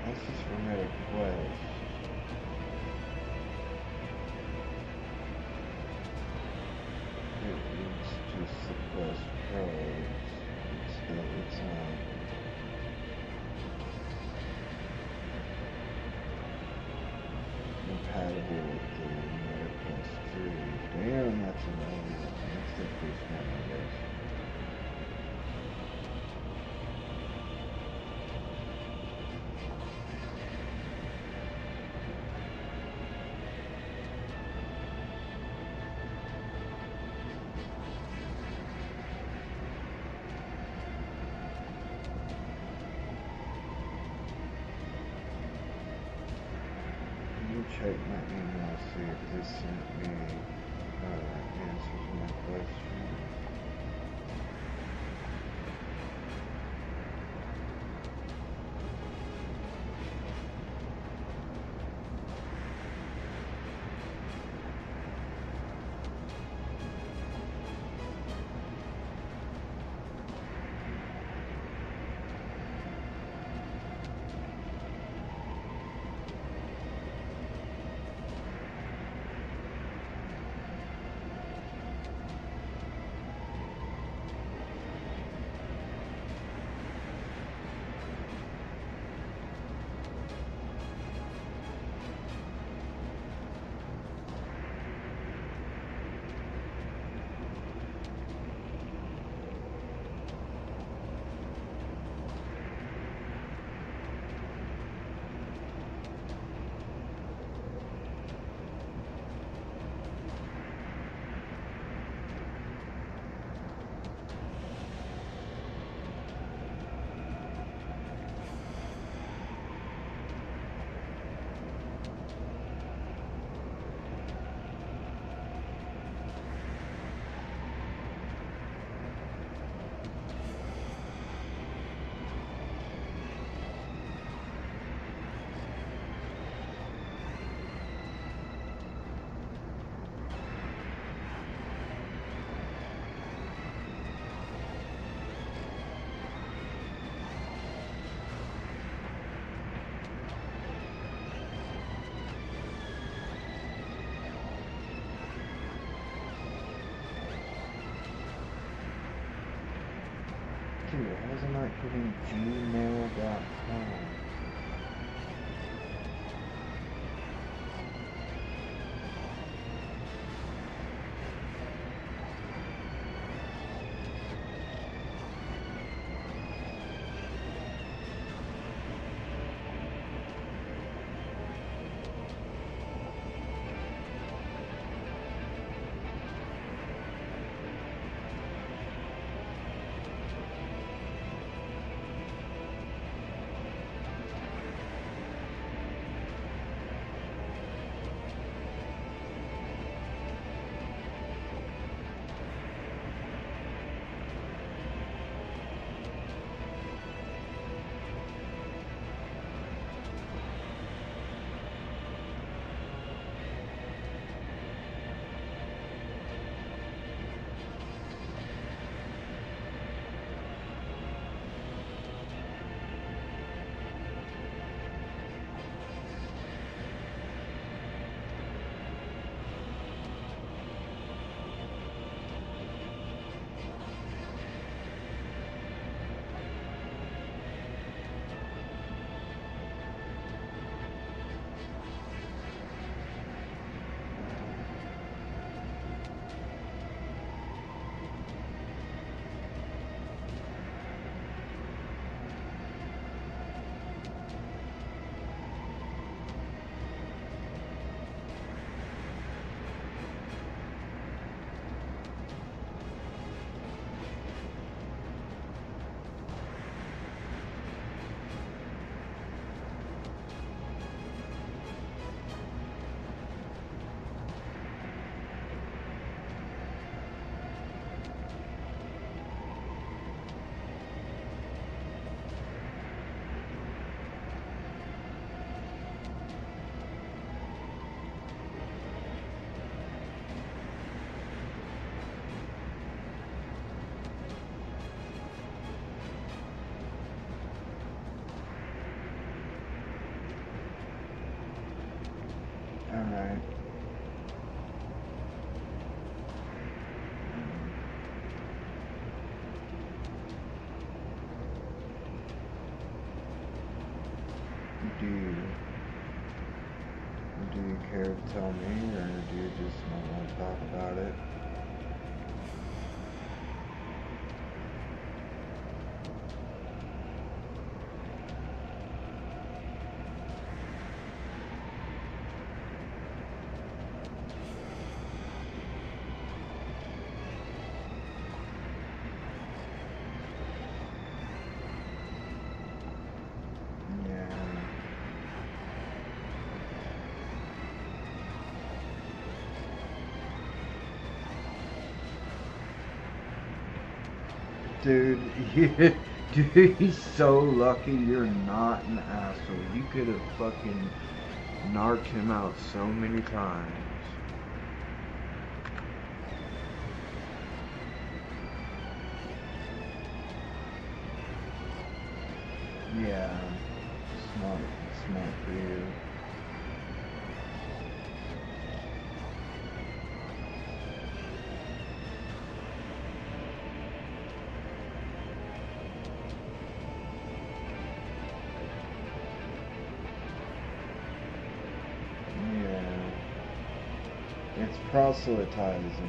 That's just for MetaQuest. It's just the Quest Pro. It's not. compatible with the Meta Quest 3. Damn, that's another one. That's the first one, I guess. Check my email, see if they sent me answers to my question. Dude, why isn't I putting gmail.com? Alright. Do you care to tell me, or do you just not want to talk about it? Dude, dude, he's so lucky you're not an asshole. You could have fucking narked him out so many times. Yeah, smart for you. It's proselytizing.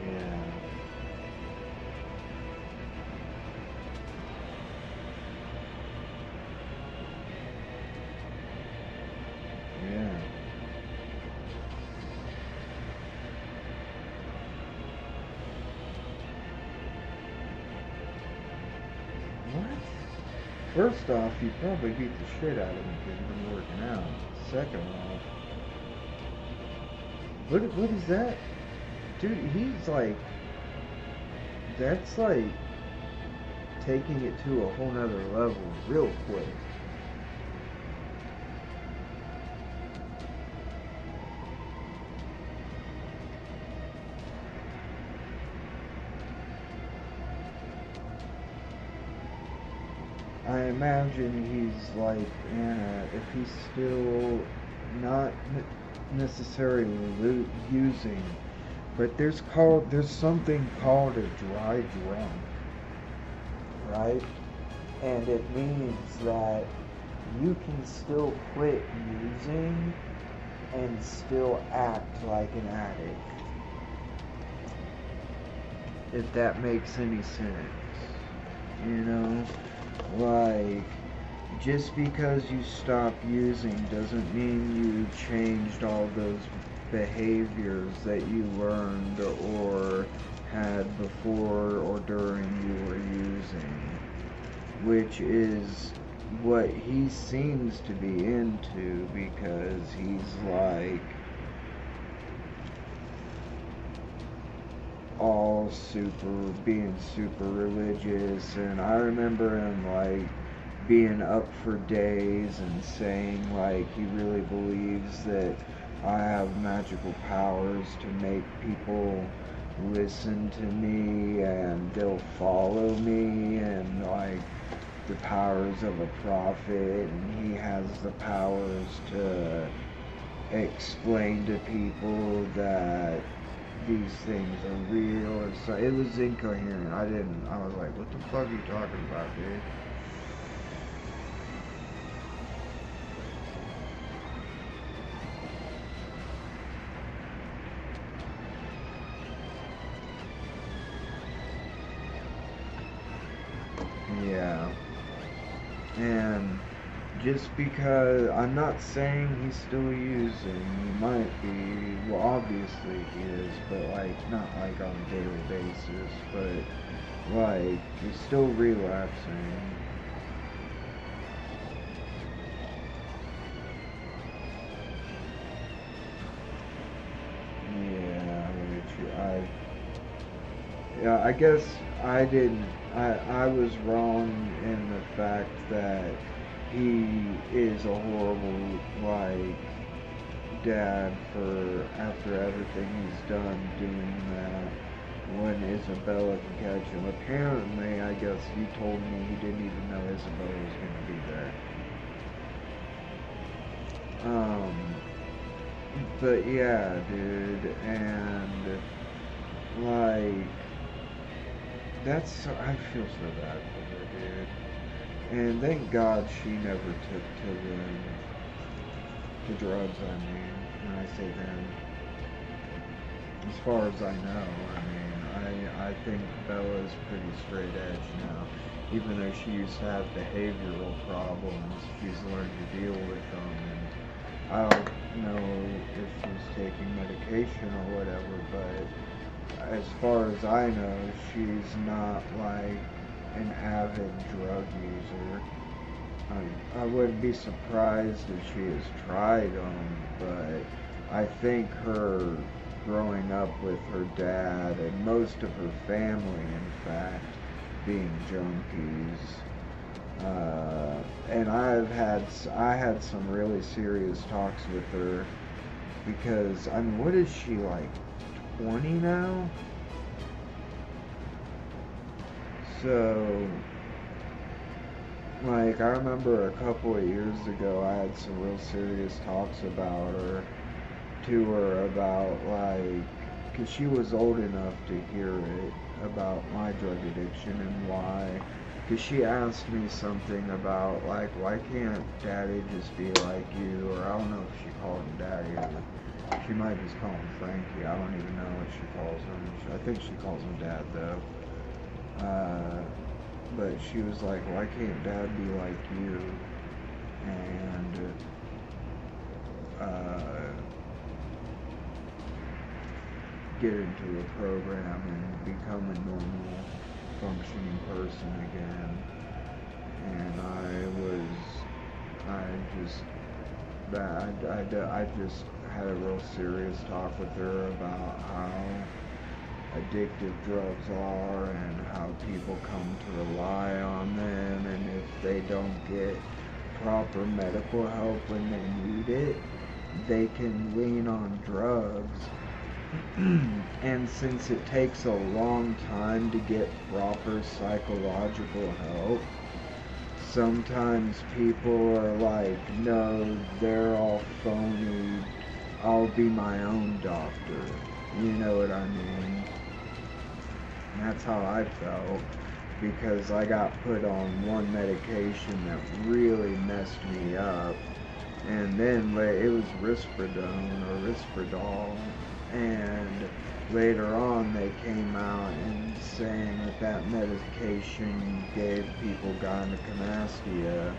Yeah. Yeah. What? First off, you probably beat the shit out of him because you've been working out. Second off, what is that? Dude, he's like, that's like taking it to a whole nother level real quick. I imagine he's like if he's still not necessarily using, but there's something called a dry drunk, right? And it means that you can still quit using and still act like an addict, if that makes any sense, you know? Like, just because you stop using doesn't mean you changed all those behaviors that you learned or had before or during you were using, which is what he seems to be into, because he's like all being super religious, and I remember him like being up for days and saying like he really believes that I have magical powers to make people listen to me and they'll follow me, and like the powers of a prophet, and he has the powers to explain to people that these things are real. It was incoherent. I was like, what the fuck are you talking about, dude? Yeah. And just because, I'm not saying he's still using, he might be, well obviously he is, but like, not like on a daily basis, but like, he's still relapsing. Yeah, I guess I was wrong in the fact that he is a horrible, like, dad for, after everything he's done doing that, when Isabella can catch him. Apparently, I guess he told me he didn't even know Isabella was going to be there. But yeah, dude, and like I feel so bad for her, dude. And thank God she never took to drugs. I mean, when I say them, as far as I know, I mean, I think Bella's pretty straight edge now. Even though she used to have behavioral problems, she's learned to deal with them. And I don't know if she's taking medication or whatever, but as far as I know, she's not like an avid drug user. I wouldn't be surprised if she has tried them, but I think her growing up with her dad and most of her family, in fact, being junkies. And I had some really serious talks with her because, I mean, what is she, like 20 now? So, like, I remember a couple of years ago I had some real serious talks to her about, like, because she was old enough to hear it, about my drug addiction and why. Because she asked me something about, like, why can't Daddy just be like you? Or I don't know if she called him Daddy, or she might just call him Frankie. I don't even know what she calls him. I think she calls him Dad, though. But she was like, why can't Dad be like you? And get into a program and become a normal functioning person again. And I just had a real serious talk with her about how addictive drugs are and how people come to rely on them, and if they don't get proper medical help when they need it, they can lean on drugs. And since it takes a long time to get proper psychological help, sometimes people are like, no, they're all phony, I'll be my own doctor. You know what I mean? And that's how I felt, because I got put on one medication that really messed me up, and then it was Risperdal, and later on they came out and saying that medication gave people gynecomastia,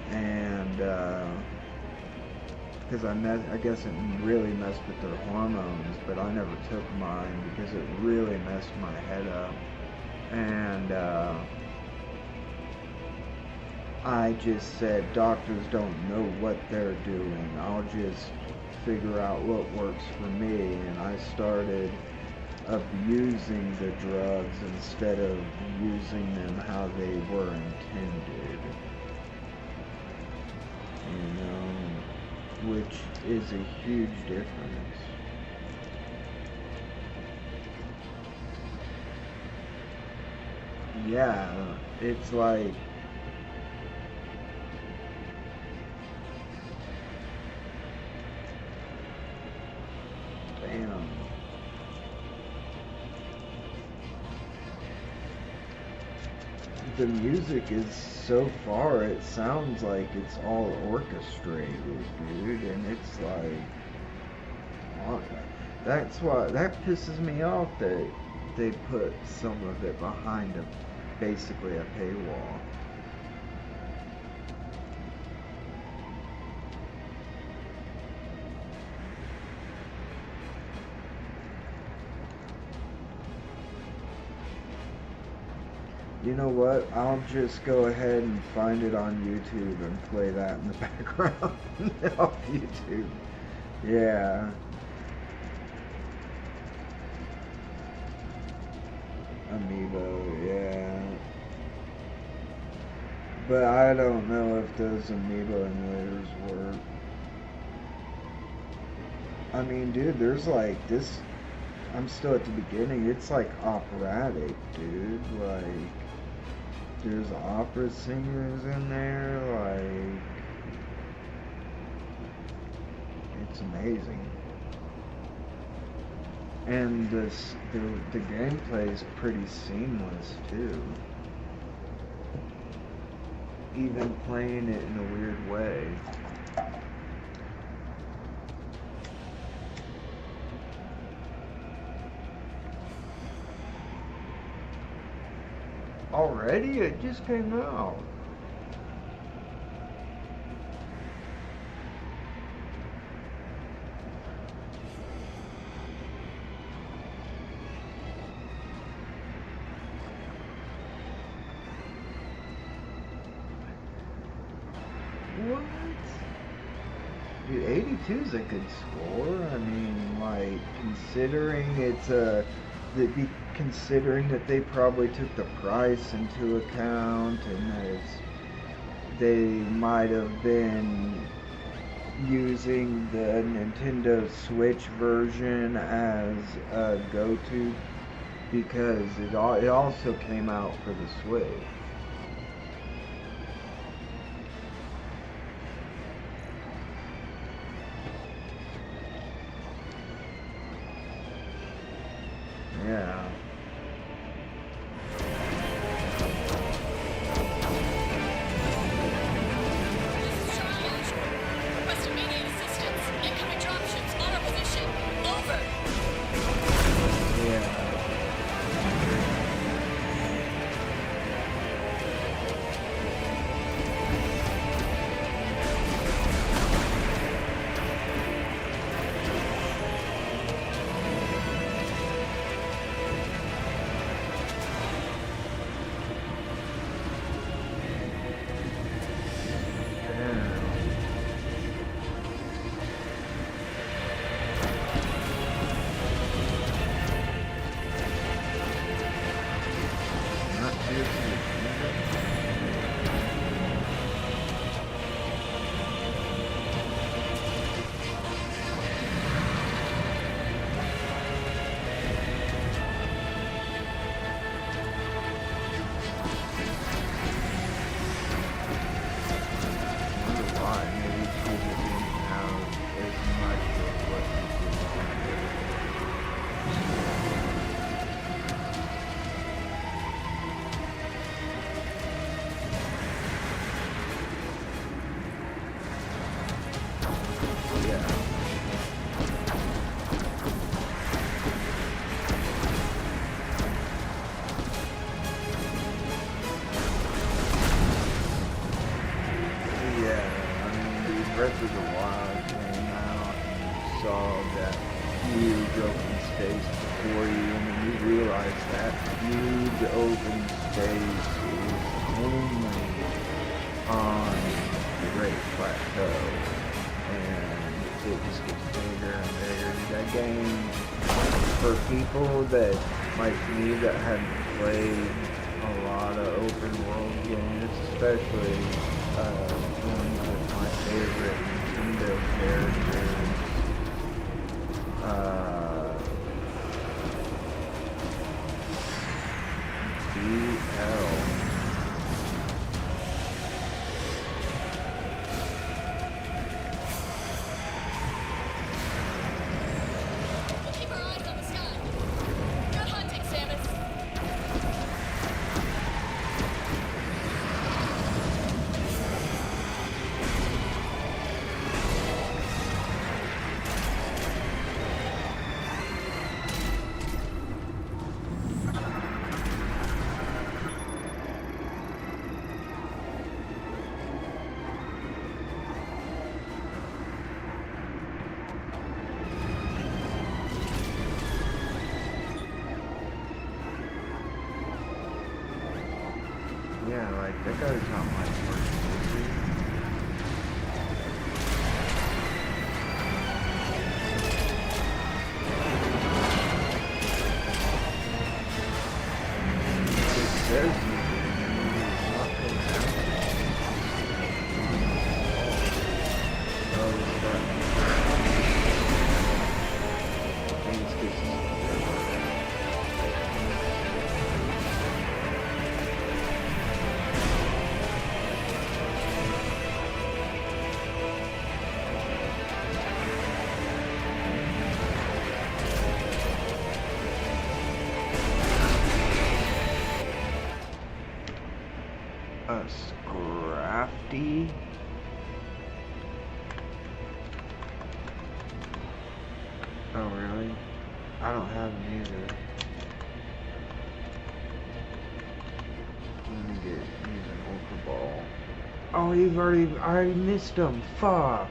and because I guess it really messed with their hormones, but I never took mine because it really messed my head up. And I just said, doctors don't know what they're doing. I'll just figure out what works for me. And I started abusing the drugs instead of using them how they were intended. You know, which is a huge difference. Yeah, it's like, damn. The music is, so far, it sounds like it's all orchestrated, dude, and it's like, that pisses me off that they put some of it behind basically a paywall. You know what? I'll just go ahead and find it on YouTube and play that in the background off YouTube. Yeah. Amiibo, yeah. But I don't know if those Amiibo emulators work. I mean, dude, there's like this. I'm still at the beginning. It's like operatic, dude. Like, there's opera singers in there. Like, it's amazing. And the gameplay is pretty seamless too. Even playing it in a weird way. Already? It just came out. What? Dude, 82 is a good score. I mean, like, considering it's considering that they probably took the price into account and that they might have been using the Nintendo Switch version as a go-to because it also came out for the Switch. Yeah. Request immediate assistance. Incoming dropships on our position. Over. Yeah. Breath of the Wild came out and you saw that huge open space before you, and then you realize that huge open space is only on the Great Plateau, and it just gets bigger and bigger. That game, for people that, like me, that hadn't played a lot of open world games, especially ones with my favorite Nintendo characters, BL. Keep our eyes on the sky. Good hunting, Samus. Yeah, like, that guy's not my first movie. It says he's in the movie, it's not coming out. Oh, it's starting. I think it's 'cause Scrafty. Oh really? I don't have them either. Let me use an Ultra Ball. Oh, I already missed them. Fuck.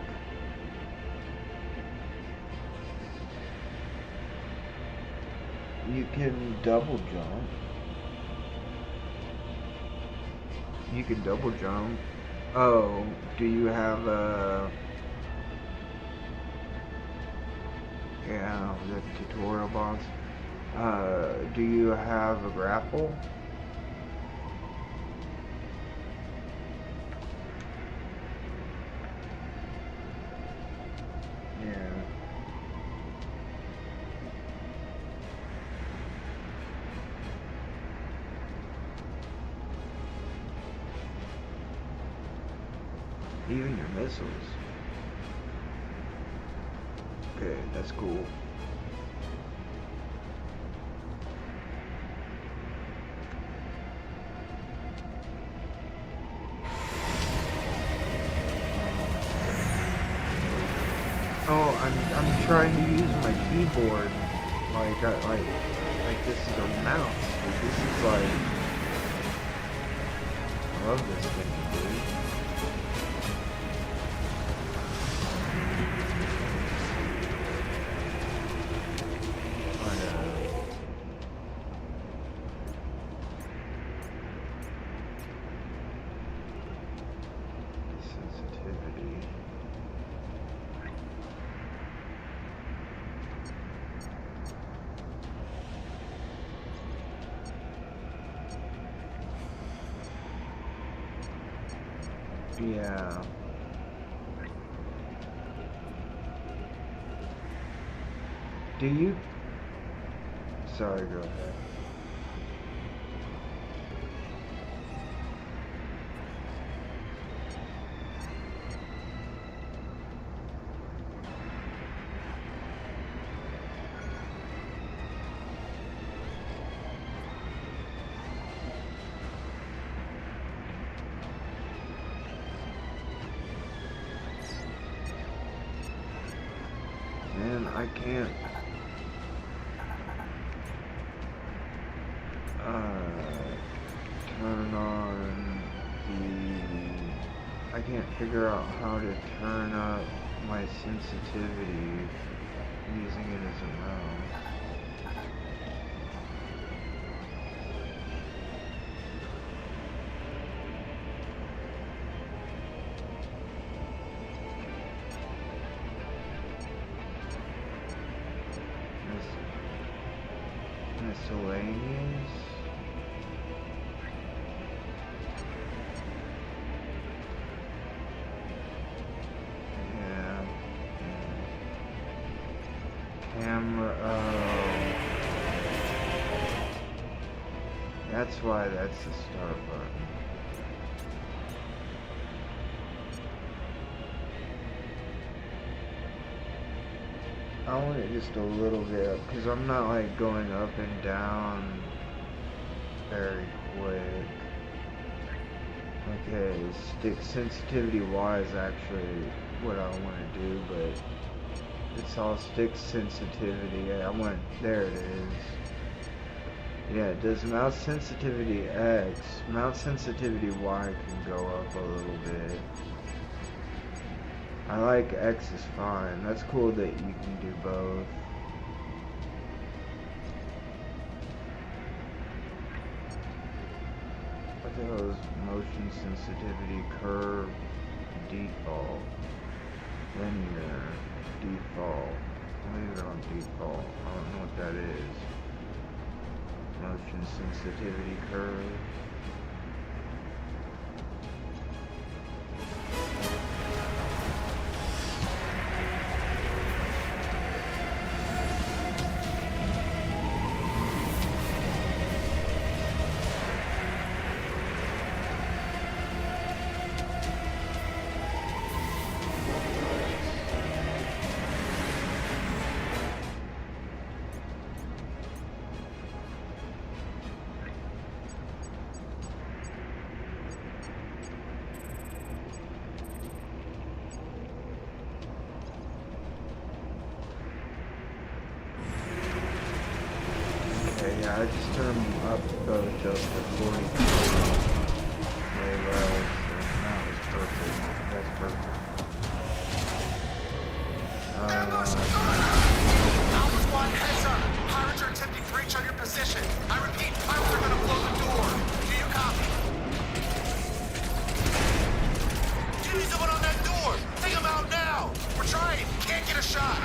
You can double jump. You can double jump. Oh, do you have a... Yeah, the tutorial box. Do you have a grapple? Yeah. Even your missiles. Okay, that's cool. Oh, I'm trying to use my keyboard like this is a mouse. Like, this is like, I love this thing, dude. Sensitivity. Yeah. Do you? Sorry, go ahead. Man, I can't. Turn on the... I can't figure out how to turn up my sensitivity using it as a mouse. Miscellaneous. Yeah. Camera. Oh. That's why that's the start button. I want it just a little bit up, because I'm not like going up and down very quick. Okay, stick sensitivity wise actually what I want to do, but it's all stick sensitivity. Yeah, there it is. Yeah, it does mouse sensitivity X. Mouse sensitivity Y can go up a little bit. I like X is fine. That's cool that you can do both. What the hell is motion sensitivity curve default? Linear default. Leave it on default. I don't know what that is. Motion sensitivity curve. Okay, yeah, I just turned up both of the 40 way low, so that was perfect. That's perfect. Alpha 1, heads up. Pirates are attempting breach on your position. I repeat, pirates are gonna blow the door. Do you copy? Give me someone on that door. Take them out now. We're trying. Can't get a shot.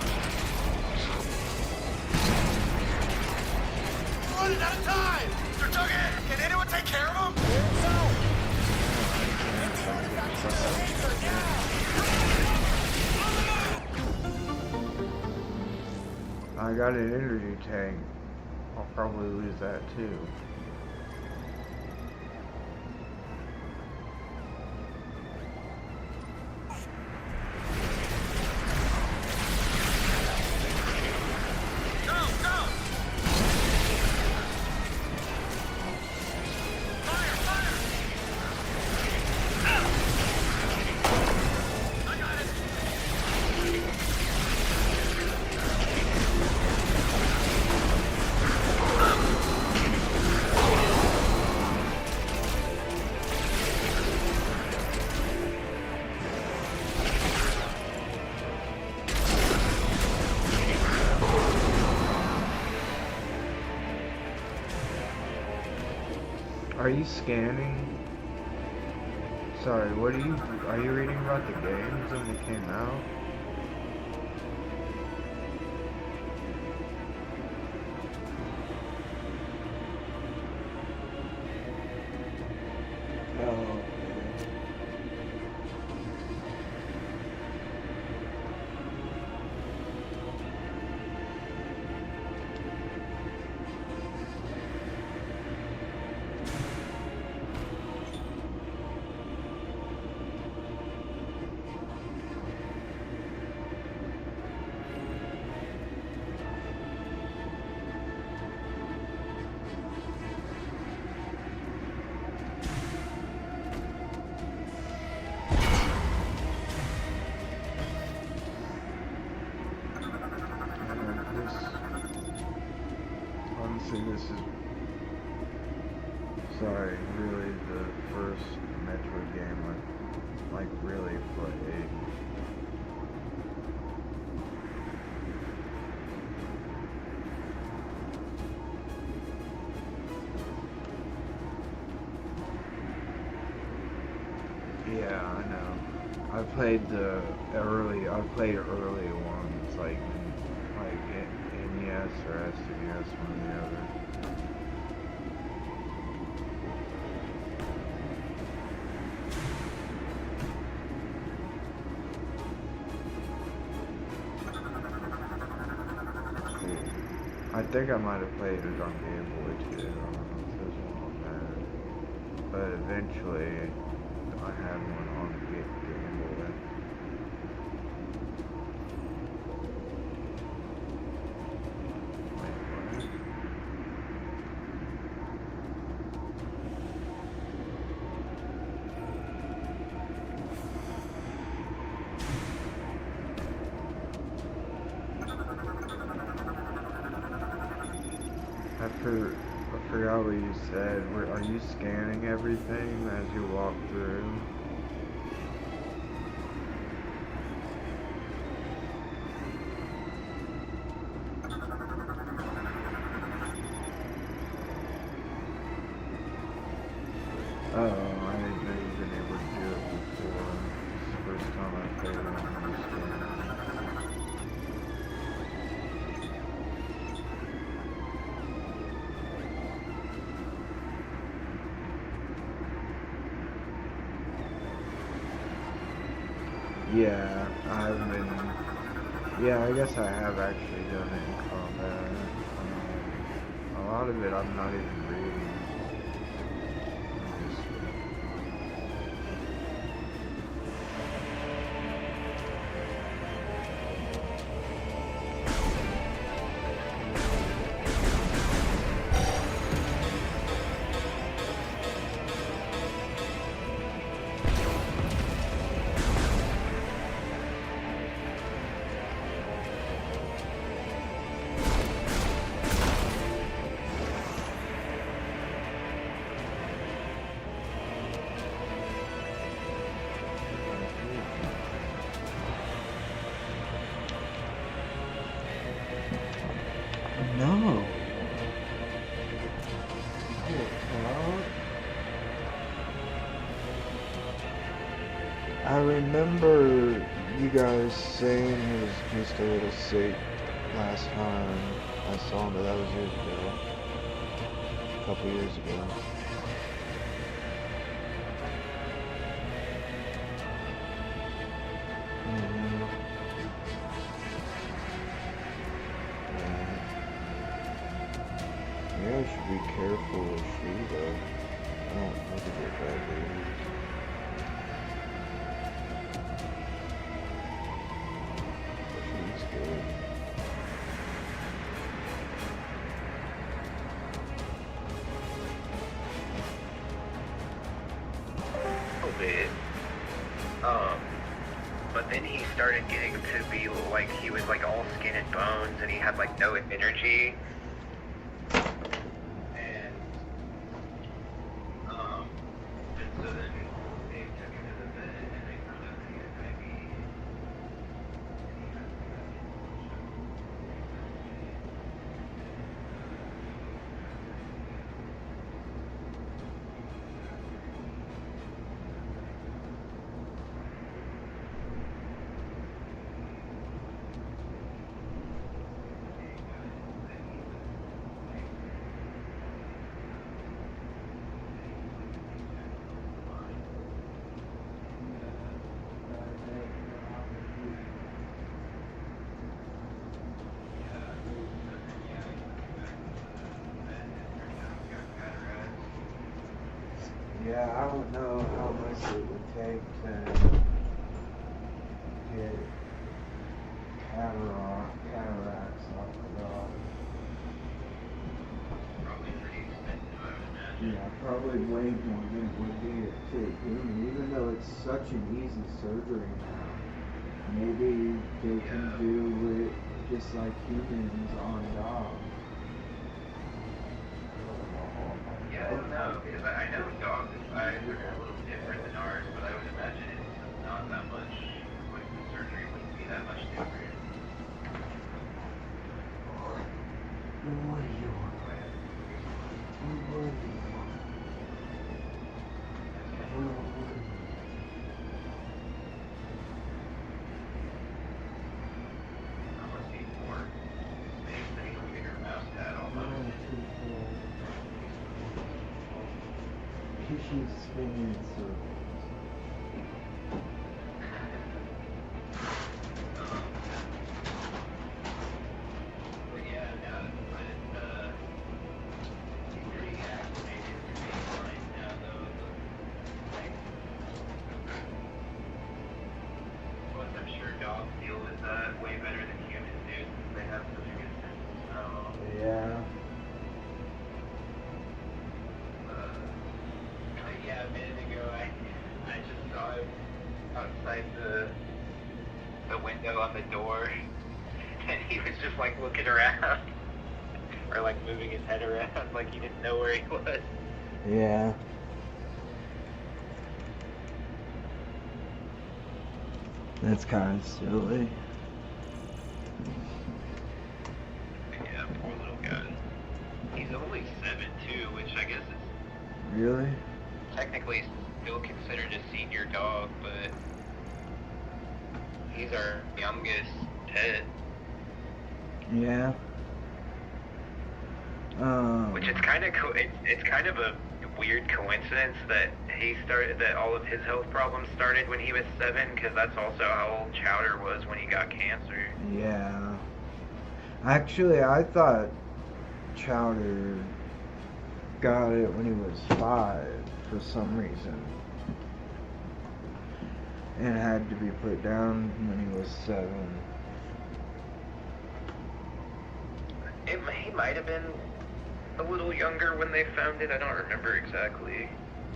We're running out of time. They're dug in. Can anyone take care of them? I got an energy tank. I'll probably lose that too. Are you scanning? Sorry, what are you reading about the games when they came out? Oh. Honestly, this is, sorry, really the first Metroid game I like really played. Yeah, I know. I played early ones, like NES or SNES, one or the other. I think I might have played it on Game Boy too. I don't know if there's one on that. But eventually, I had one on Game Boy. I forgot what you said. Are you scanning everything as you walk through? Oh, I didn't know you've been able to do it before. It's the first time I played it on the scanner. Yeah, yeah, I guess I have actually done it in combat. A lot of it I'm not even reading. No. I remember you guys saying he was just a little sick last time I saw him, but that was years ago. A couple years ago. Yeah, I should be careful with she though. I don't look at it badly. She's good. A little bit. But then he started getting to be like, he was like all skin and bones and he had like no energy. And, so then they took him to the vet and they found out that he had diabetes. Yeah, I don't know how much it would take to get cataracts off the dog. Probably pretty expensive, I would imagine. Yeah, probably way more than it would be to take human, even though it's such an easy surgery now. Maybe they can do it just like humans on dogs. Yeah, I don't know, because I know dogs' eyes are a little different than ours, but I would imagine it's not that much, like the surgery wouldn't be that much different. What do you want? What do you want? I want to see more space than a bigger mouse pad almost. She's spinning in circles. But yeah, now that he's pretty activated in his mind now, though. Like, plus, I'm sure dogs deal with that way better than humans do since they have such a good sense of smell. Yeah. Yeah, a minute ago, I just saw him outside the window on the door, and he was just like looking around, or like moving his head around, like he didn't know where he was. Yeah. That's kind of silly. Yeah, poor little guy. He's only 7 too, which I guess is Really? technically still considered a senior dog, but he's our youngest pet. Yeah. Which it's kind of it's kind of a weird coincidence that that all of his health problems started when he was 7, because that's also how old Chowder was when he got cancer. Yeah. Actually, I thought Chowder got it when he was 5 for some reason, and had to be put down when he was 7. He might have been a little younger when they found it. I don't remember exactly.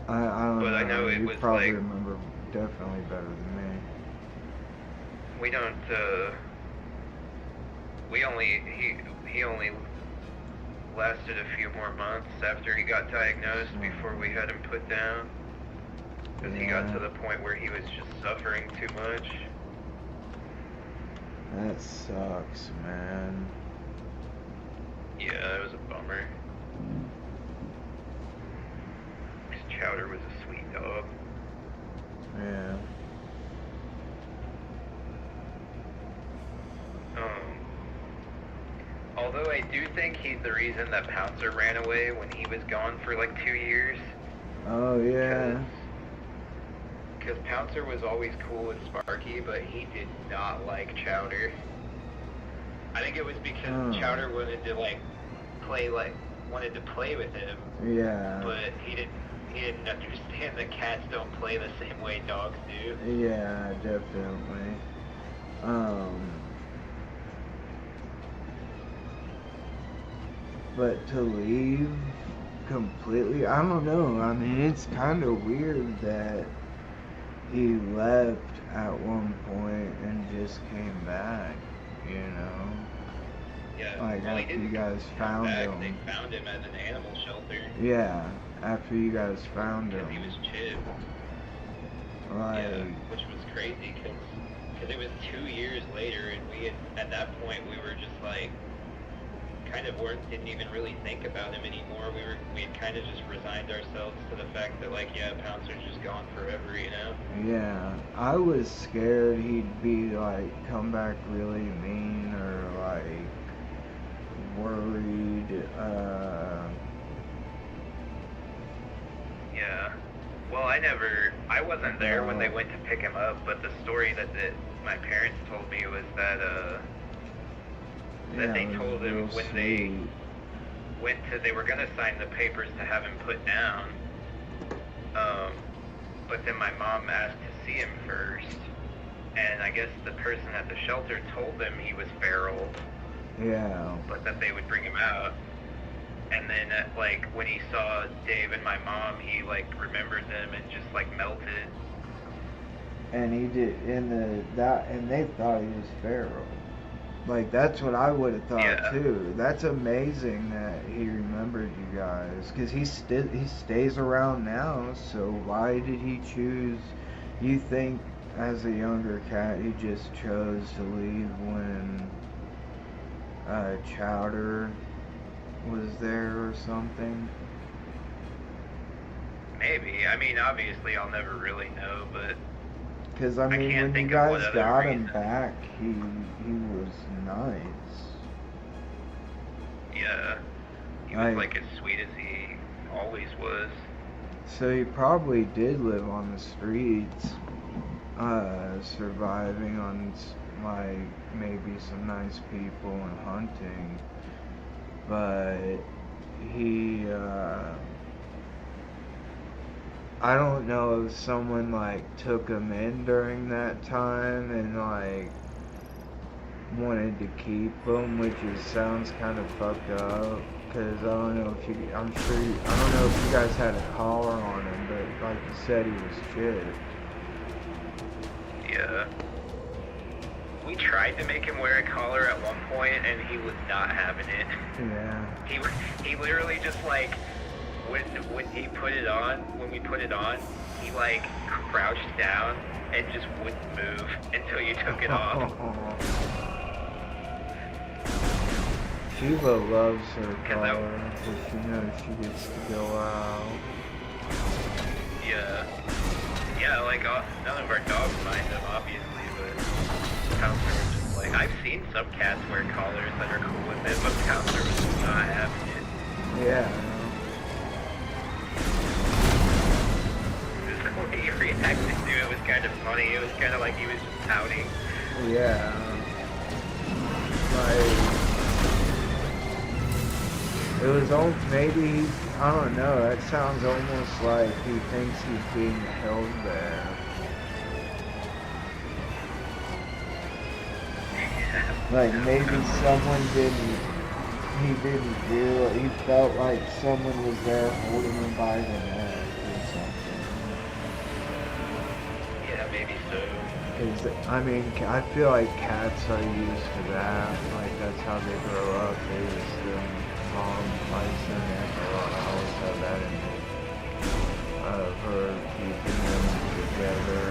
I don't know. But I know it you was probably like, remember definitely better than me. we don't. He only lasted a few more months after he got diagnosed before we had him put down. Because he got to the point where he was just suffering too much. That sucks, man. Yeah, it was a bummer. 'Cause Chowder was a sweet dog. Yeah. Although I do think he's the reason that Pouncer ran away when he was gone for like 2 years. Oh yeah. Because Pouncer was always cool with Sparky, but he did not like Chowder. I think it was because Chowder wanted to wanted to play with him. Yeah. But he didn't understand that cats don't play the same way dogs do. Yeah, definitely. But to leave completely, I don't know. I mean, it's kind of weird that he left at one point and just came back, you know? Yeah, Like well, after you guys found him. They found him at an animal shelter. Yeah, after you guys found him. Because he was chipped. Like, Yeah, which was crazy because it was 2 years later, and at that point we were just like kind of didn't even really think about him anymore. We had kind of just resigned ourselves to the fact that like, yeah, Pouncer's just gone forever, you know? yeah, I was scared he'd be like come back really mean or like worried. Yeah. Well, I wasn't there when they went to pick him up, but the story that my parents told me was that Yeah, they it was told him real when sweet. they were gonna sign the papers to have him put down. But then my mom asked to see him first, and I guess the person at the shelter told them he was feral. Yeah. But that they would bring him out. And then, like, when he saw Dave and my mom, he, like, remembered them and just, like, melted. And he did, and they thought he was feral. Like, that's what I would have thought, too. That's amazing that he remembered you guys. Because he stays around now, so why did he choose, you think, as a younger cat, he just chose to leave when Chowder was there or something? Maybe. I mean, obviously, I'll never really know, but... Because, I mean, when you guys got him back, he was nice. Yeah. He was, like, as sweet as he always was. So he probably did live on the streets, surviving on, like, maybe some nice people and hunting. But he, I don't know if someone like took him in during that time and like wanted to keep him, which sounds kind of fucked up. Cause I don't know if I don't know if you guys had a collar on him, but like you said, he was shit. Yeah. We tried to make him wear a collar at one point, and he was not having it. Yeah. He literally just like when we put it on, he like crouched down and just wouldn't move until you took it off. Shiva loves her collar because she knows she gets to go out. Yeah. Yeah, like none of our dogs mind them, obviously, but Pouncer was just like, I've seen some cats wear collars that are cool with it, but Pouncer was just not having it. Yeah. The way he reacted to it was kind of funny. It was kind of like he was just pouting. Yeah. Like, it was maybe, I don't know, that sounds almost like he thinks he's being held there. Like maybe someone he didn't feel, he felt like someone was there holding him by the neck or something. Yeah, maybe so. Because, I mean, I feel like cats are used to that. Like, that's how they grow up. They just, mom likes their neck a lot. I always have that in me. Her keeping them together,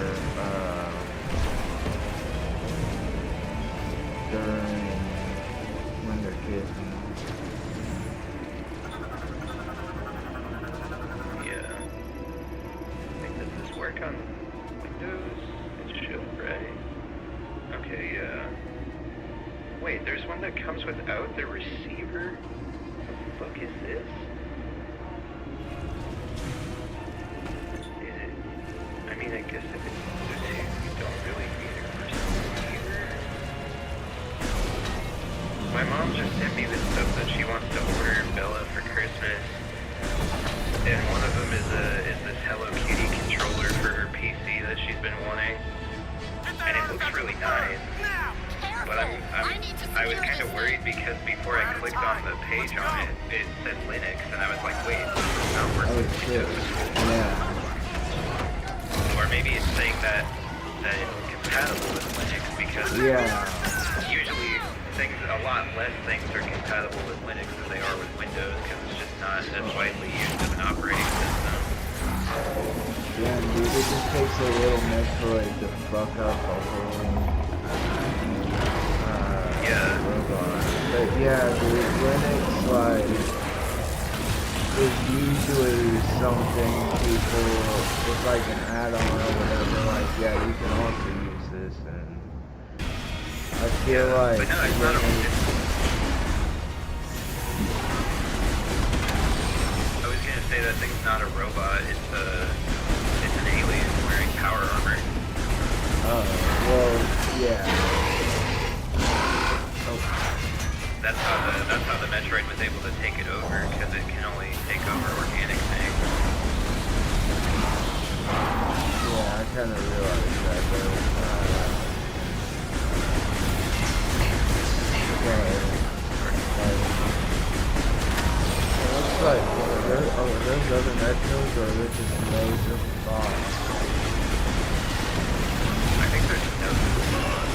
during, when they're kittens. games without the receiver? What the fuck is this? Is it? I mean, I guess if it's Bluetooth, you don't really need a receiver. My mom just sent me this stuff that she wants to order Bella for Christmas. And one of them is this Hello Kitty controller for her PC that she's been wanting. And it looks really nice. But I was kind of worried because before I clicked on the page on it, it said Linux, and I was like, wait, this does not work with Windows. Yeah. Or maybe it's saying that it's compatible with Linux because usually a lot less things are compatible with Linux than they are with Windows because it's just not as widely used as an operating system. Yeah, dude, it just takes a little Metroid to fuck up a whole robot. But yeah, dude, Linux, like, is usually something people, it's like an add-on or whatever, like, yeah, you can also use this, and I feel like but no, it's not I was gonna say that thing's not a robot, it's an alien wearing power armor. Oh, well, yeah. That's how the Metroid was able to take it over, because it can only take over organic things. Yeah, I kind of realized that, though. It looks like, are those other Metros, or are they just nodes of the box? I think there's no boss.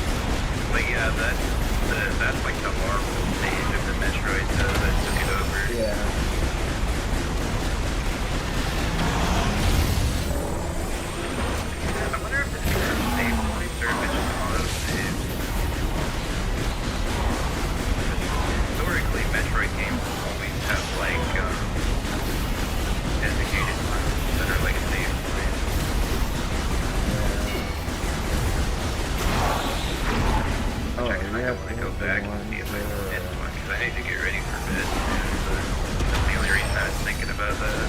But yeah, that's like the Marvel stage of the Metroid that took it over. Yeah. I wonder if it's going to save points or if it just auto-saves. Historically, Metroid games always have like designated ones that are like save points. Oh, I kind of want to go back and see if I can miss one, because I need to get ready for bed. So that's the only reason I was thinking about that.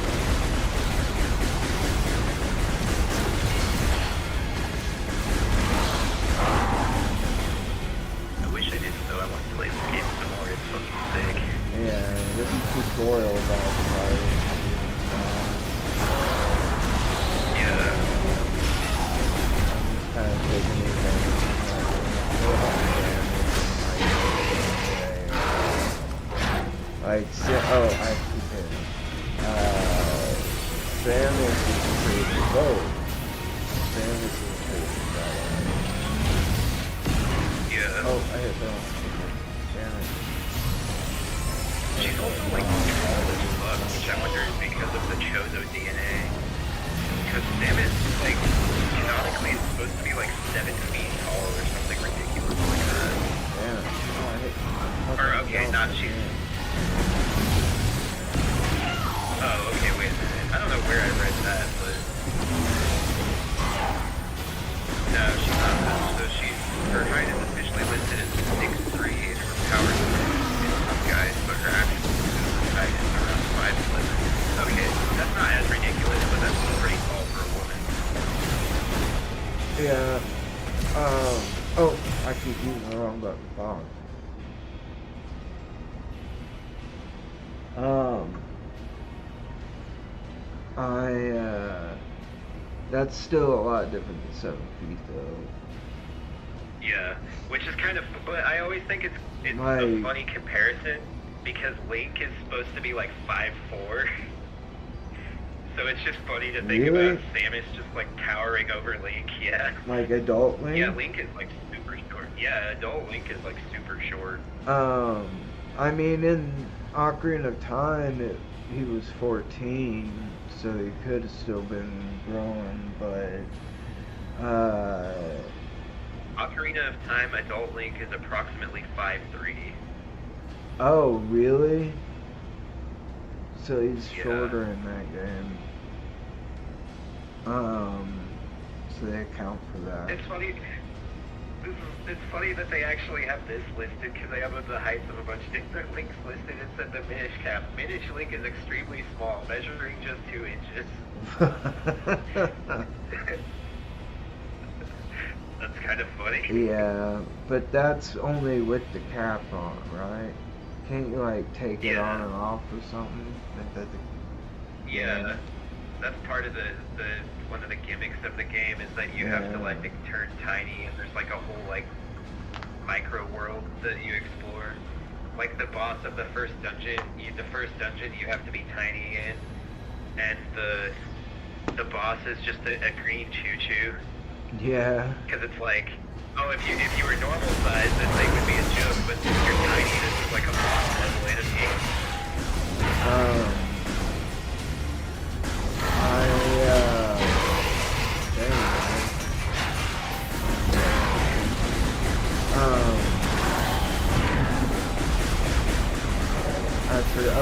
I wish I didn't, though. I want to play this game some more. It's fucking sick. Yeah, this is tutorial about fire. Yeah. I'm just kind of taking advantage of like, I keep hitting. Samus is pretty low. Samus is pretty bad. Yeah. Oh, I hit that one. Damn it. She's also like tall as fuck, which I wonder is because of the Chozo DNA. Because Samus, like, canonically is supposed to be like 7 feet tall or something ridiculous like that. Damn. Oh, I hit. Or, okay, not she's... Oh, okay, wait a minute. I don't know where I read that, but... No, she's not. So her height is officially listed as 6'3", and her power is some guys, but her actual height is around 5'11". Okay, that's not as ridiculous, but that's still pretty tall for a woman. Yeah. Oh, I keep using the wrong button. Fine. That's still a lot different than 7 feet, though. Yeah, which is kind of, but I always think it's like, a funny comparison, because Link is supposed to be like 5'4". So it's just funny to think really? about Samus just like towering over Link, yeah. Like adult Link? Yeah, Link is like super short. Yeah, adult Link is like super short. I mean, in Ocarina of Time, he was 14, so he could have still been grown, but, Ocarina of Time, adult Link is approximately 5'3". Oh, really? So he's Yeah. shorter in that game. So they account for that. It's funny. It's funny that they actually have this listed because they have the heights of a bunch of different links listed. It said the Minish cap. Minish link is extremely small, measuring just 2 inches. That's kind of funny. Yeah, but that's only with the cap on, right? Can't you like take it on and off or something? Yeah, that's part of the one of the gimmicks of the game is that you have to like turn tiny, and there's like a whole like micro world that you explore. Like the boss of the first dungeon, you have to be tiny in, and the boss is just a green choo-choo. Yeah. Because it's like, oh, if you were normal size, this thing would be a joke, but since you're tiny, this is like a boss level enemy.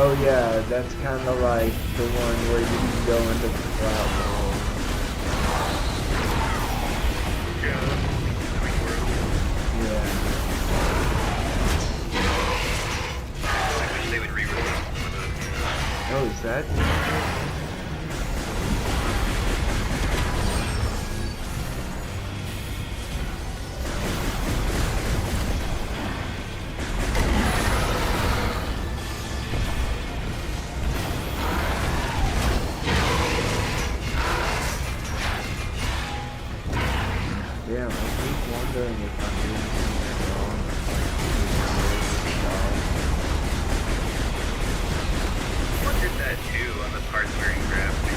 Oh yeah, that's kind of like the one where you can go into the cloud world. Yeah. I wish they would re-release some of those. Oh, is that? Damn, I keep wondering if I'm doing something wrong. I wondered that too on the parts where he grabbed me.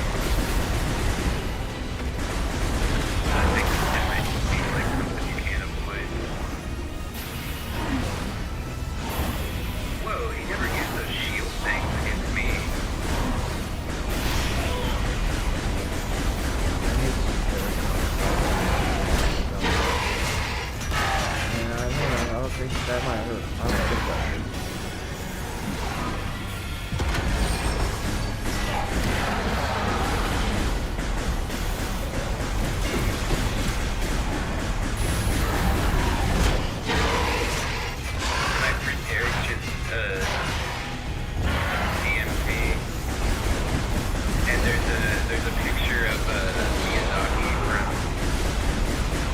I think it might be like something you can't avoid. Whoa, he never used those shield things against me. I don't think that might hurt. I don't think that hurts. My friend Eric just DM'd me, and there's a picture of Miyazaki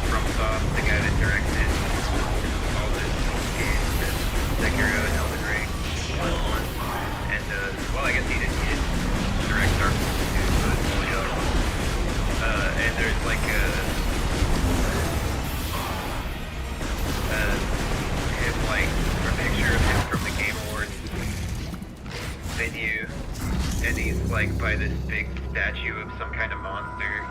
from Soft, the guy that directed all the games, Sekiro and Elden Ring, and well, I guess he didn't direct Dark Souls 2, so it's really other one. And there's like a picture of him from the Game Awards venue, and he's like by this big statue of some kind of monster.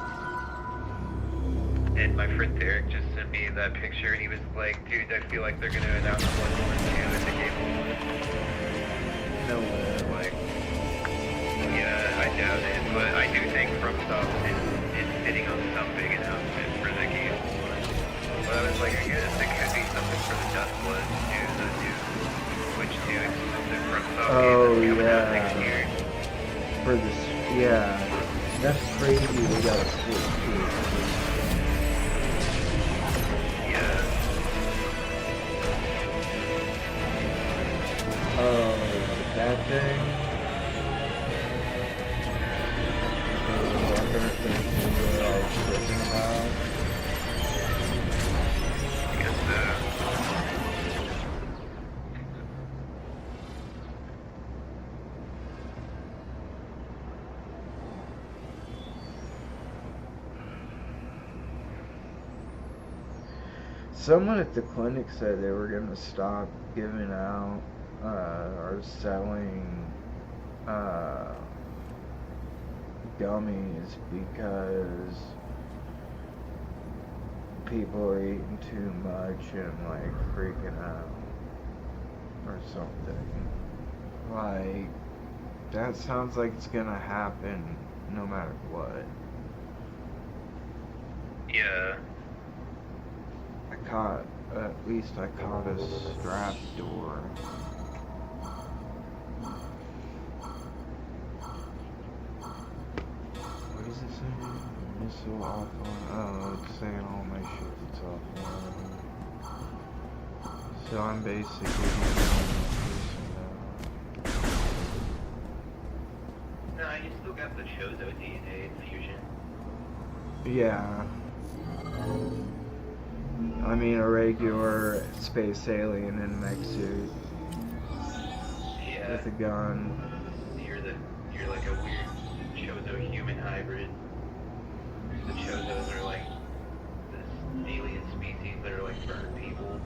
And my friend Derek just sent me that picture, and he was like, dude, I feel like they're gonna announce Bloodborne 2 at the Game Awards. No way. Like, yeah, I doubt it, but I do think FromSoft is sitting on some big announcement for the Game Awards. But I was like, I guess it could be something for the Dustblood 2, the new Switch 2 exclusive FromSoft game that's coming out next year. For this, yeah. That's crazy they got a Switch too. Oh, that thing? I wonder if they were all tripping about. Because someone at the clinic said they were going to stop giving out or selling gummies because people are eating too much and like freaking out or something. Like, that sounds like it's gonna happen no matter what. yeah. At least I caught a strap door. What does it say? Missile offline. Oh, it's saying all my shit that's offline. So I'm basically No, you still got the Chozo DNA fusion. yeah. I mean a regular space alien in a mech suit Yeah. with a gun. You're like a weird Chozo human hybrid. The Chozos are like this alien species that are like bird people.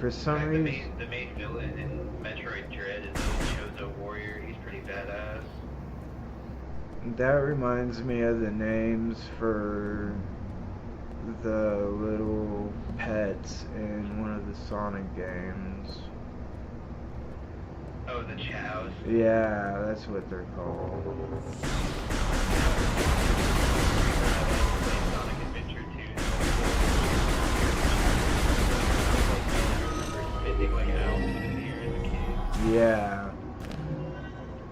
For some The reason, main villain in Metroid Dread is the Chozo warrior. He's pretty badass. that reminds me of the names for the little pets in one of the Sonic games. Oh, the Chows. Yeah, that's what they're called. Sonic Adventure 2. Spending like hours in here as a kid. Yeah,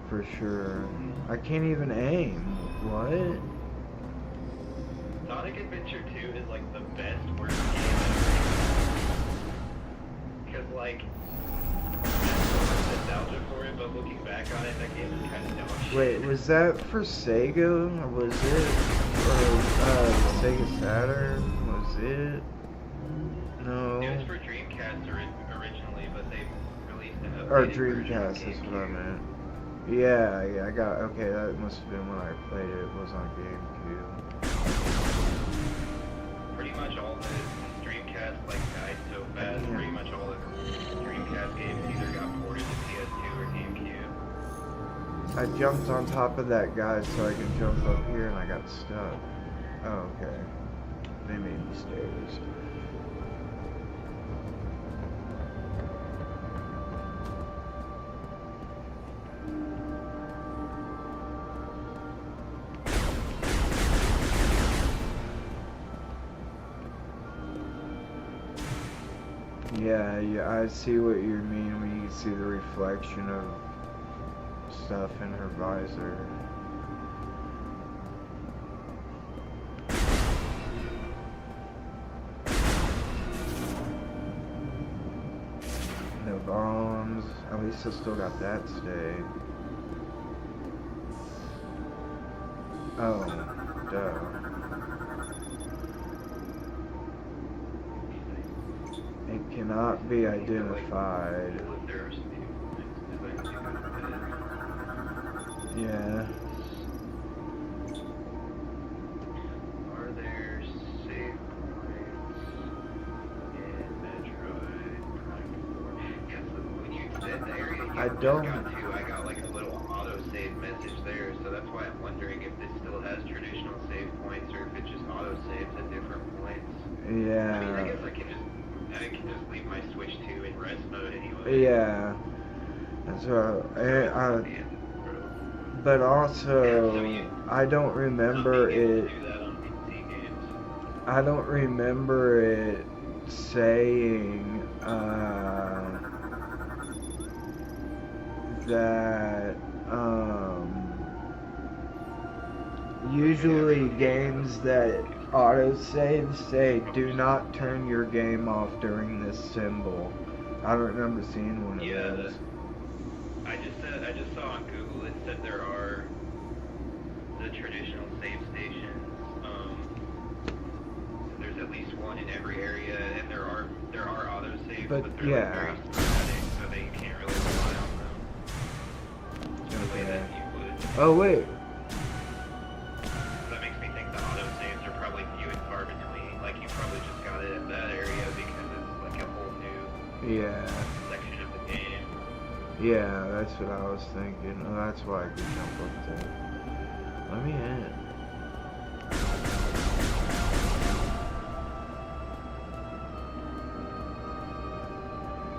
for sure. I can't even aim. What? Sonic Adventure 2 is like the best worst game ever. Because like, nostalgia for it, but looking back on it, that game is kind of dog shit. Wait, was that for Sega? Or was it? Or Sega Saturn? Was it? No. It was for Dreamcast originally, but they released an updated Or version of Dreamcast is what I GameCube. meant. Yeah, I got, okay, that must have been when I played it. It was on GameCube. Pretty much all the Dreamcast like died so fast. Yeah. Pretty much all the Dreamcast games either got ported to PS2 or GameCube. I jumped on top of that guy so I could jump up here and I got stuck. Oh, okay. They made me stairs. Yeah, I see what you mean when you see the reflection of stuff in her visor. No bombs. At least I still got that stay. Oh, duh. It cannot be identified. Yeah. Are there save points in Metroid Prime 4? Because when you said the area you I just don't- got to, I got like a little auto-save message there, so that's why I'm wondering if this still has traditional save points or if it just auto-saves at different points. I mean, I Yeah. guess I can just leave my Switch 2 in rest mode anyway. Yeah. That's what but also, I don't remember it. I don't remember it saying that usually games that autosave say do not turn your game off during this symbol. I don't remember seeing one of those. I just saw on Google it said there are the traditional save stations. There's at least one in every area, and there are autosaves, but they're yeah. like very sporadic, so they can't really rely on them. The way Okay. that you would. Oh wait. That makes me think the autosaves are probably few and far between. Like you probably just got it at that area because it's like a whole new Yeah. section of the game. Yeah, that's what I was thinking. Oh, that's why I could jump up there. Let me in.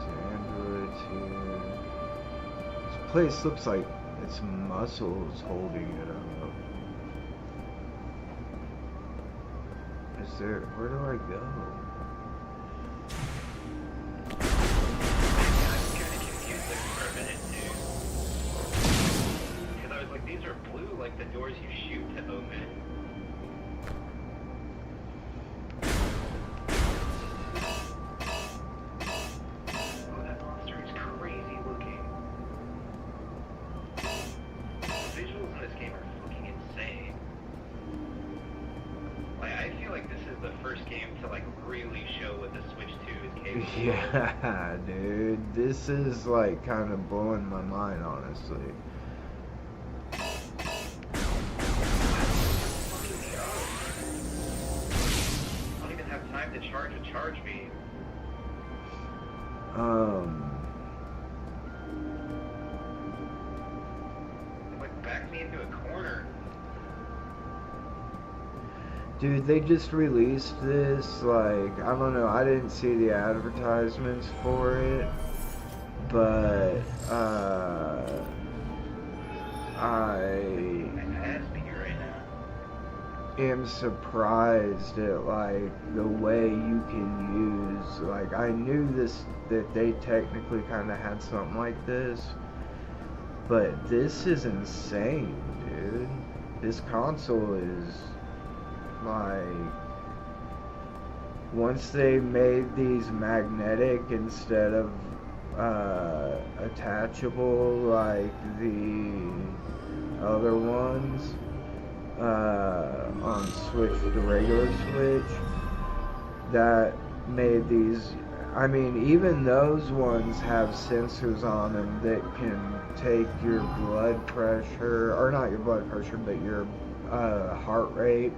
Androids here. This place looks like it's muscles holding it up. Is there? Where do I go? These are blue, like the doors you shoot to open. first game to like really show what the Switch 2 is capable of. Yeah, dude. This is like kind of blowing my mind, honestly. I don't even have time to charge a charge beam. It like backed me into a corner. Dude, they just released this, like, I don't know, I didn't see the advertisements for it, but, I am surprised at, like, the way you can use, like, I knew that they technically kind of had something like this, but this is insane, dude. This console is... like, once they made these magnetic instead of attachable like the other ones on Switch, the regular Switch, that made these, I mean, even those ones have sensors on them that can take your blood pressure, or not your blood pressure, but your heart rate.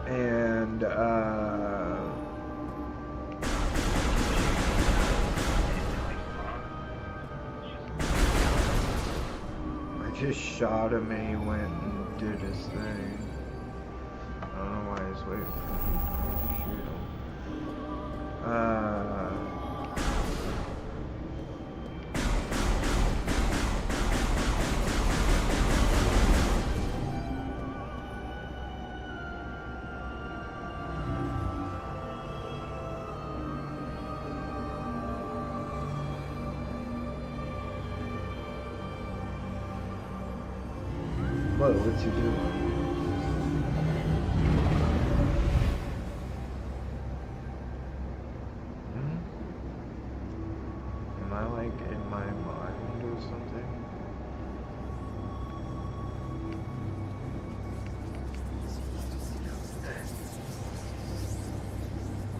And I just shot him and he went and did his thing. I don't know why he's waiting for me to shoot him. What? What's he doing? Am I like in my mind or something?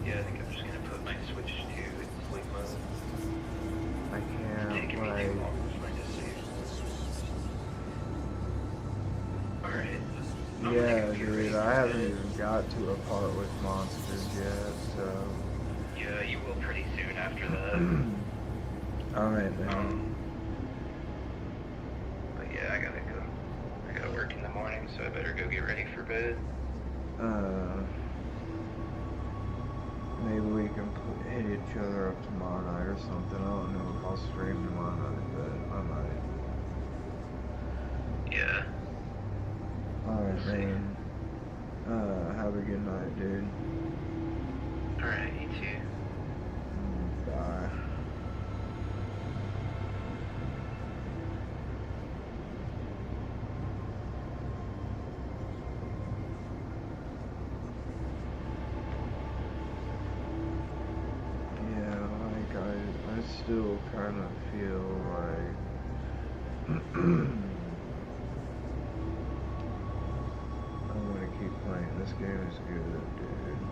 Yeah, I think I'm just gonna put my Switch 2 in sleep mode. I can't, like... Yeah, dude, I haven't even got to a part with monsters yet, so... Yeah, you will pretty soon after that. Alright, then. But yeah, I gotta go. I gotta work in the morning, so I better go get ready for bed. Maybe we can hit each other up tomorrow night or something. I don't know if I'll stream tomorrow night, but I might. Yeah. Alright, man. Have a good night, dude. Alright, you too. Bye. Yeah, like I still kind of feel like I'm gonna keep playing. This game is good, dude.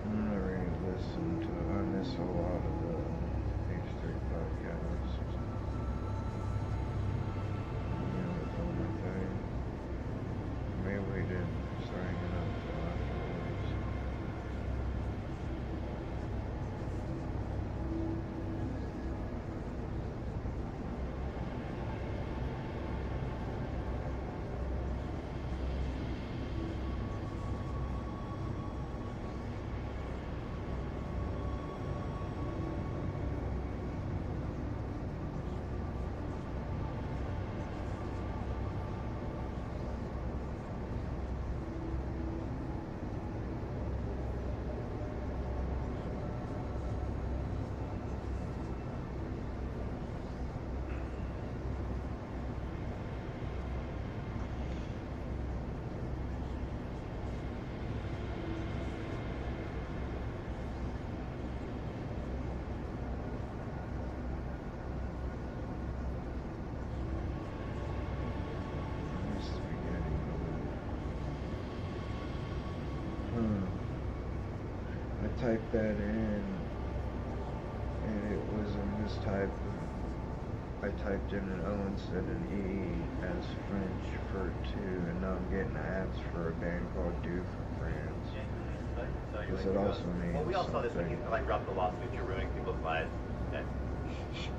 I'm gonna re-listen to it. I miss a lot of the H3 podcasts. You know, it's on my thing. Maybe we didn't start hanging out till afterwards. typed that in, and it was a mistype. I typed in an O instead of an E as French for two, and now I'm getting ads for a band called Do for France. Because it also means well, we all saw this when something. you like dropped the lawsuit. You're ruining people's lives. Okay.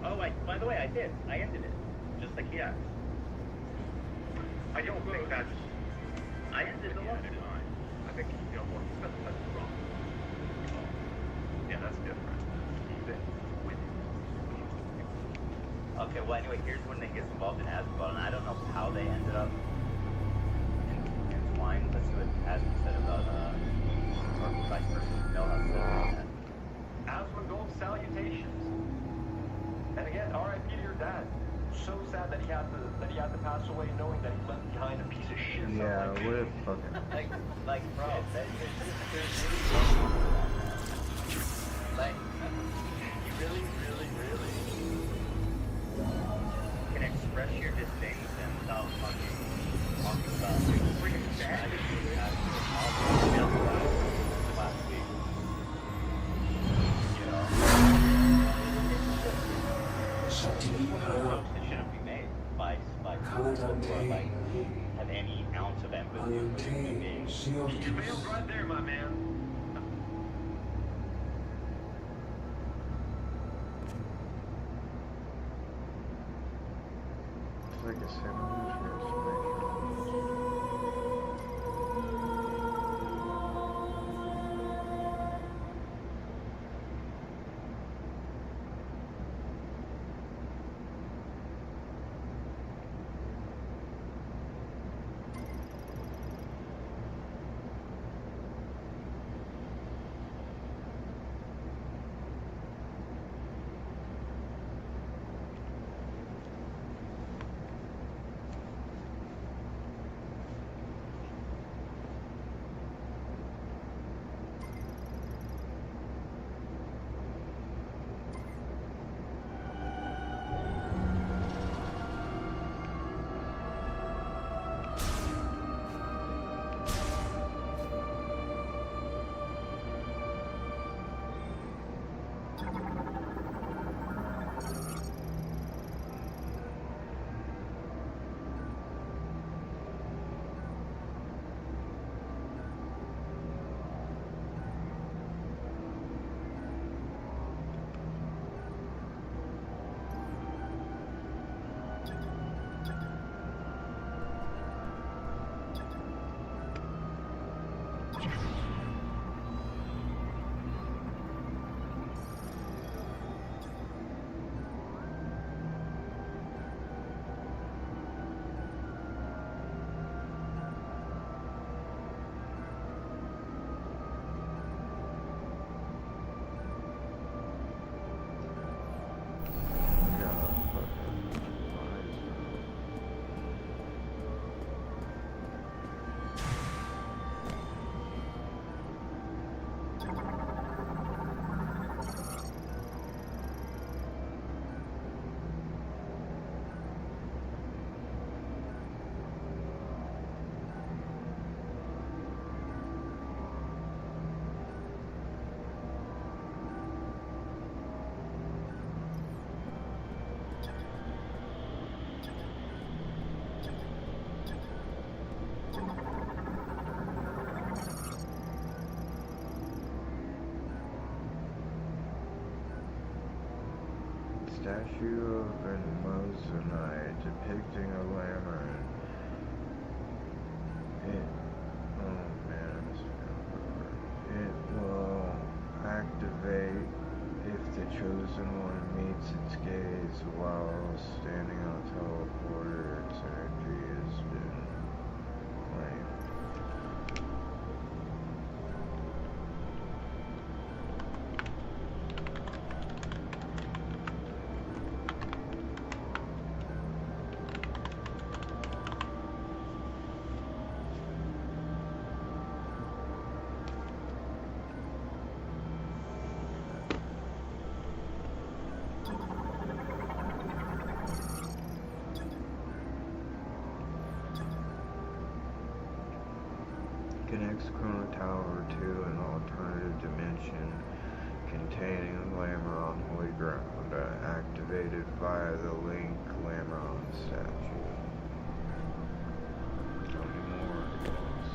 Oh, by the way, I did. I ended it, just like he asked. I don't think that's. I ended the lawsuit. I think that's wrong. Yeah, that's different. Okay, well, anyway, here's when they get involved in Asbel, and I don't know how they ended up entwined. Let's see what Asbel said about, or vice versa. Millhouse said about that. Asmongold salutations. And again, R.I.P. to your dad. So sad that he had to pass away knowing that he left behind a piece of shit. Yeah, what a fucking. Like, bro, there's like, you really can express your disdain to them without fucking talking about freaking bad last week. You know? It shouldn't be made by people who are like have any ounce of empathy for human beings. You failed right there, my man. It's like a sandwich or a statue of an Amazonite depicting a lammer. It will activate if the chosen one meets its gaze while standing on a teleporter. Its energy has been claimed. connects Chrono Tower to an alternative dimension containing Lamron Holy Ground, activated via the Link Lamron statue. Tell me more, guys.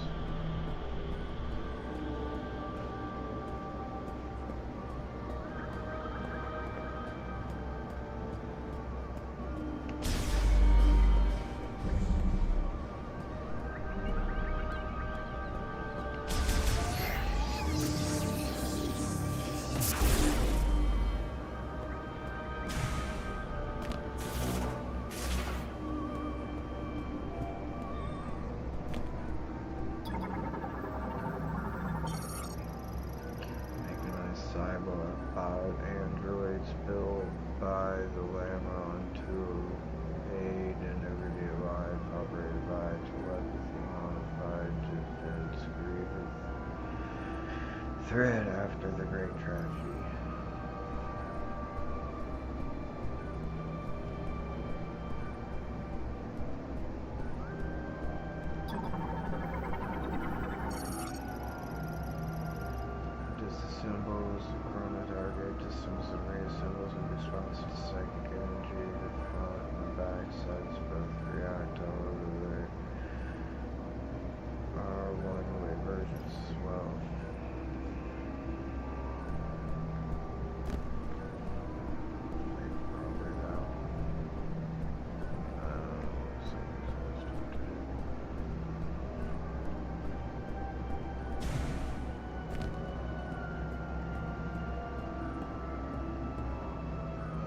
About androids built by the Lamron to aid in everyday life, operated by telepathy, modified to defense, grievous threat after the Great Tragedy. Disassembles Chrono Target, disassembles and reassembles in response to psychic energy. The front and the back sides both react, however there are one-way versions as well. Probably that one.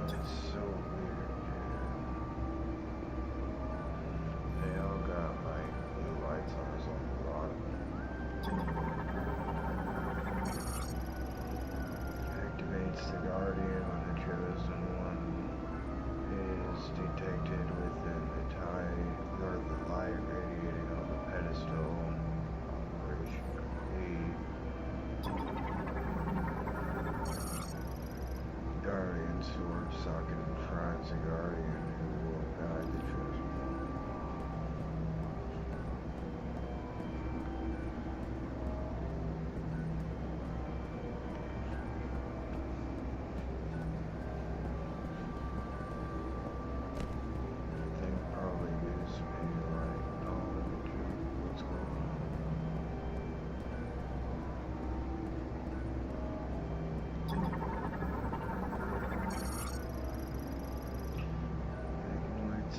It's so weird, dude. They all got like blue lights on us on the bottom. Activates the Guardian when the chosen one is detected within the light radiating on the pedestal. Operation complete. Guardian sword socket enshrines the Guardian who will guide the chosen one. I think probably gives me like knowledge of what's going on.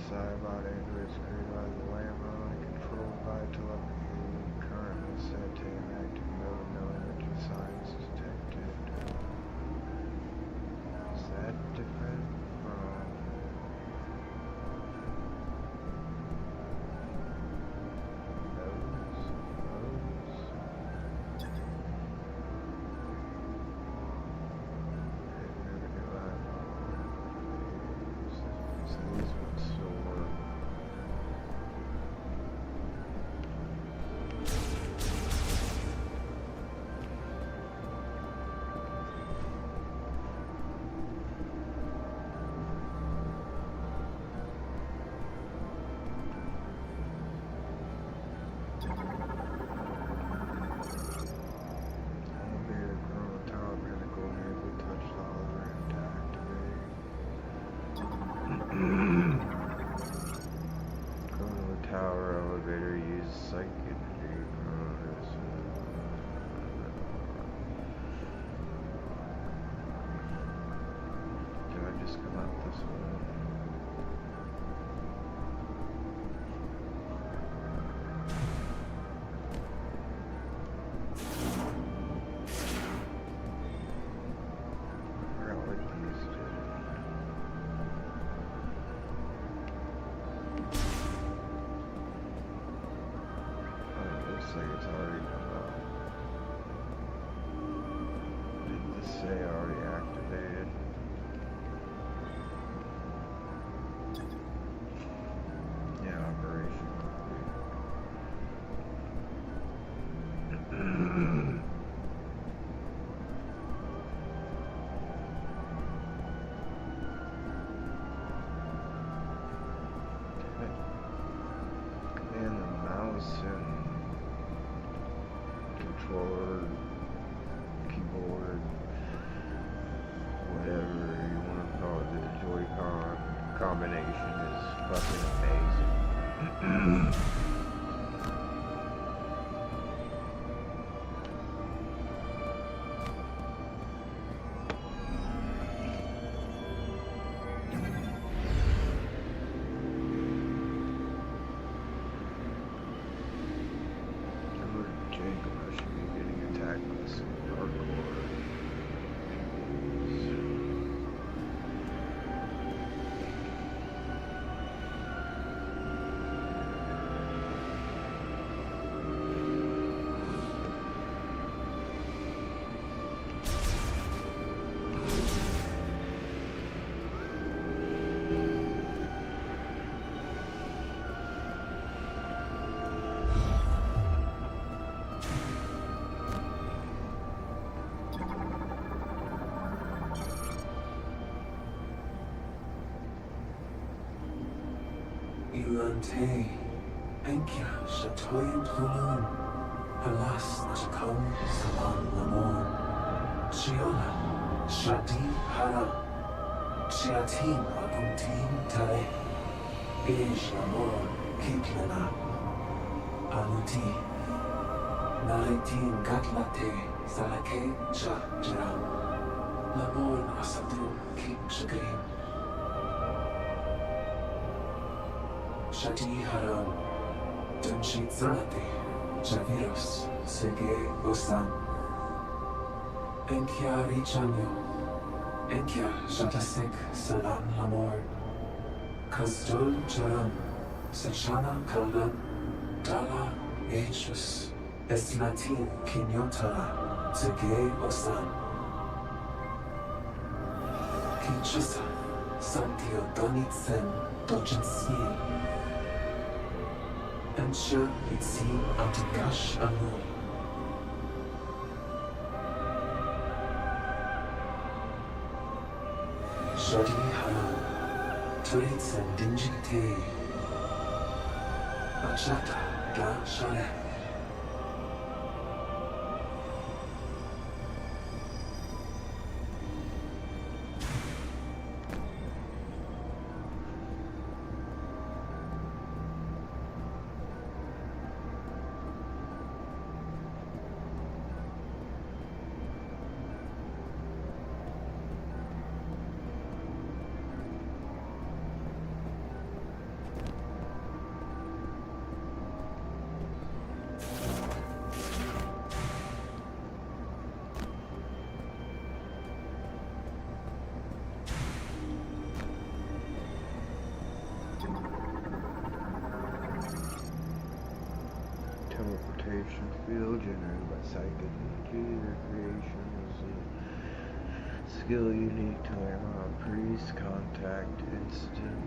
Cybot androids created by the Lamron and controlled by telepathy, currently set to inactive mode, no energy signs detected. Is that different from those? I never knew I so these ones still work. Elevator, Chrono Tower, Pinnacle, enable touch the hologram to activate. Chrono Tower elevator uses psychic energy. Do I just come out this way? I forgot what these did. Looks like it's already done up. Did this say already activated? Yeah, operation complete. And the mouse and controller, keyboard, whatever you want to call it, the Joy-Con combination is fucking amazing. Jacob, I should be getting attacked by some hardcore. Ilante, Enkia, Shatoyan Hulun, Halas, Nachkom, Salam Lamor, Shiola, Shadi Hara, Shiatim, Apuntim, Tare, Ish Lamor, Kiklana, Anuti, Naritim, Gatlate, Salake, Shajra, Lamor, Asadu, Kik Shagrim. Shati Haram, Dunshi Zanate, Javirus, Sege Osam, Enkia Richanyo, Enkia Shatasek Salam Lamor, Kazdol Jaram, Sachana Kalam, Dala Echus, Eslatin Kinyotara, Sege Osam, Kinshasa, Santio Donitsen, Dojinsin. Ensure it's seen Antikash Amu. Shadi Haram, Turits and Dinjite, Achata, Da Shale. Teleportation field generated by psychic energy. Their creation is a skill unique to Amon Priest. Contact instantly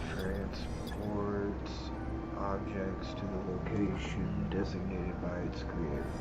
transports objects to the location designated by its creator.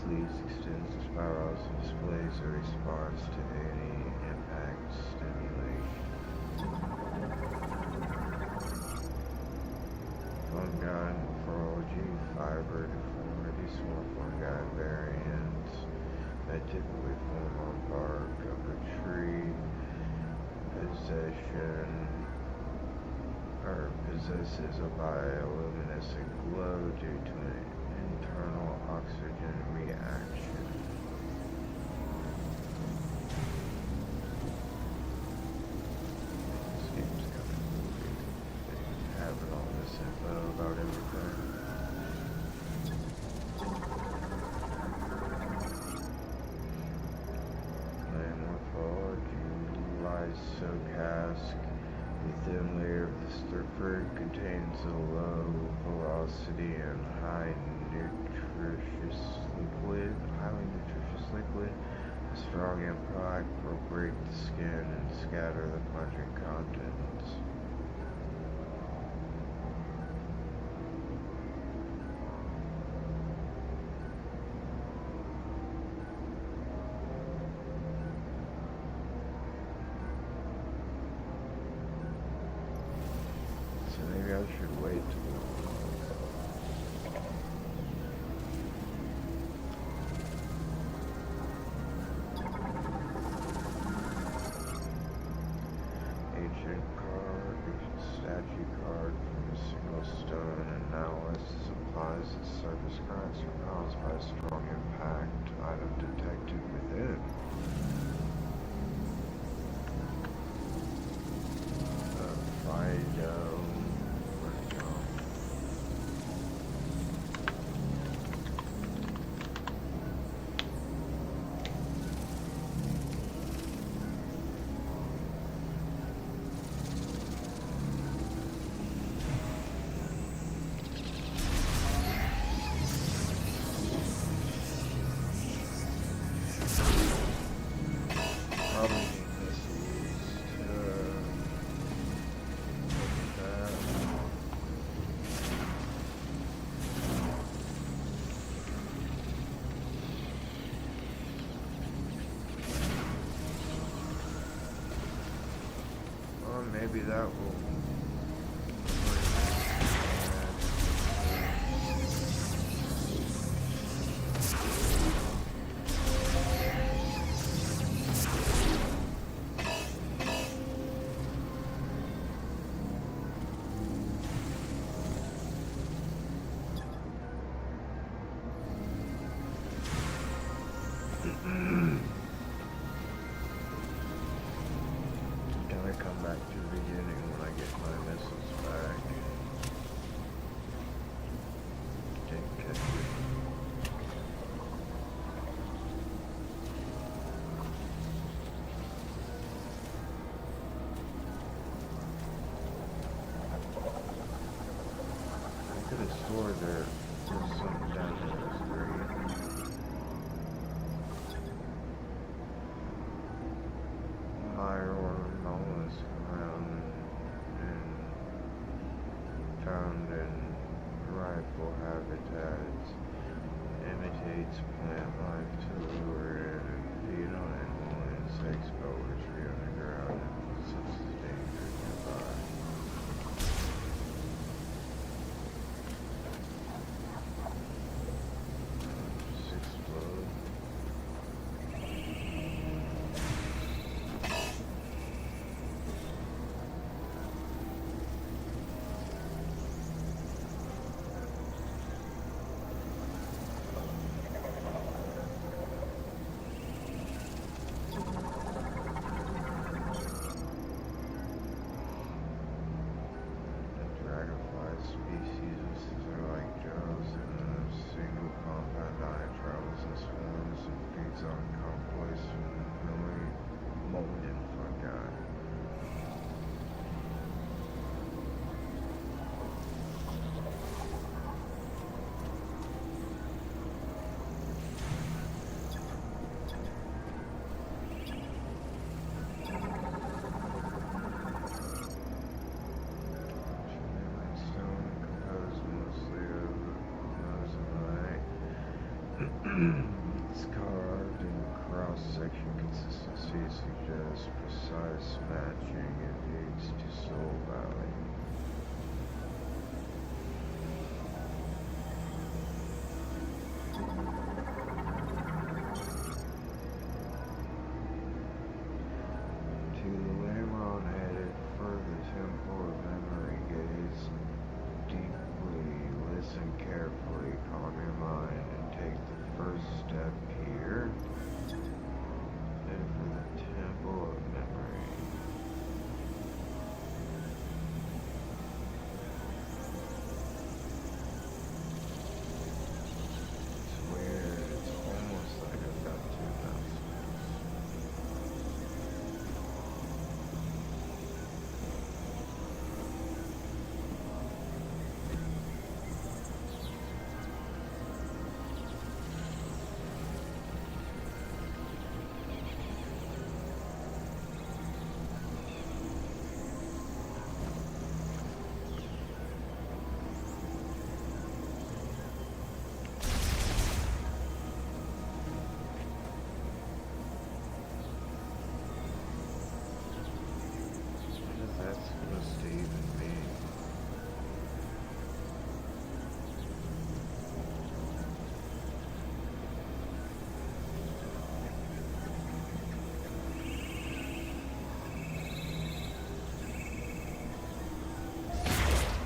sleeves extends the spirals and displays a response to any impact stimulation. Fungi and morphology, fiber deformity, small fungi variants that typically form on bark of a tree, possesses a bioluminescent glow due to an internal oxygen reaction. This game's kind of cool. They have all this info about everything. Plant morphology, lysocask. The thin layer of the fruit contains a low velocity and highly nutritious liquid. A strong impact will break the skin and scatter the pungent contents. So maybe I should wait ancient statue carved from a single stone, and now supplies its surface cracks are caused by a strong impact. Item detected within. Fido. Probably maybe that will. Can I come back to the beginning when I get my missiles back? Didn't catch it. I could have swore there's something down there that's green. Higher order mollusks found in rifle habitats, imitates plant life to lure in and feed on animal insects, poetry underground, and senses danger nearby. Explode. Its carved and cross-section consistency suggests precise matching and leads to Soul Valley. To the Lamron headed for the Temple of Memory. Gaze deeply, listen carefully, calm your mind, and take the first step here. Head for the Temple of Memory. It's weird, it's almost like I've got 2,000. What is that supposed to even mean?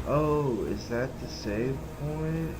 Oh, is that the save point?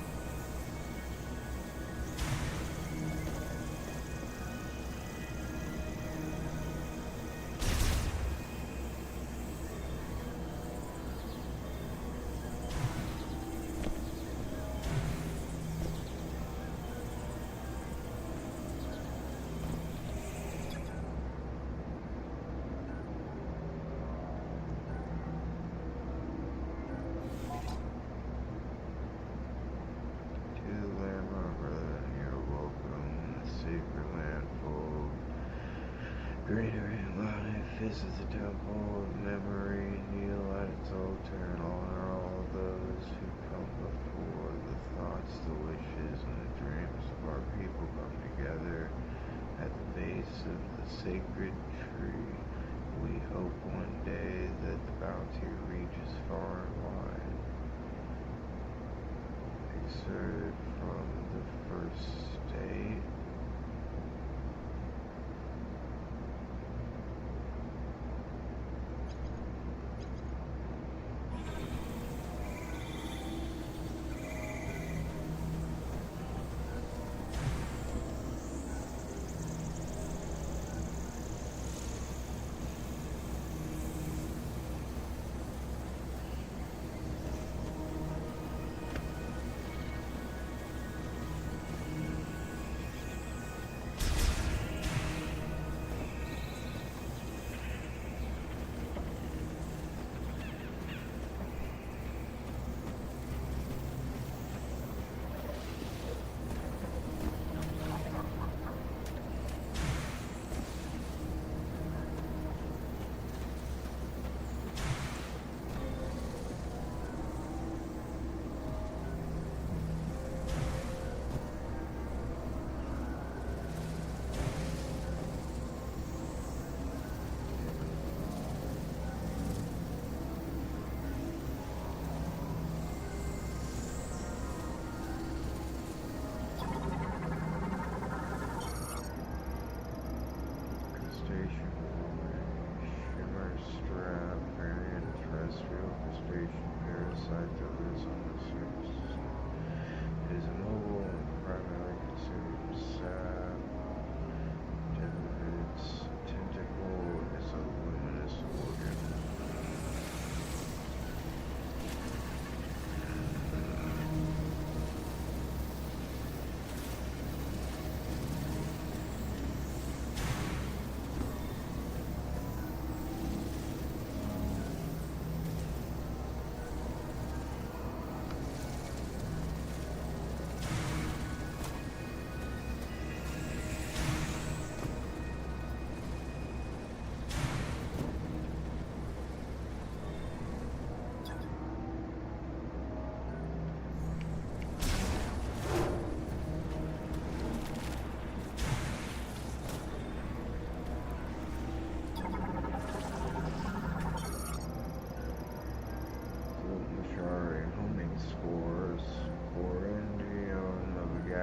To the land, my brother, you're welcome. The sacred land full of greater in life. Visit the temple of memory, kneel at its altar, and honor all those who come before. The thoughts, the wishes, and the dreams of our people come together at the base of the sacred tree. We hope one day that the bounty reaches far and wide. Excerpted from the first state.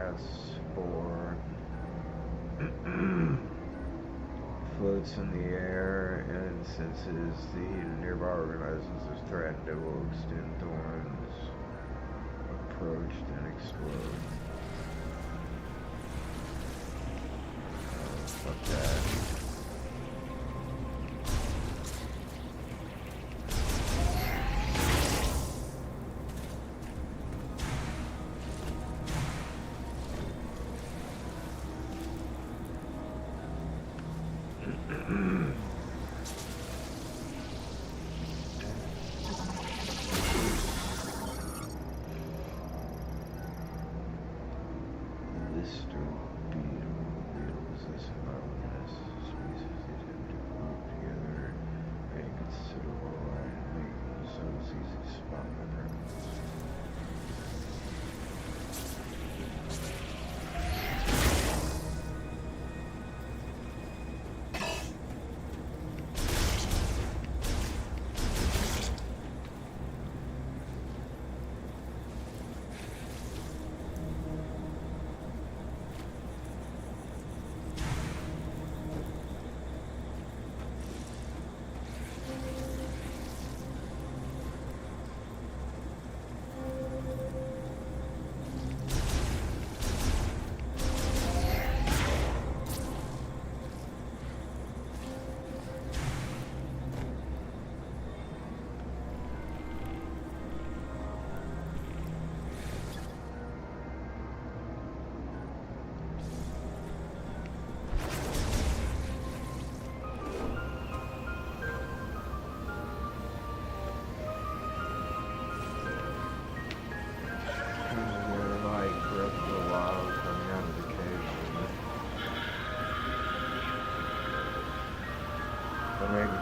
gas spore floats in the air and senses the heat of nearby organisms as threatened. It will extend thorns, approach, then explode. Fuck that.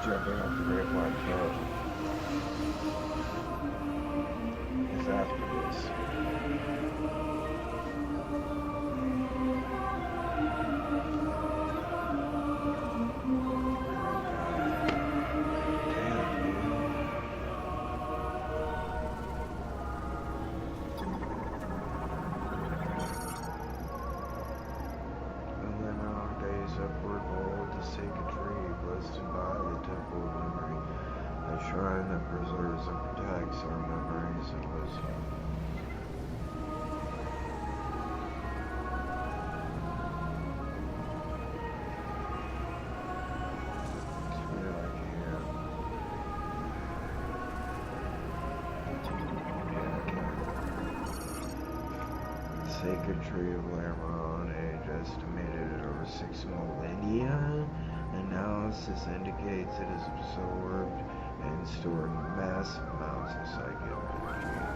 Jumping off the Great White Truck is after this. Shrine that preserves and protects our memories and wisdom. Sacred tree of Lamron, age estimated at over 6 millennia. Analysis indicates it is absorbed and stored massive amounts of psychic energy.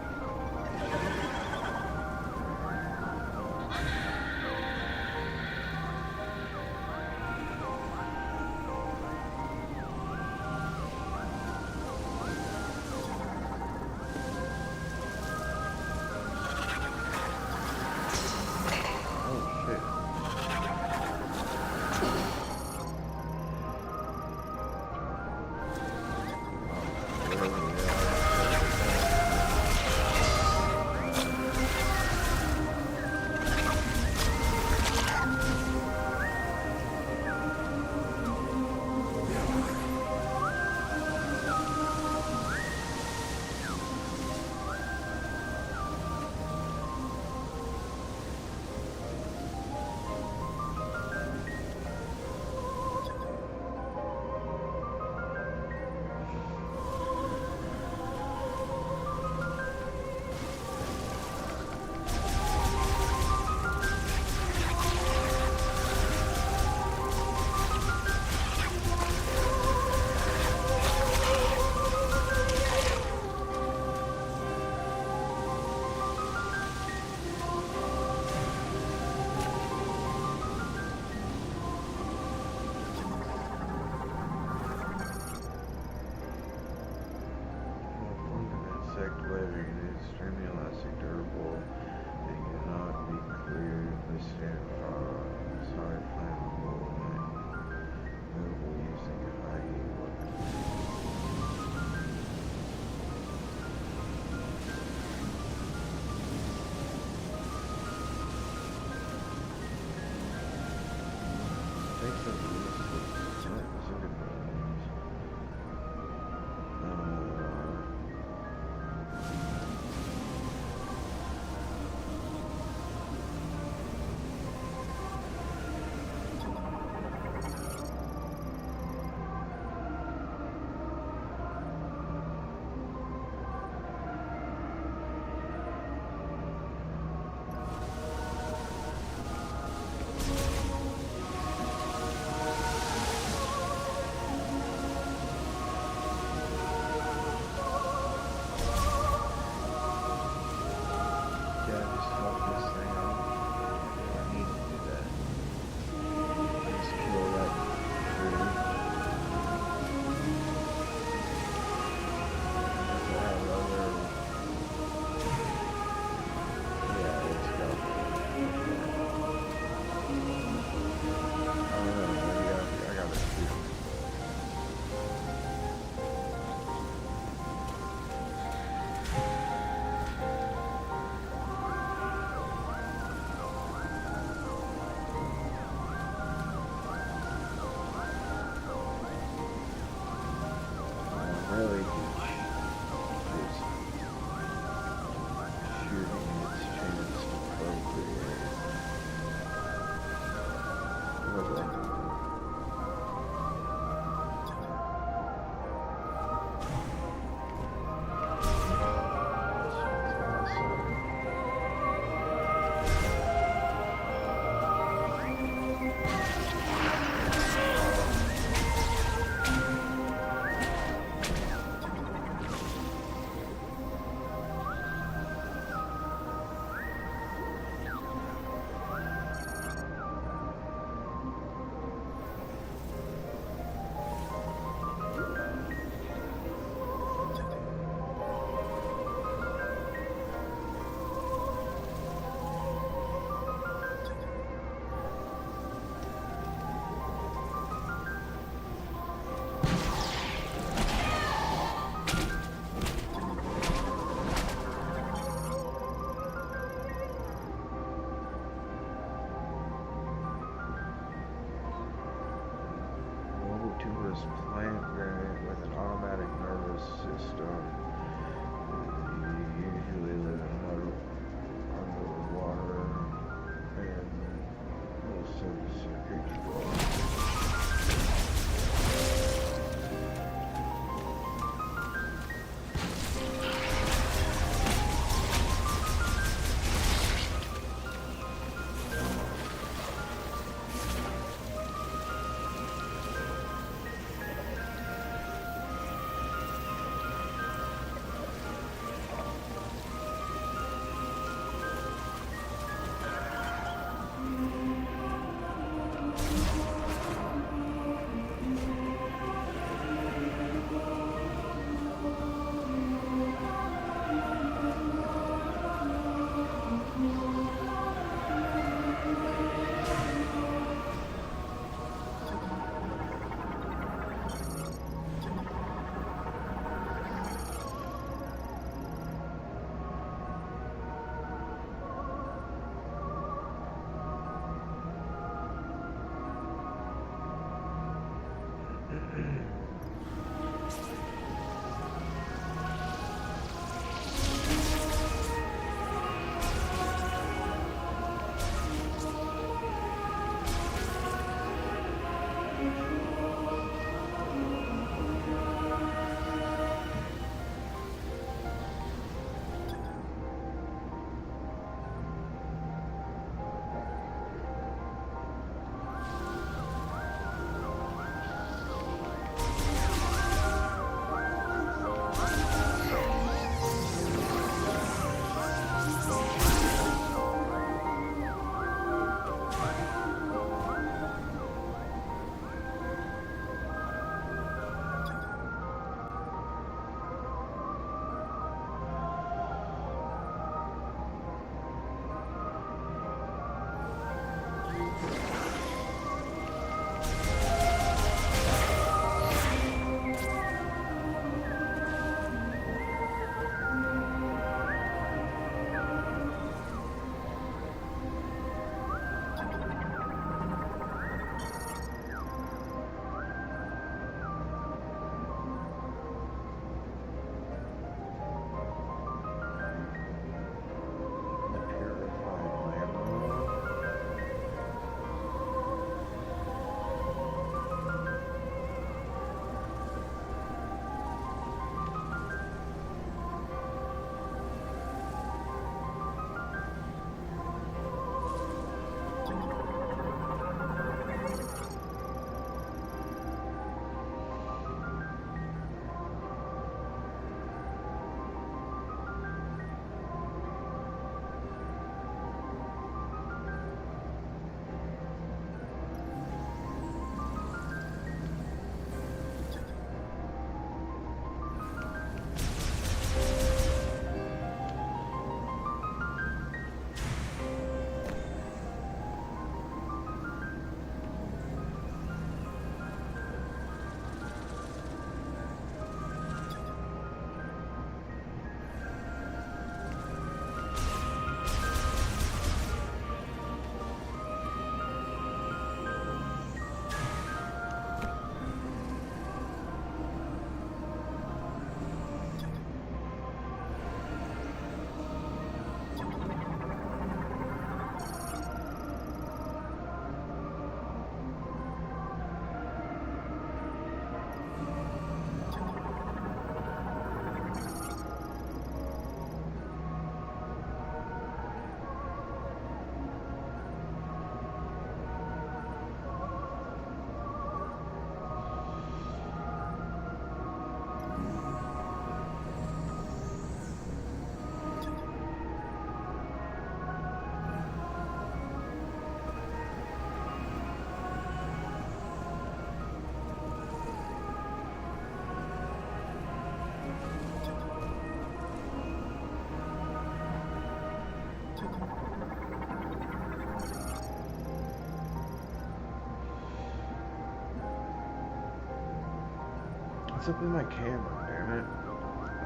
What's up with my camera, damn it?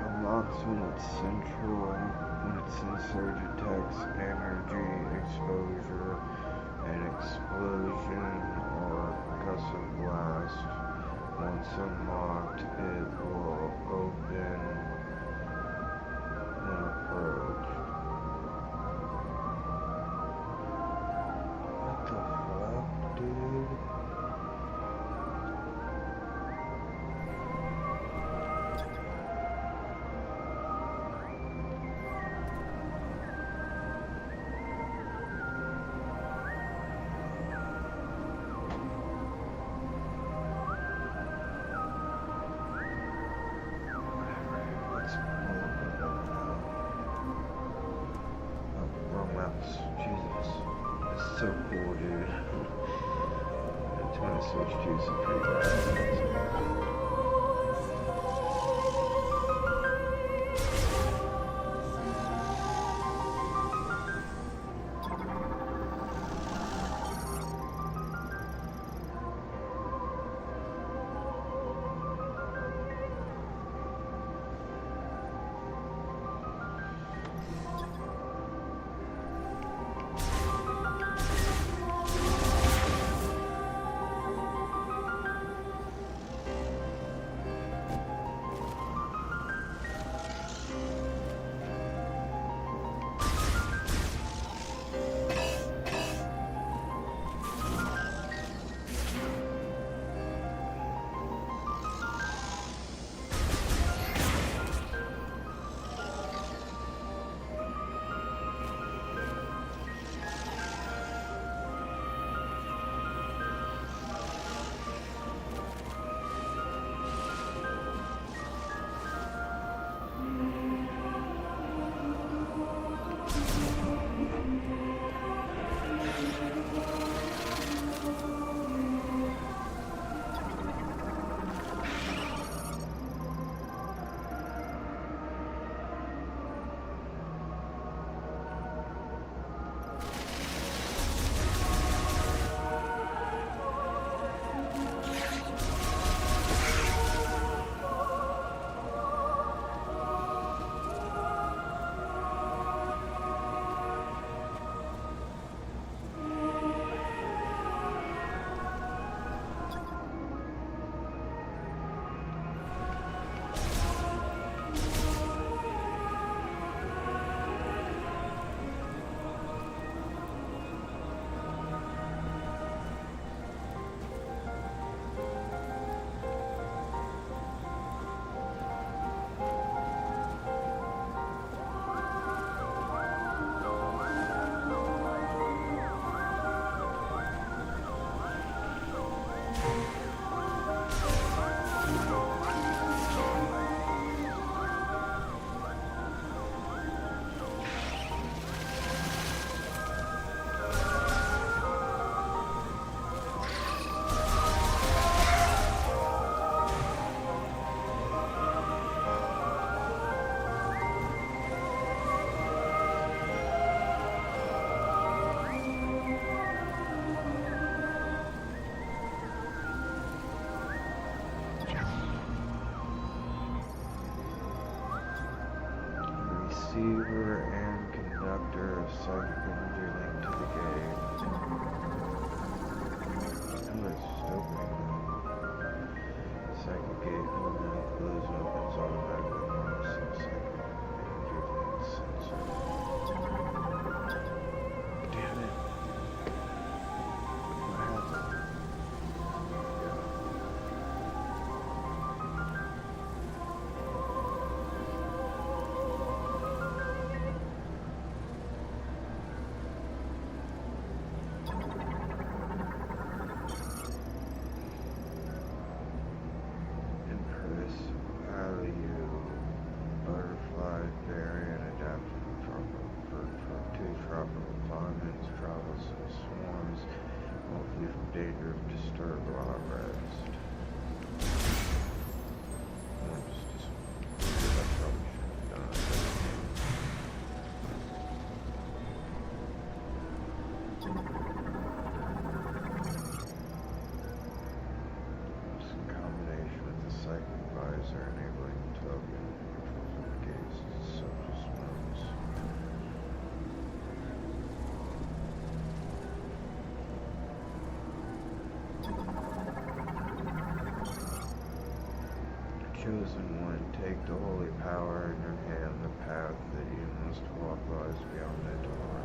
Unlocks when it's central, when it says surge attacks, energy, exposure, an explosion, or concussive blast. Once unlocked, it will open when approached. What the fuck, dude? Jesus, it's so cool, dude. It's gonna switch to some pretty bad. tropical climates, travels in swarms, hopefully from danger of disturbed while at rest. I probably should have done It's in combination with the psychic visor enabling token controls of the gaze as the subject moves. Chosen one, take the holy power in your hand. The path that you must walk lies beyond the door.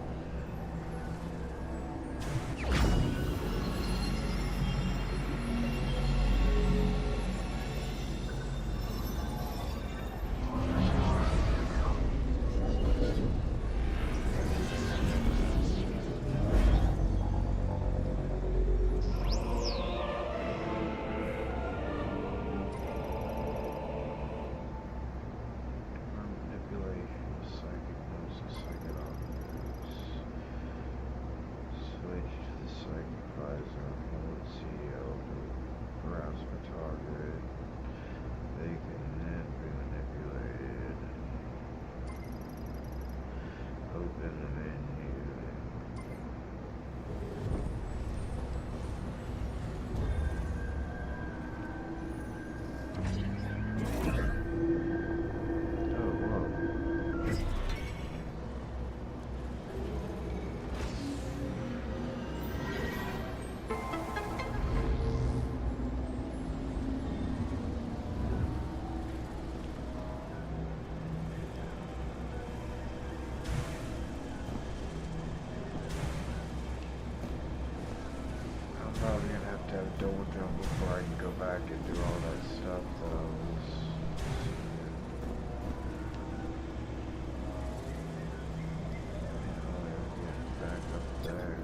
Manipulation of psychic moves and psychic moves. Switch to the psychic visor. Hold CL to grasp a target. They can then be manipulated. Open the menu. Oh, whoa. I'm probably gonna have to have a double jump before I can go back and do all that stuff, though. Back up there.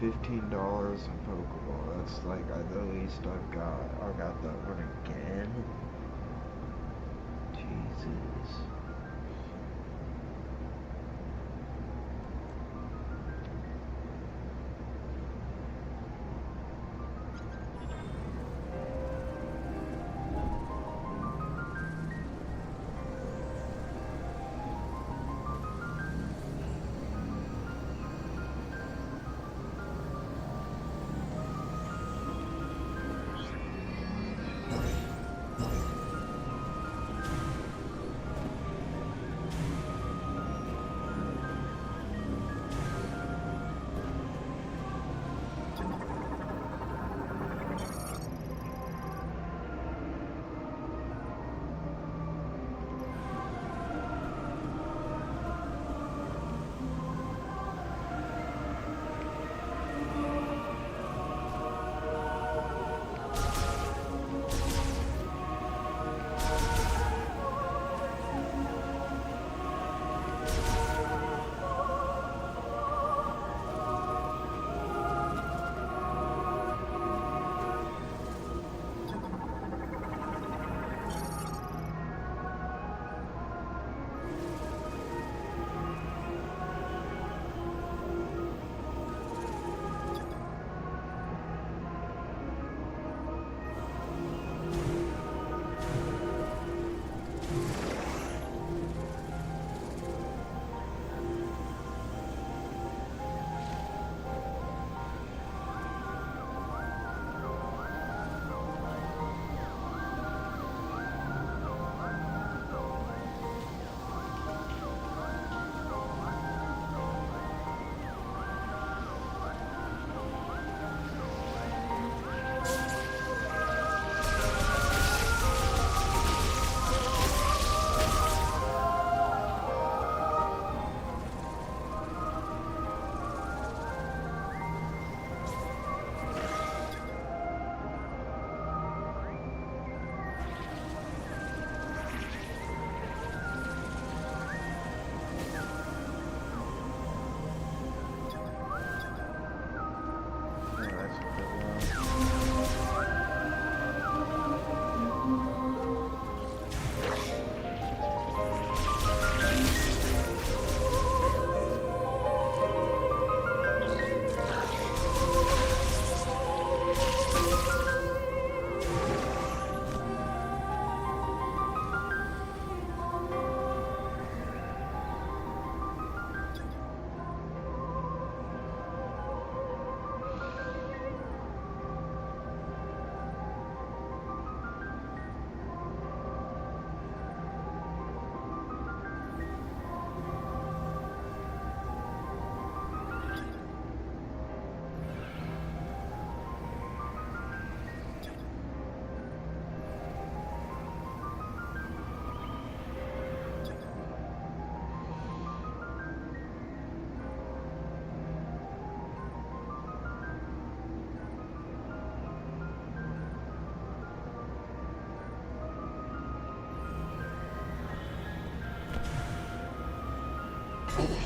$15 in Pokeball. That's like the least I've got. I got that one again. Jesus.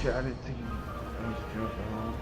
Shit, I didn't think I was jumping off.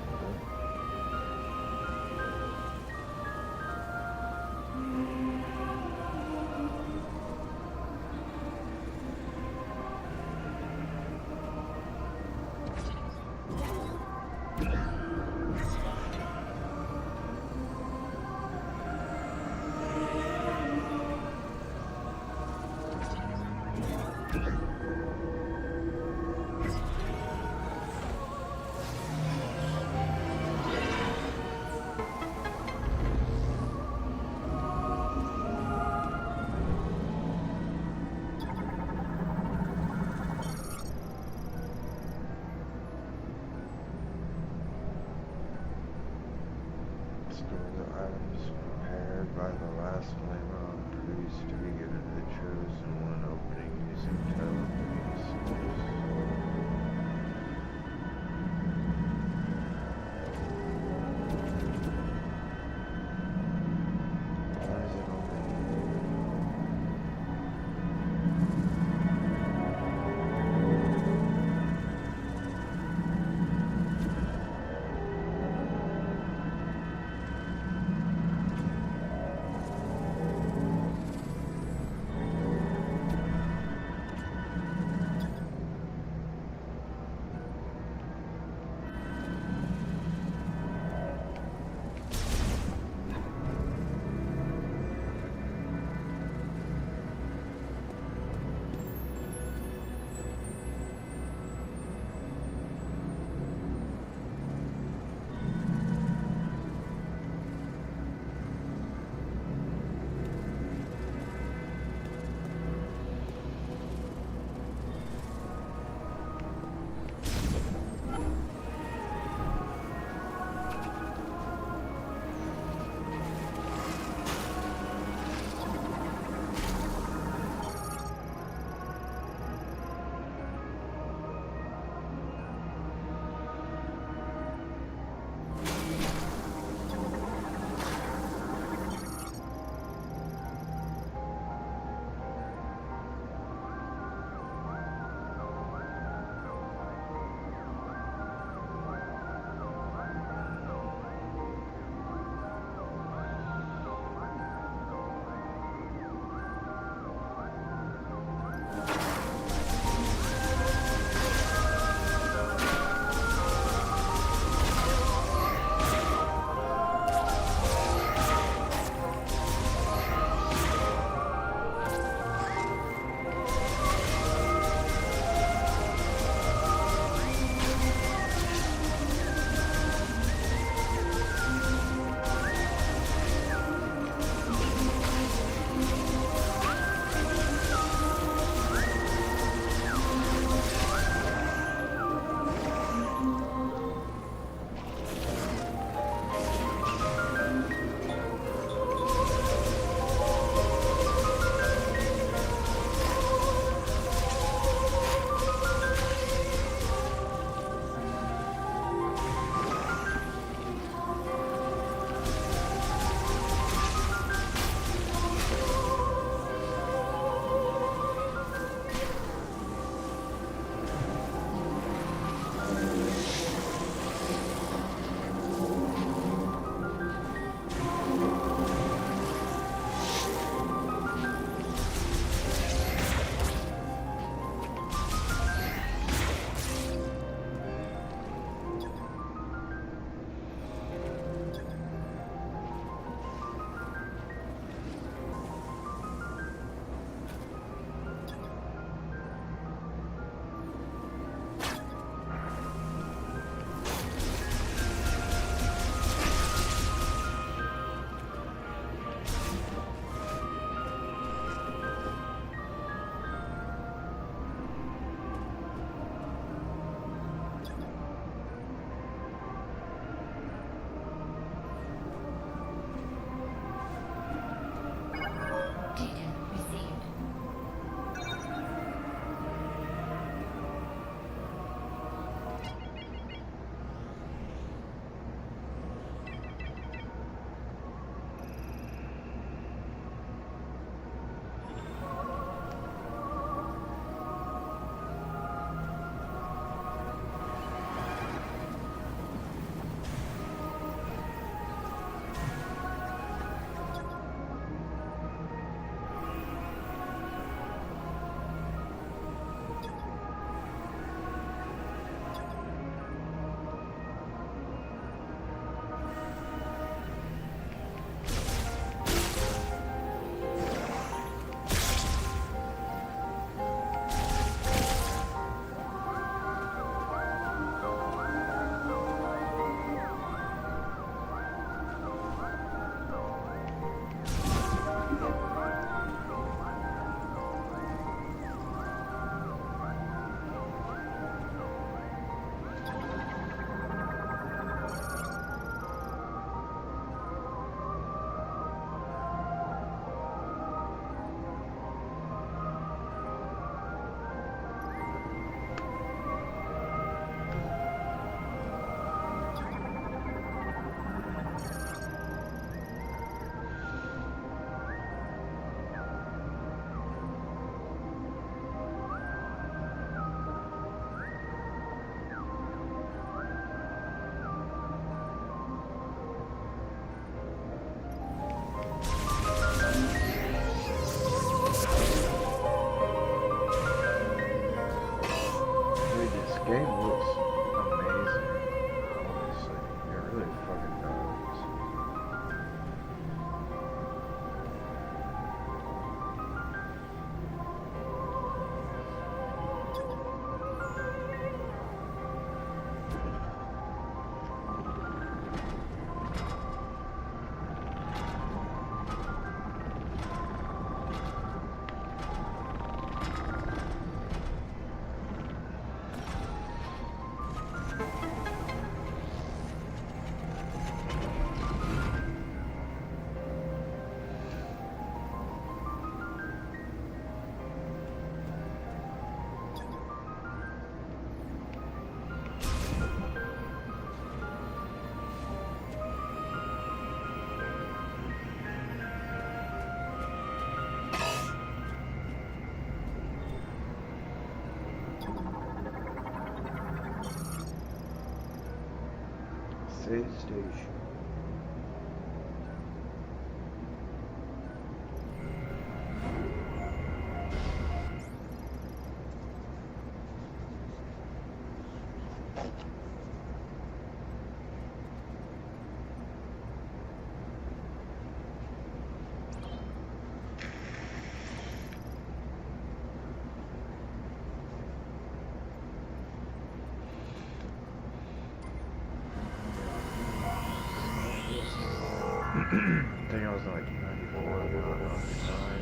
The items prepared by the last flavor produced to be given to the chosen one opening using telekinesis. Why is it open? save station. I think I was like 94 now, 95.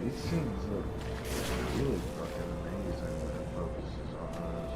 These things look really fucking amazing when it focuses on us.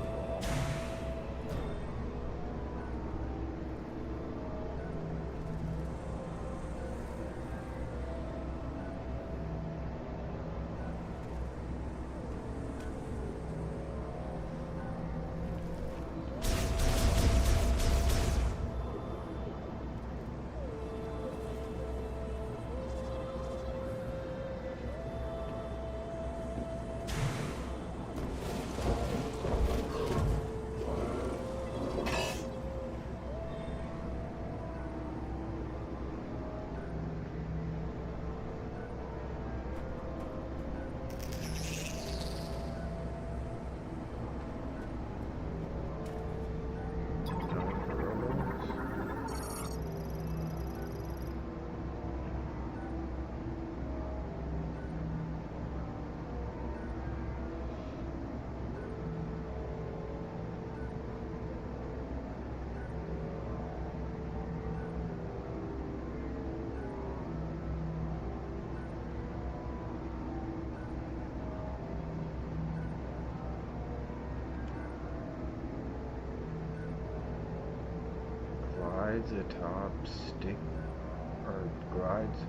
glides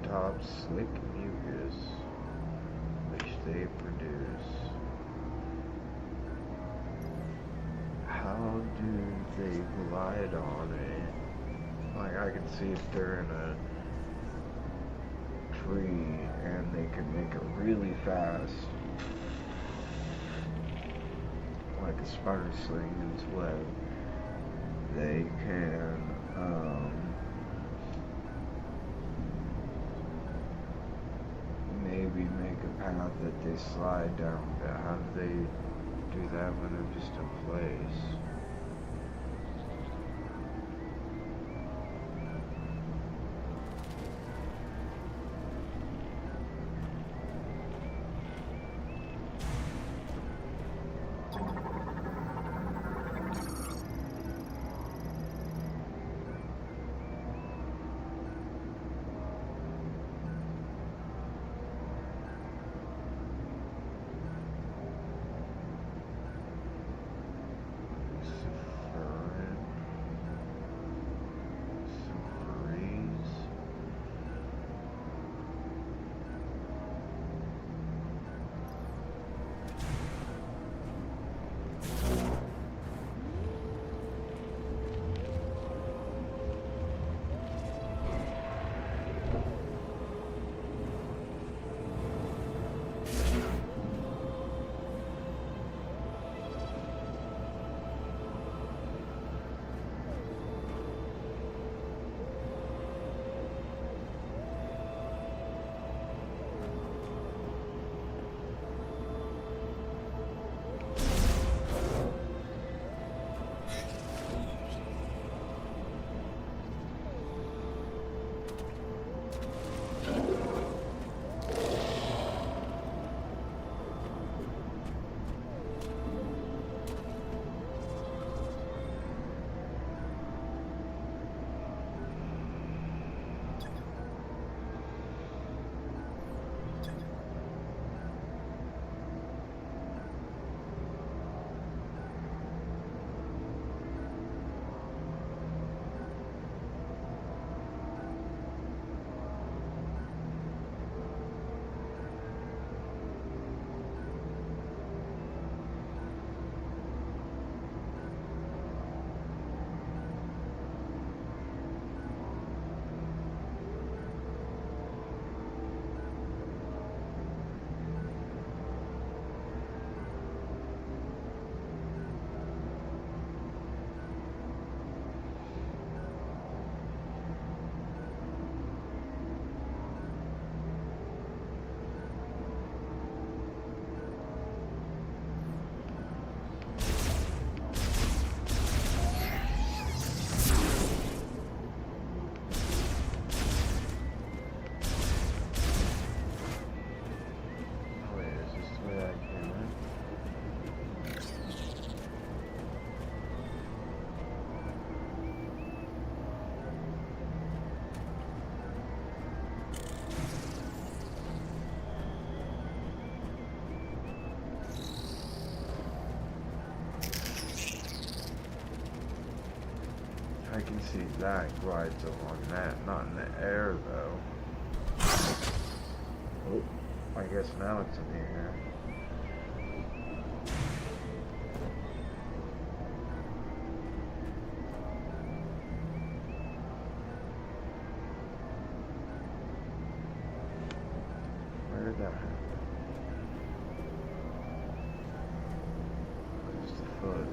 atop slick mucus which they produce. How do they glide on it? Like, I can see if they're in a tree and they can make it really fast, like a spider sling its web. They can maybe make a path that they slide down, but how do they do that when they're just in place? I can see that glides along that, not in the air though. Oh, I guess now it's in the air. Where did that happen? Where's the foot?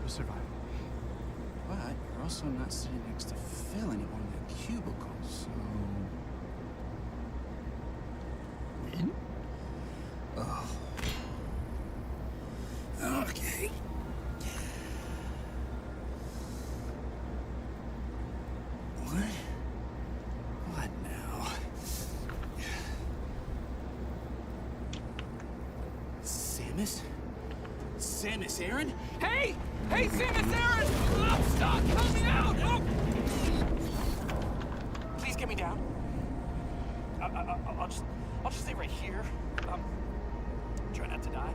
of survival. But you're also not sitting next to Phil anymore in that cubicle, so... When? Oh. Okay. What now? Samus? Samus Aran? Hey! Hey, Samus Aran! I'm stuck! Help me out! Oh! Please get me down. I'll just stay right here. Try not to die.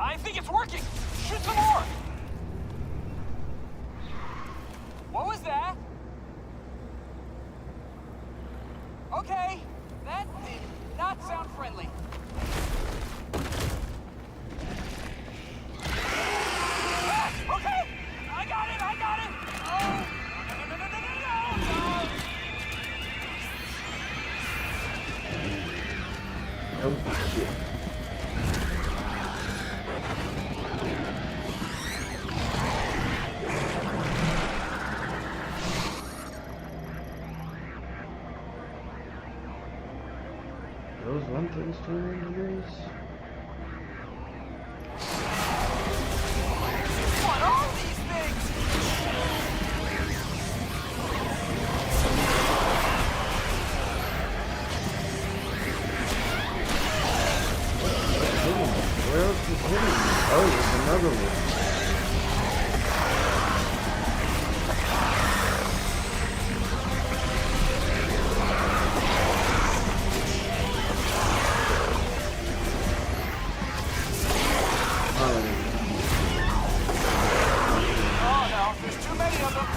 I think it's working! Shoot some more! What was that? Okay, that did not sound friendly. Ah, okay! I got it! Oh! No. Oh shit. Those 132 degrees? What are these things? Where else is hitting me? Oh, there's another one. Oh no, there's too many of them.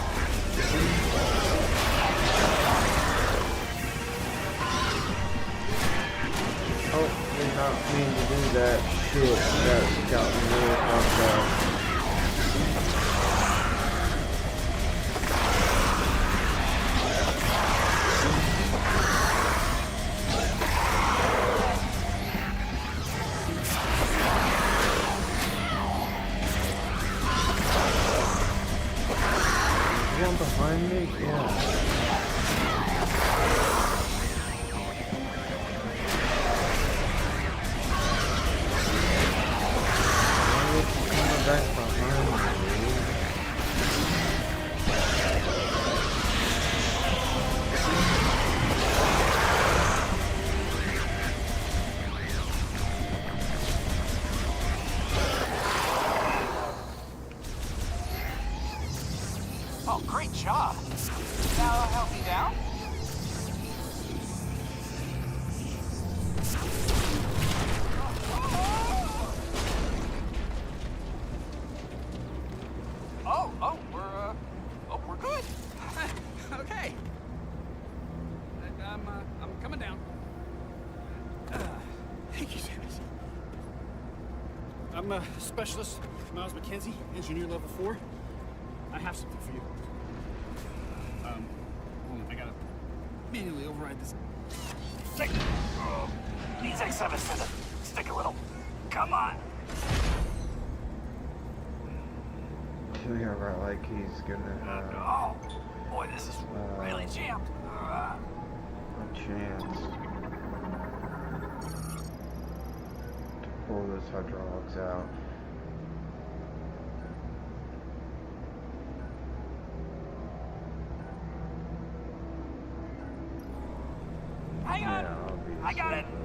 Oh, did not mean to do that. Shit, that got me really fucked up. Is one behind me? Yeah. Back behind me. Oh, great job. Now help me down. We're good. Okay. I'm coming down. Thank you, Samus. I'm a specialist, Miles McKenzie, engineer level 4. I have something for you. Hold on, I gotta manually override this. These X7 doesn't stick a little. Come on. Yeah, right, like he's gonna Oh, boy, this is really jammed. a chance to pull those hydraulics out. Hang on. Yeah, obviously, I got it. but-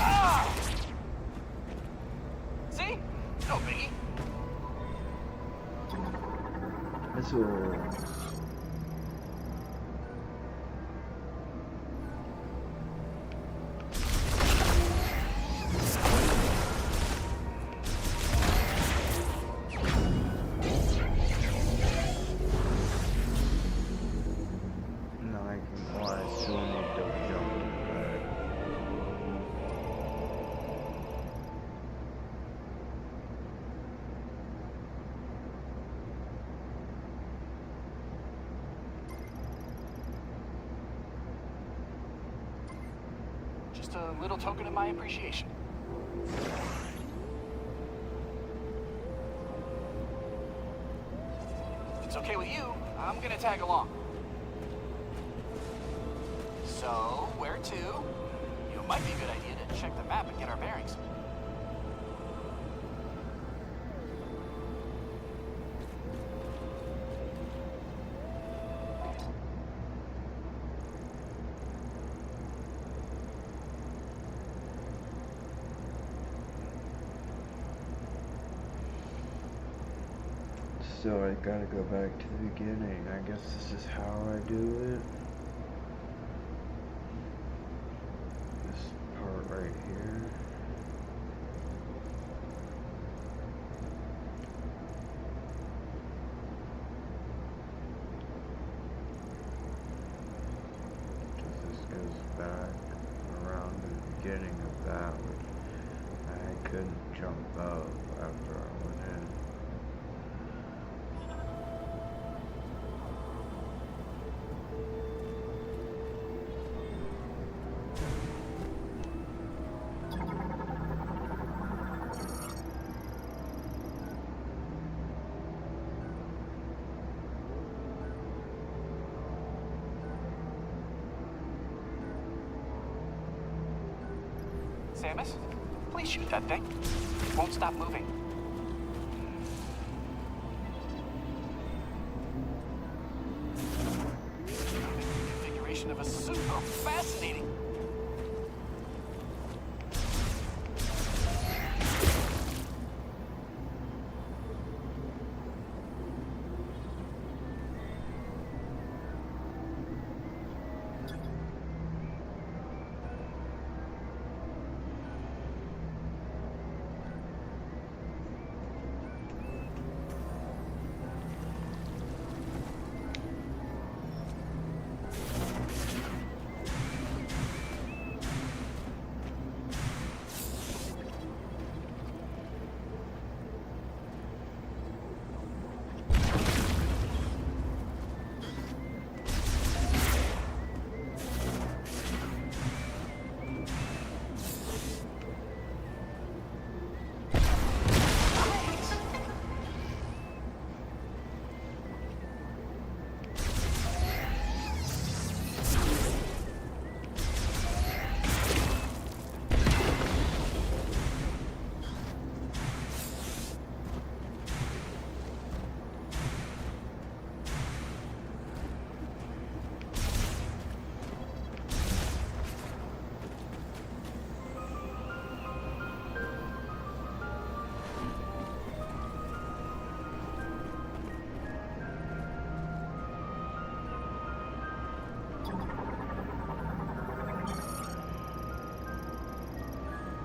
Ah! See? No biggie. Missiles. just a little token of my appreciation. If it's okay with you, I'm gonna tag along. So, where to? It might be a good idea to check the map and get our bearings. So I gotta go back to the beginning. I guess this is how I do it. This part right here. This goes back around the beginning of that, which I couldn't jump up after I went in. Samus, please shoot that thing. It won't stop moving. The configuration of a suit. Oh, fascinating.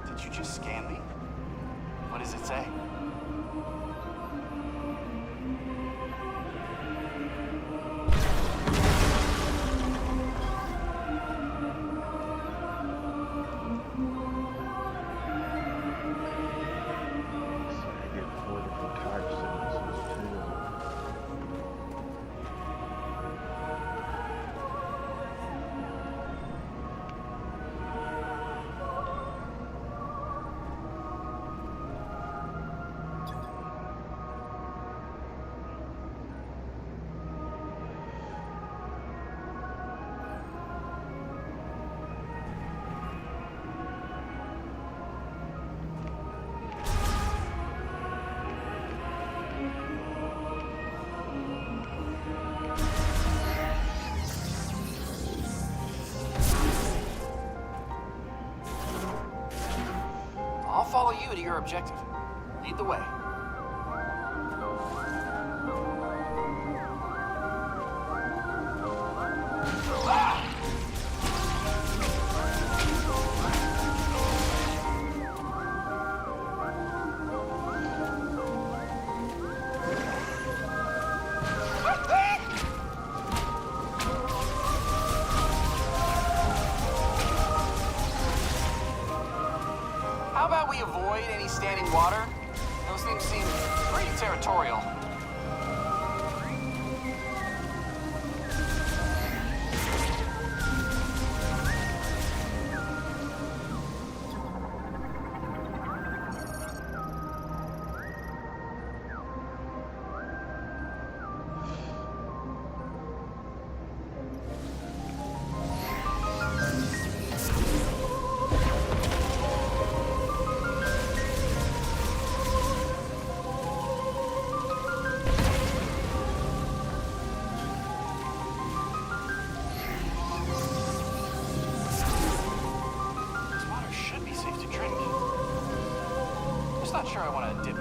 Did you just scan me? What does it say? I get 4 different types of this too. I'll follow you to your objective. Lead the way. How about we avoid any standing water? Those things seem pretty territorial.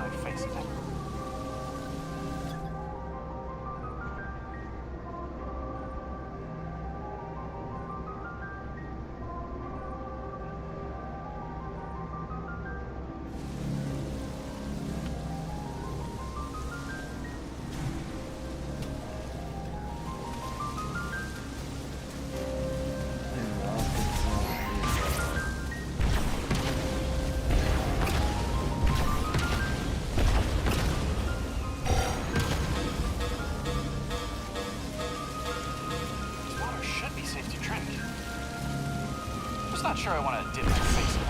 night facing it. Not sure I want to dip my face in it.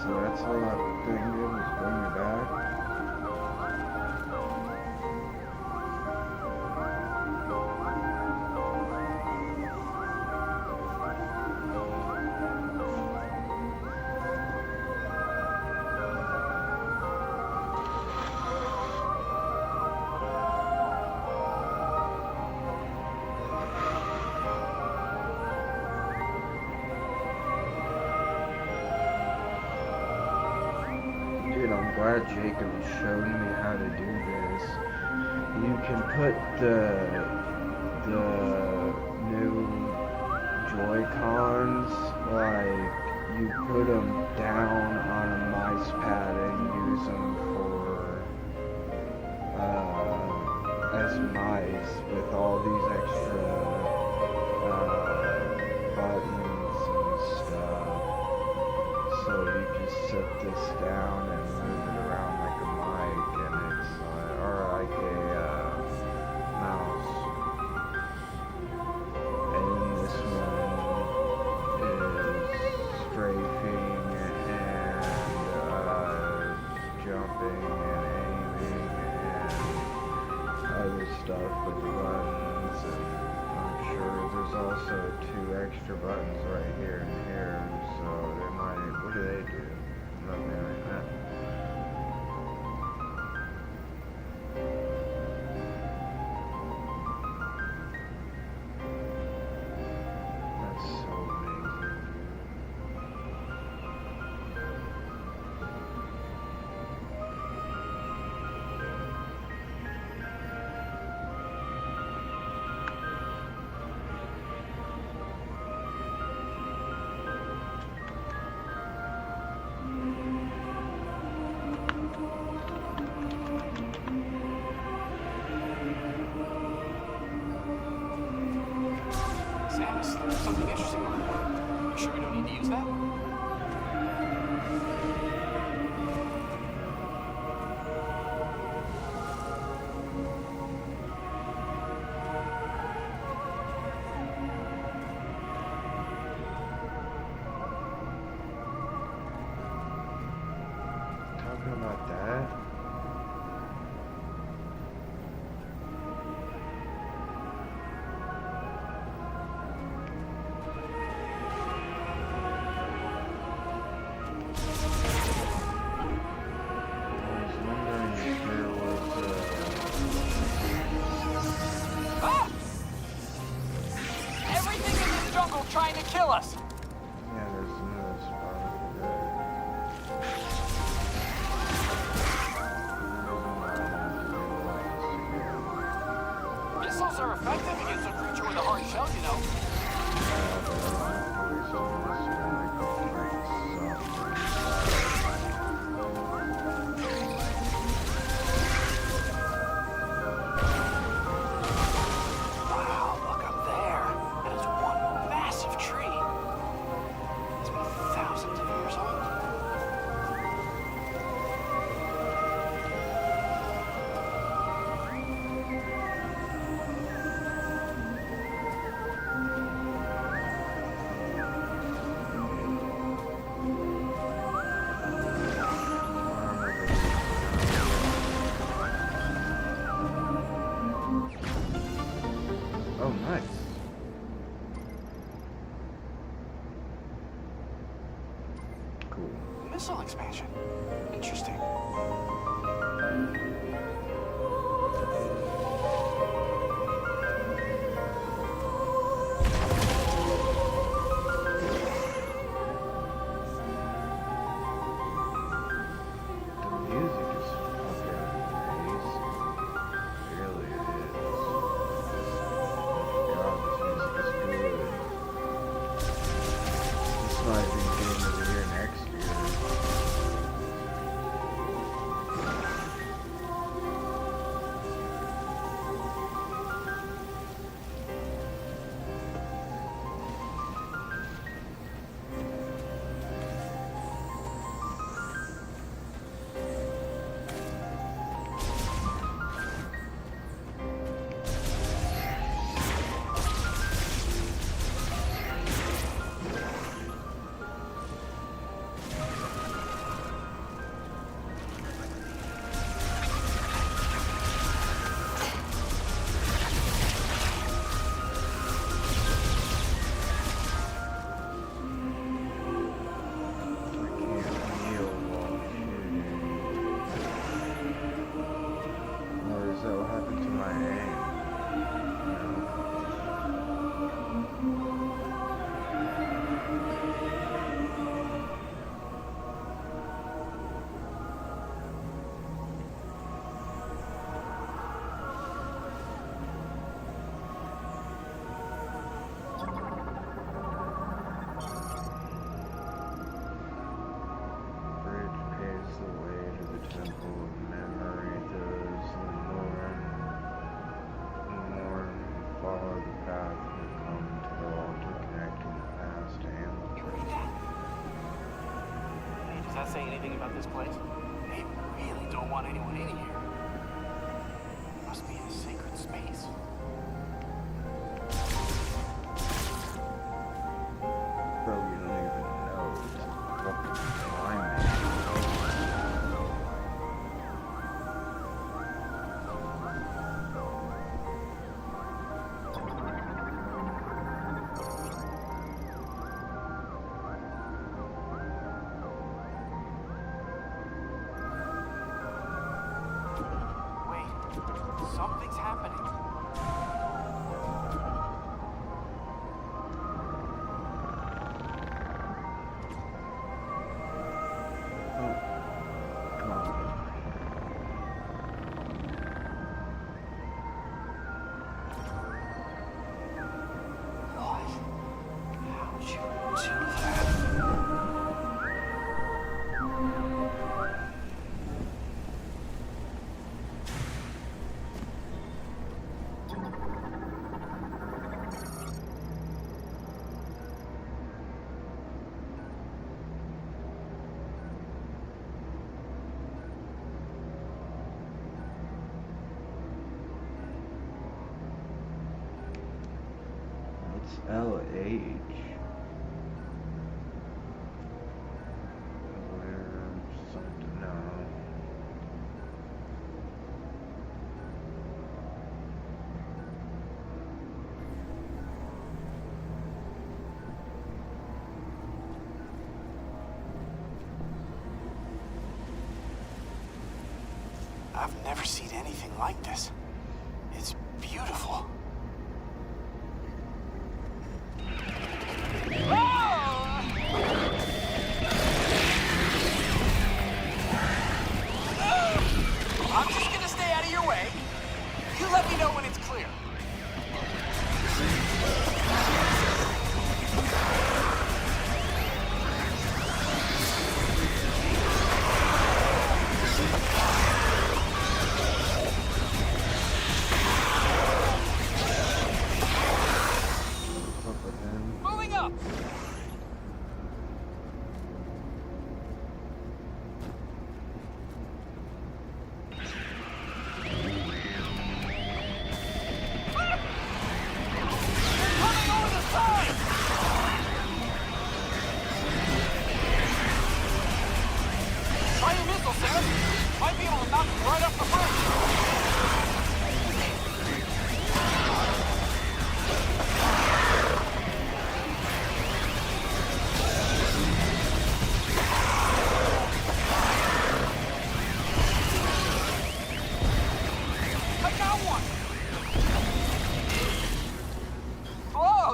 So that's all that thing did was bring me back. Dude, I'm glad Jacob showed me how to do this. You can put the new Joy-Cons, like, you put them down on a mice pad and use them for, as mice with all these extra, buttons and stuff. So you just set this down and move it around like a mic, and it's or like a mouse. And then this one is strafing and jumping and aiming and other stuff with the buttons. And I'm sure there's also 2 extra buttons right here and here. So they might. What do they do? Nothing like that. That's so amazing. Samus, there's something interesting over there. You sure we don't need to use that? Talking about that. Ah! Everything in this jungle trying to kill us! Yeah, there's another spot over there. Missiles are effective against Wow, look up there. That is one massive tree. It's been thousands of years old. Oh, nice. Cool. Missile expansion. Interesting. The music is fucking amazing. Really, it is. God, this music is good. This might be Game of the Year next year. What happened to my aim? Bridge paves the way to the temple of memory. Those who mourn follow the path will come to the altar connecting the past and the present. Hey, does that say anything about this place? They really don't want anyone in here. Must be a sacred space. Bro, you don't even know. It's a fucking climate. Wait, something's happening. Oh, come on. What? How'd you do that? It's LH. Where something, no. I've never seen anything like this. It's beautiful. I'm just gonna stay out of your way. You let me know when it's clear.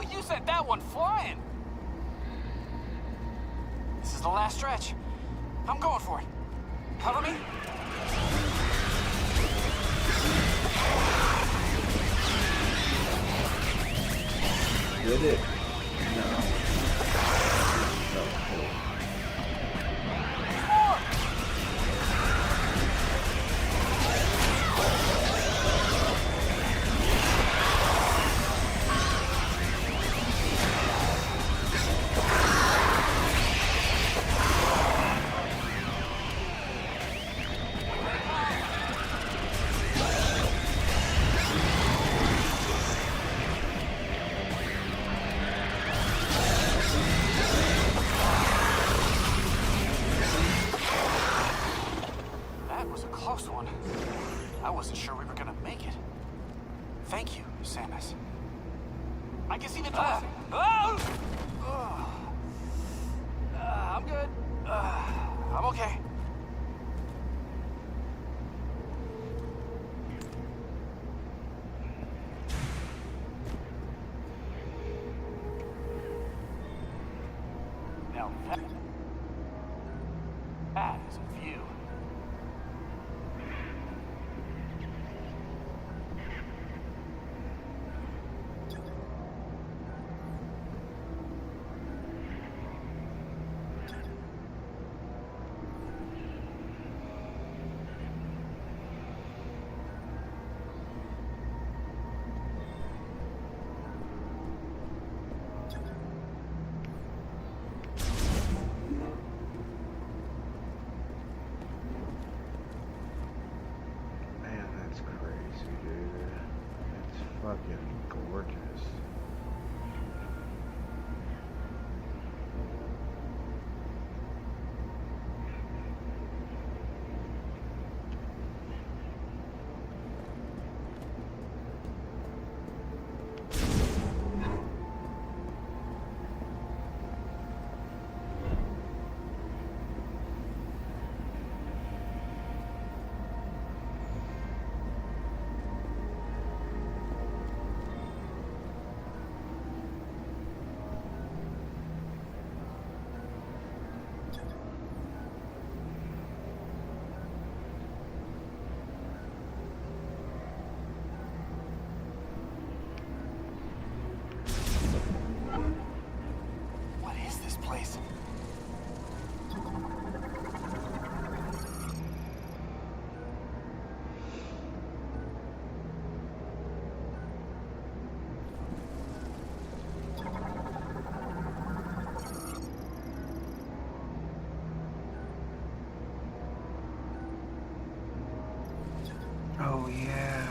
Oh, you sent that one flying. This is the last stretch. I'm going for it. Cover me. Did it? No. That was a close one. I wasn't sure we were gonna make it. Thank you, Samus. I can see the door. I'm good. I'm okay. Now that is a view. Man, that's crazy, dude. It's fucking gorgeous. What is this place? Oh yeah.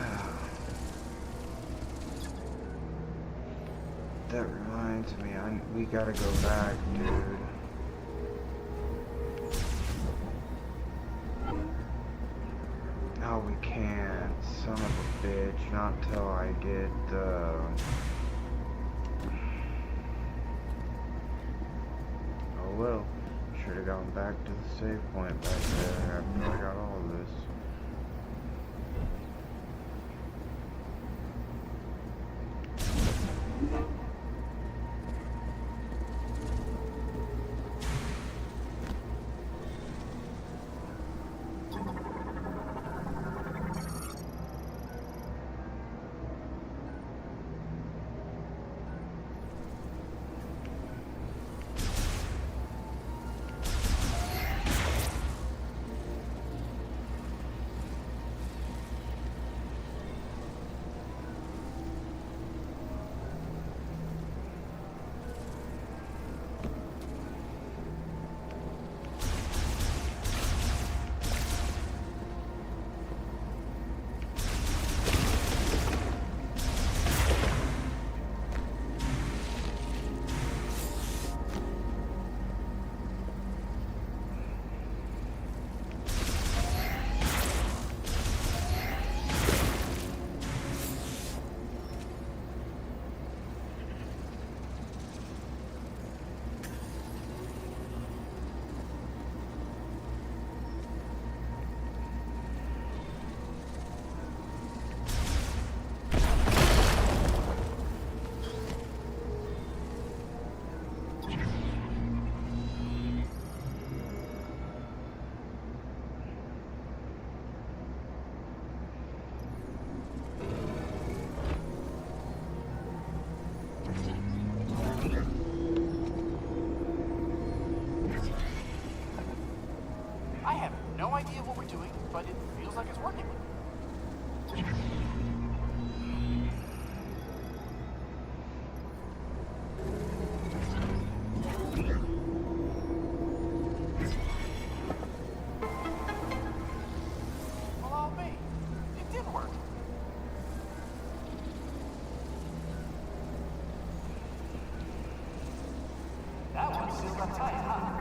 That reminds me, we gotta go back, dude. Oh, we can't. Son of a bitch. Not till I get, Oh well. Should've gone back to the save point back there after I got all this. but it feels like it's working. Well, I'll be. It did work. That one sealed up tight, huh?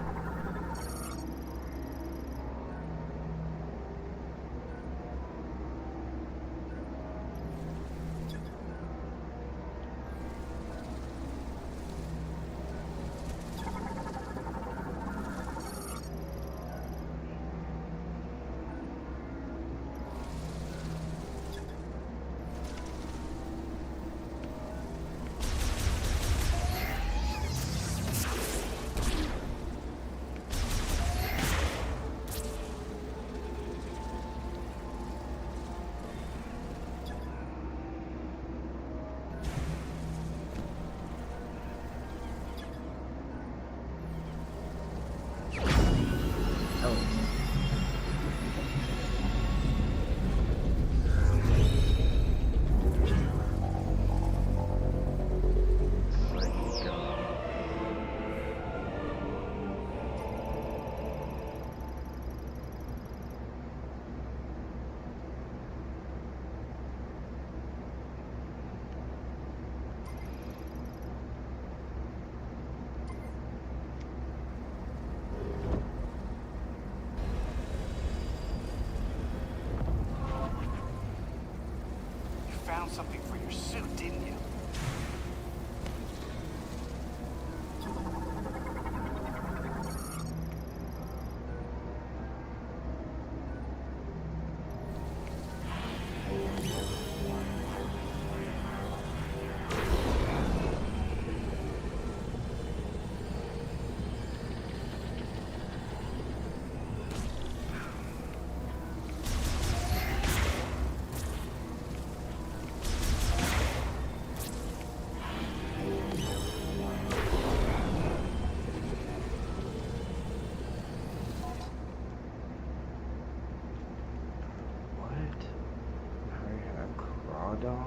Found something for your suit, didn't you? What? A crawdont?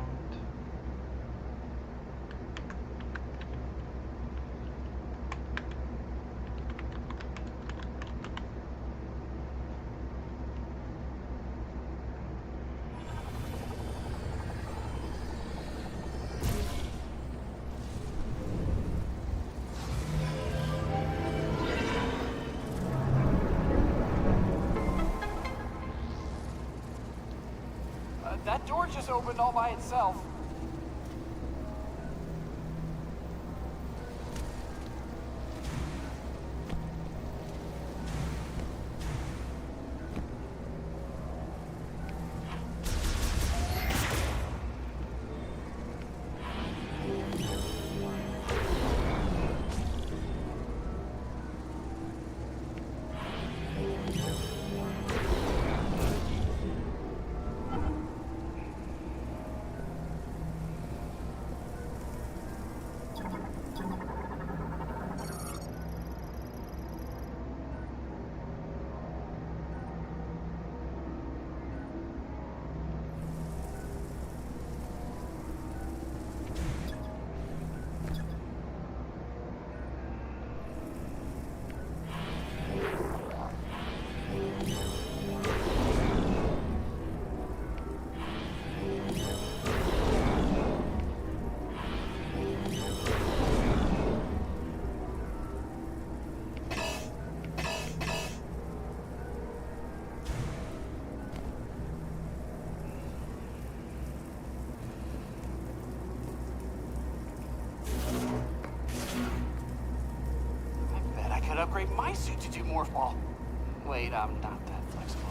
That door just opened all by itself. Could upgrade my suit to do more fall. Wait, I'm not that flexible.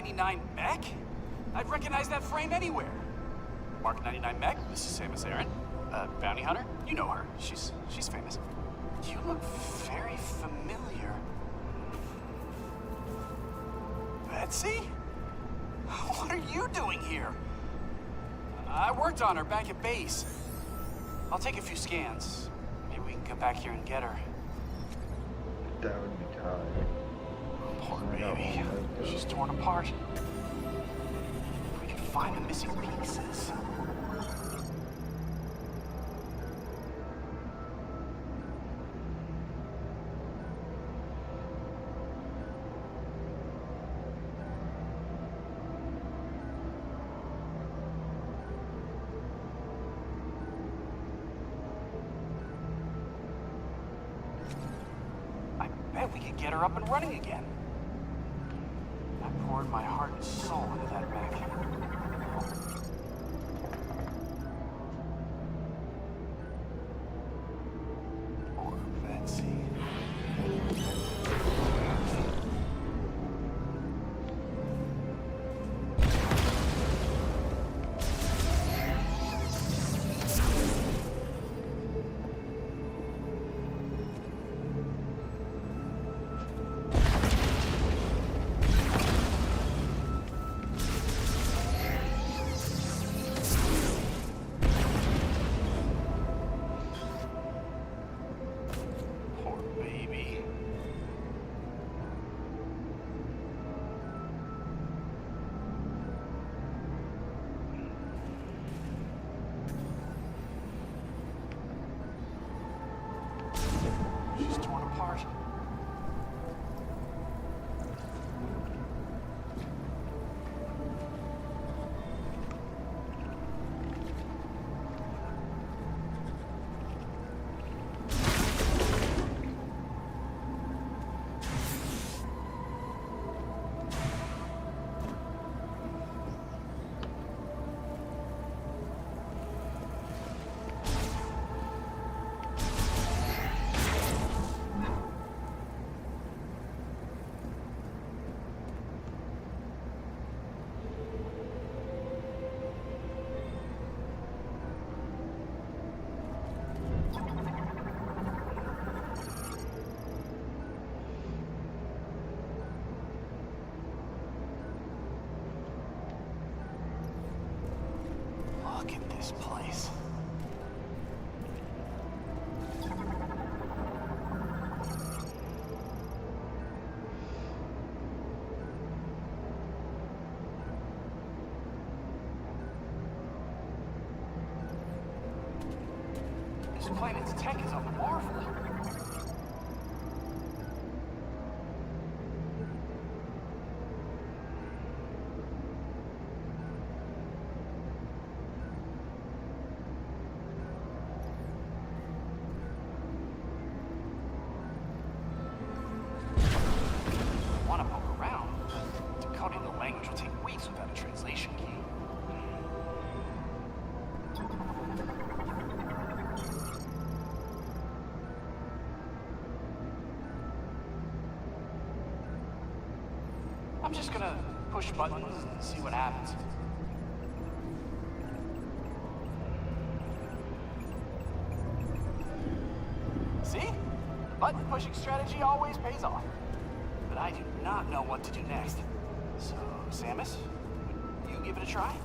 99 Mech? I'd recognize that frame anywhere. Mark 99 Mech, this is Samus Aran. Bounty Hunter, you know her. She's famous. You look very familiar. Betsy? What are you doing here? I worked on her back at base. I'll take a few scans. Maybe we can come back here and get her. That would be tired. Poor baby. She's torn apart. If we could find the missing pieces. I bet we could get her up and running again. I poured my heart and soul into that mech. Poor Betsy. Poor baby. She's torn apart. Look at this place. This planet's tech is a marvel. I want to poke around. Decoding the language will take weeks without a translation key. I'm just gonna push buttons and see what happens. See? Button pushing strategy always pays off. But I do not know what to do next. So, Samus, would you give it a try?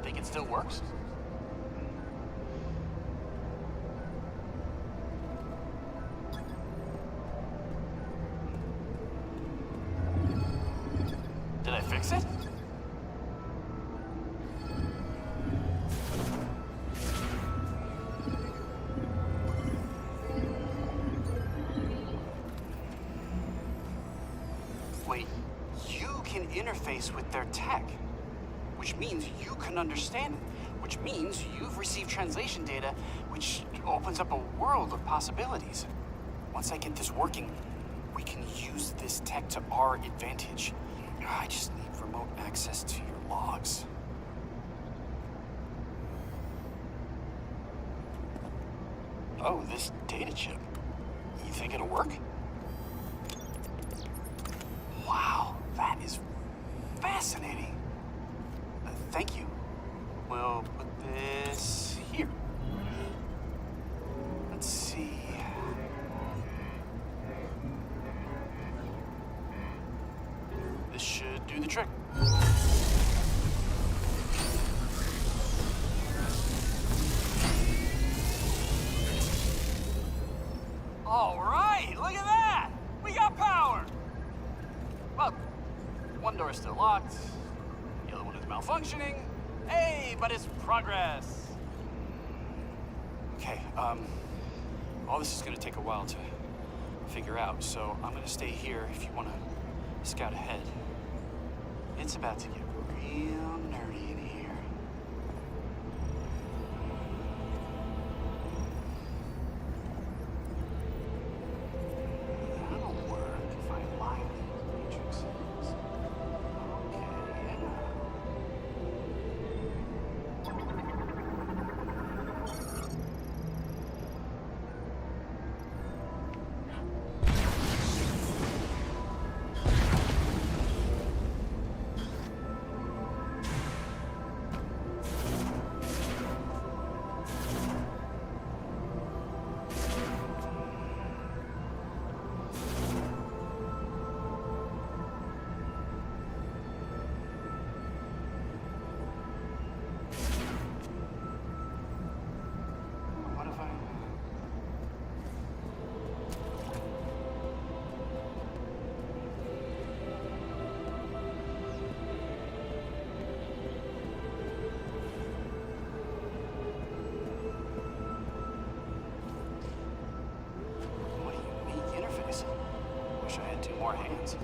Think it still works? Did I fix it? can interface with their tech, which means you can understand it, which means you've received translation data, which opens up a world of possibilities. Once I get this working, we can use this tech to our advantage. I just need remote access to your logs. Oh, this data chip. You think it'll work? Wow, that is fascinating. Thank you. We'll put this here. Let's see. This should do the trick. All right, look at that! We got power! Well, one door is still locked, the other one is malfunctioning. Hey, but it's progress! Okay, all this is gonna take a while to figure out, so I'm gonna stay here if you wanna scout ahead. It's about to get real nerdy in here. That'll work if I line these matrices. Okay. What if I... What a unique interface. Wish I had 2 more hands.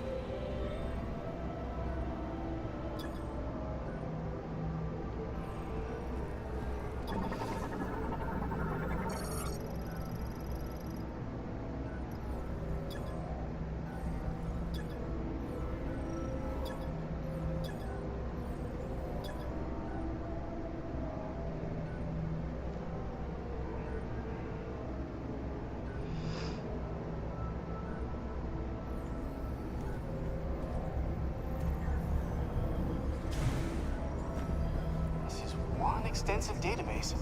This is one extensive database.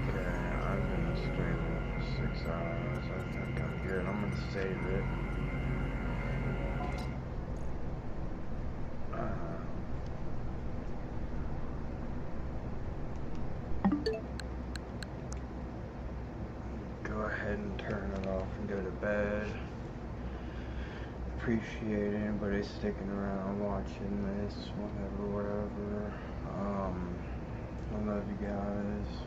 Okay, I'm gonna stream it for 6 hours. I think I'm good. I'm gonna save it. Go ahead and turn it off and go to bed. Appreciate anybody sticking around watching this, whatever. I love you guys.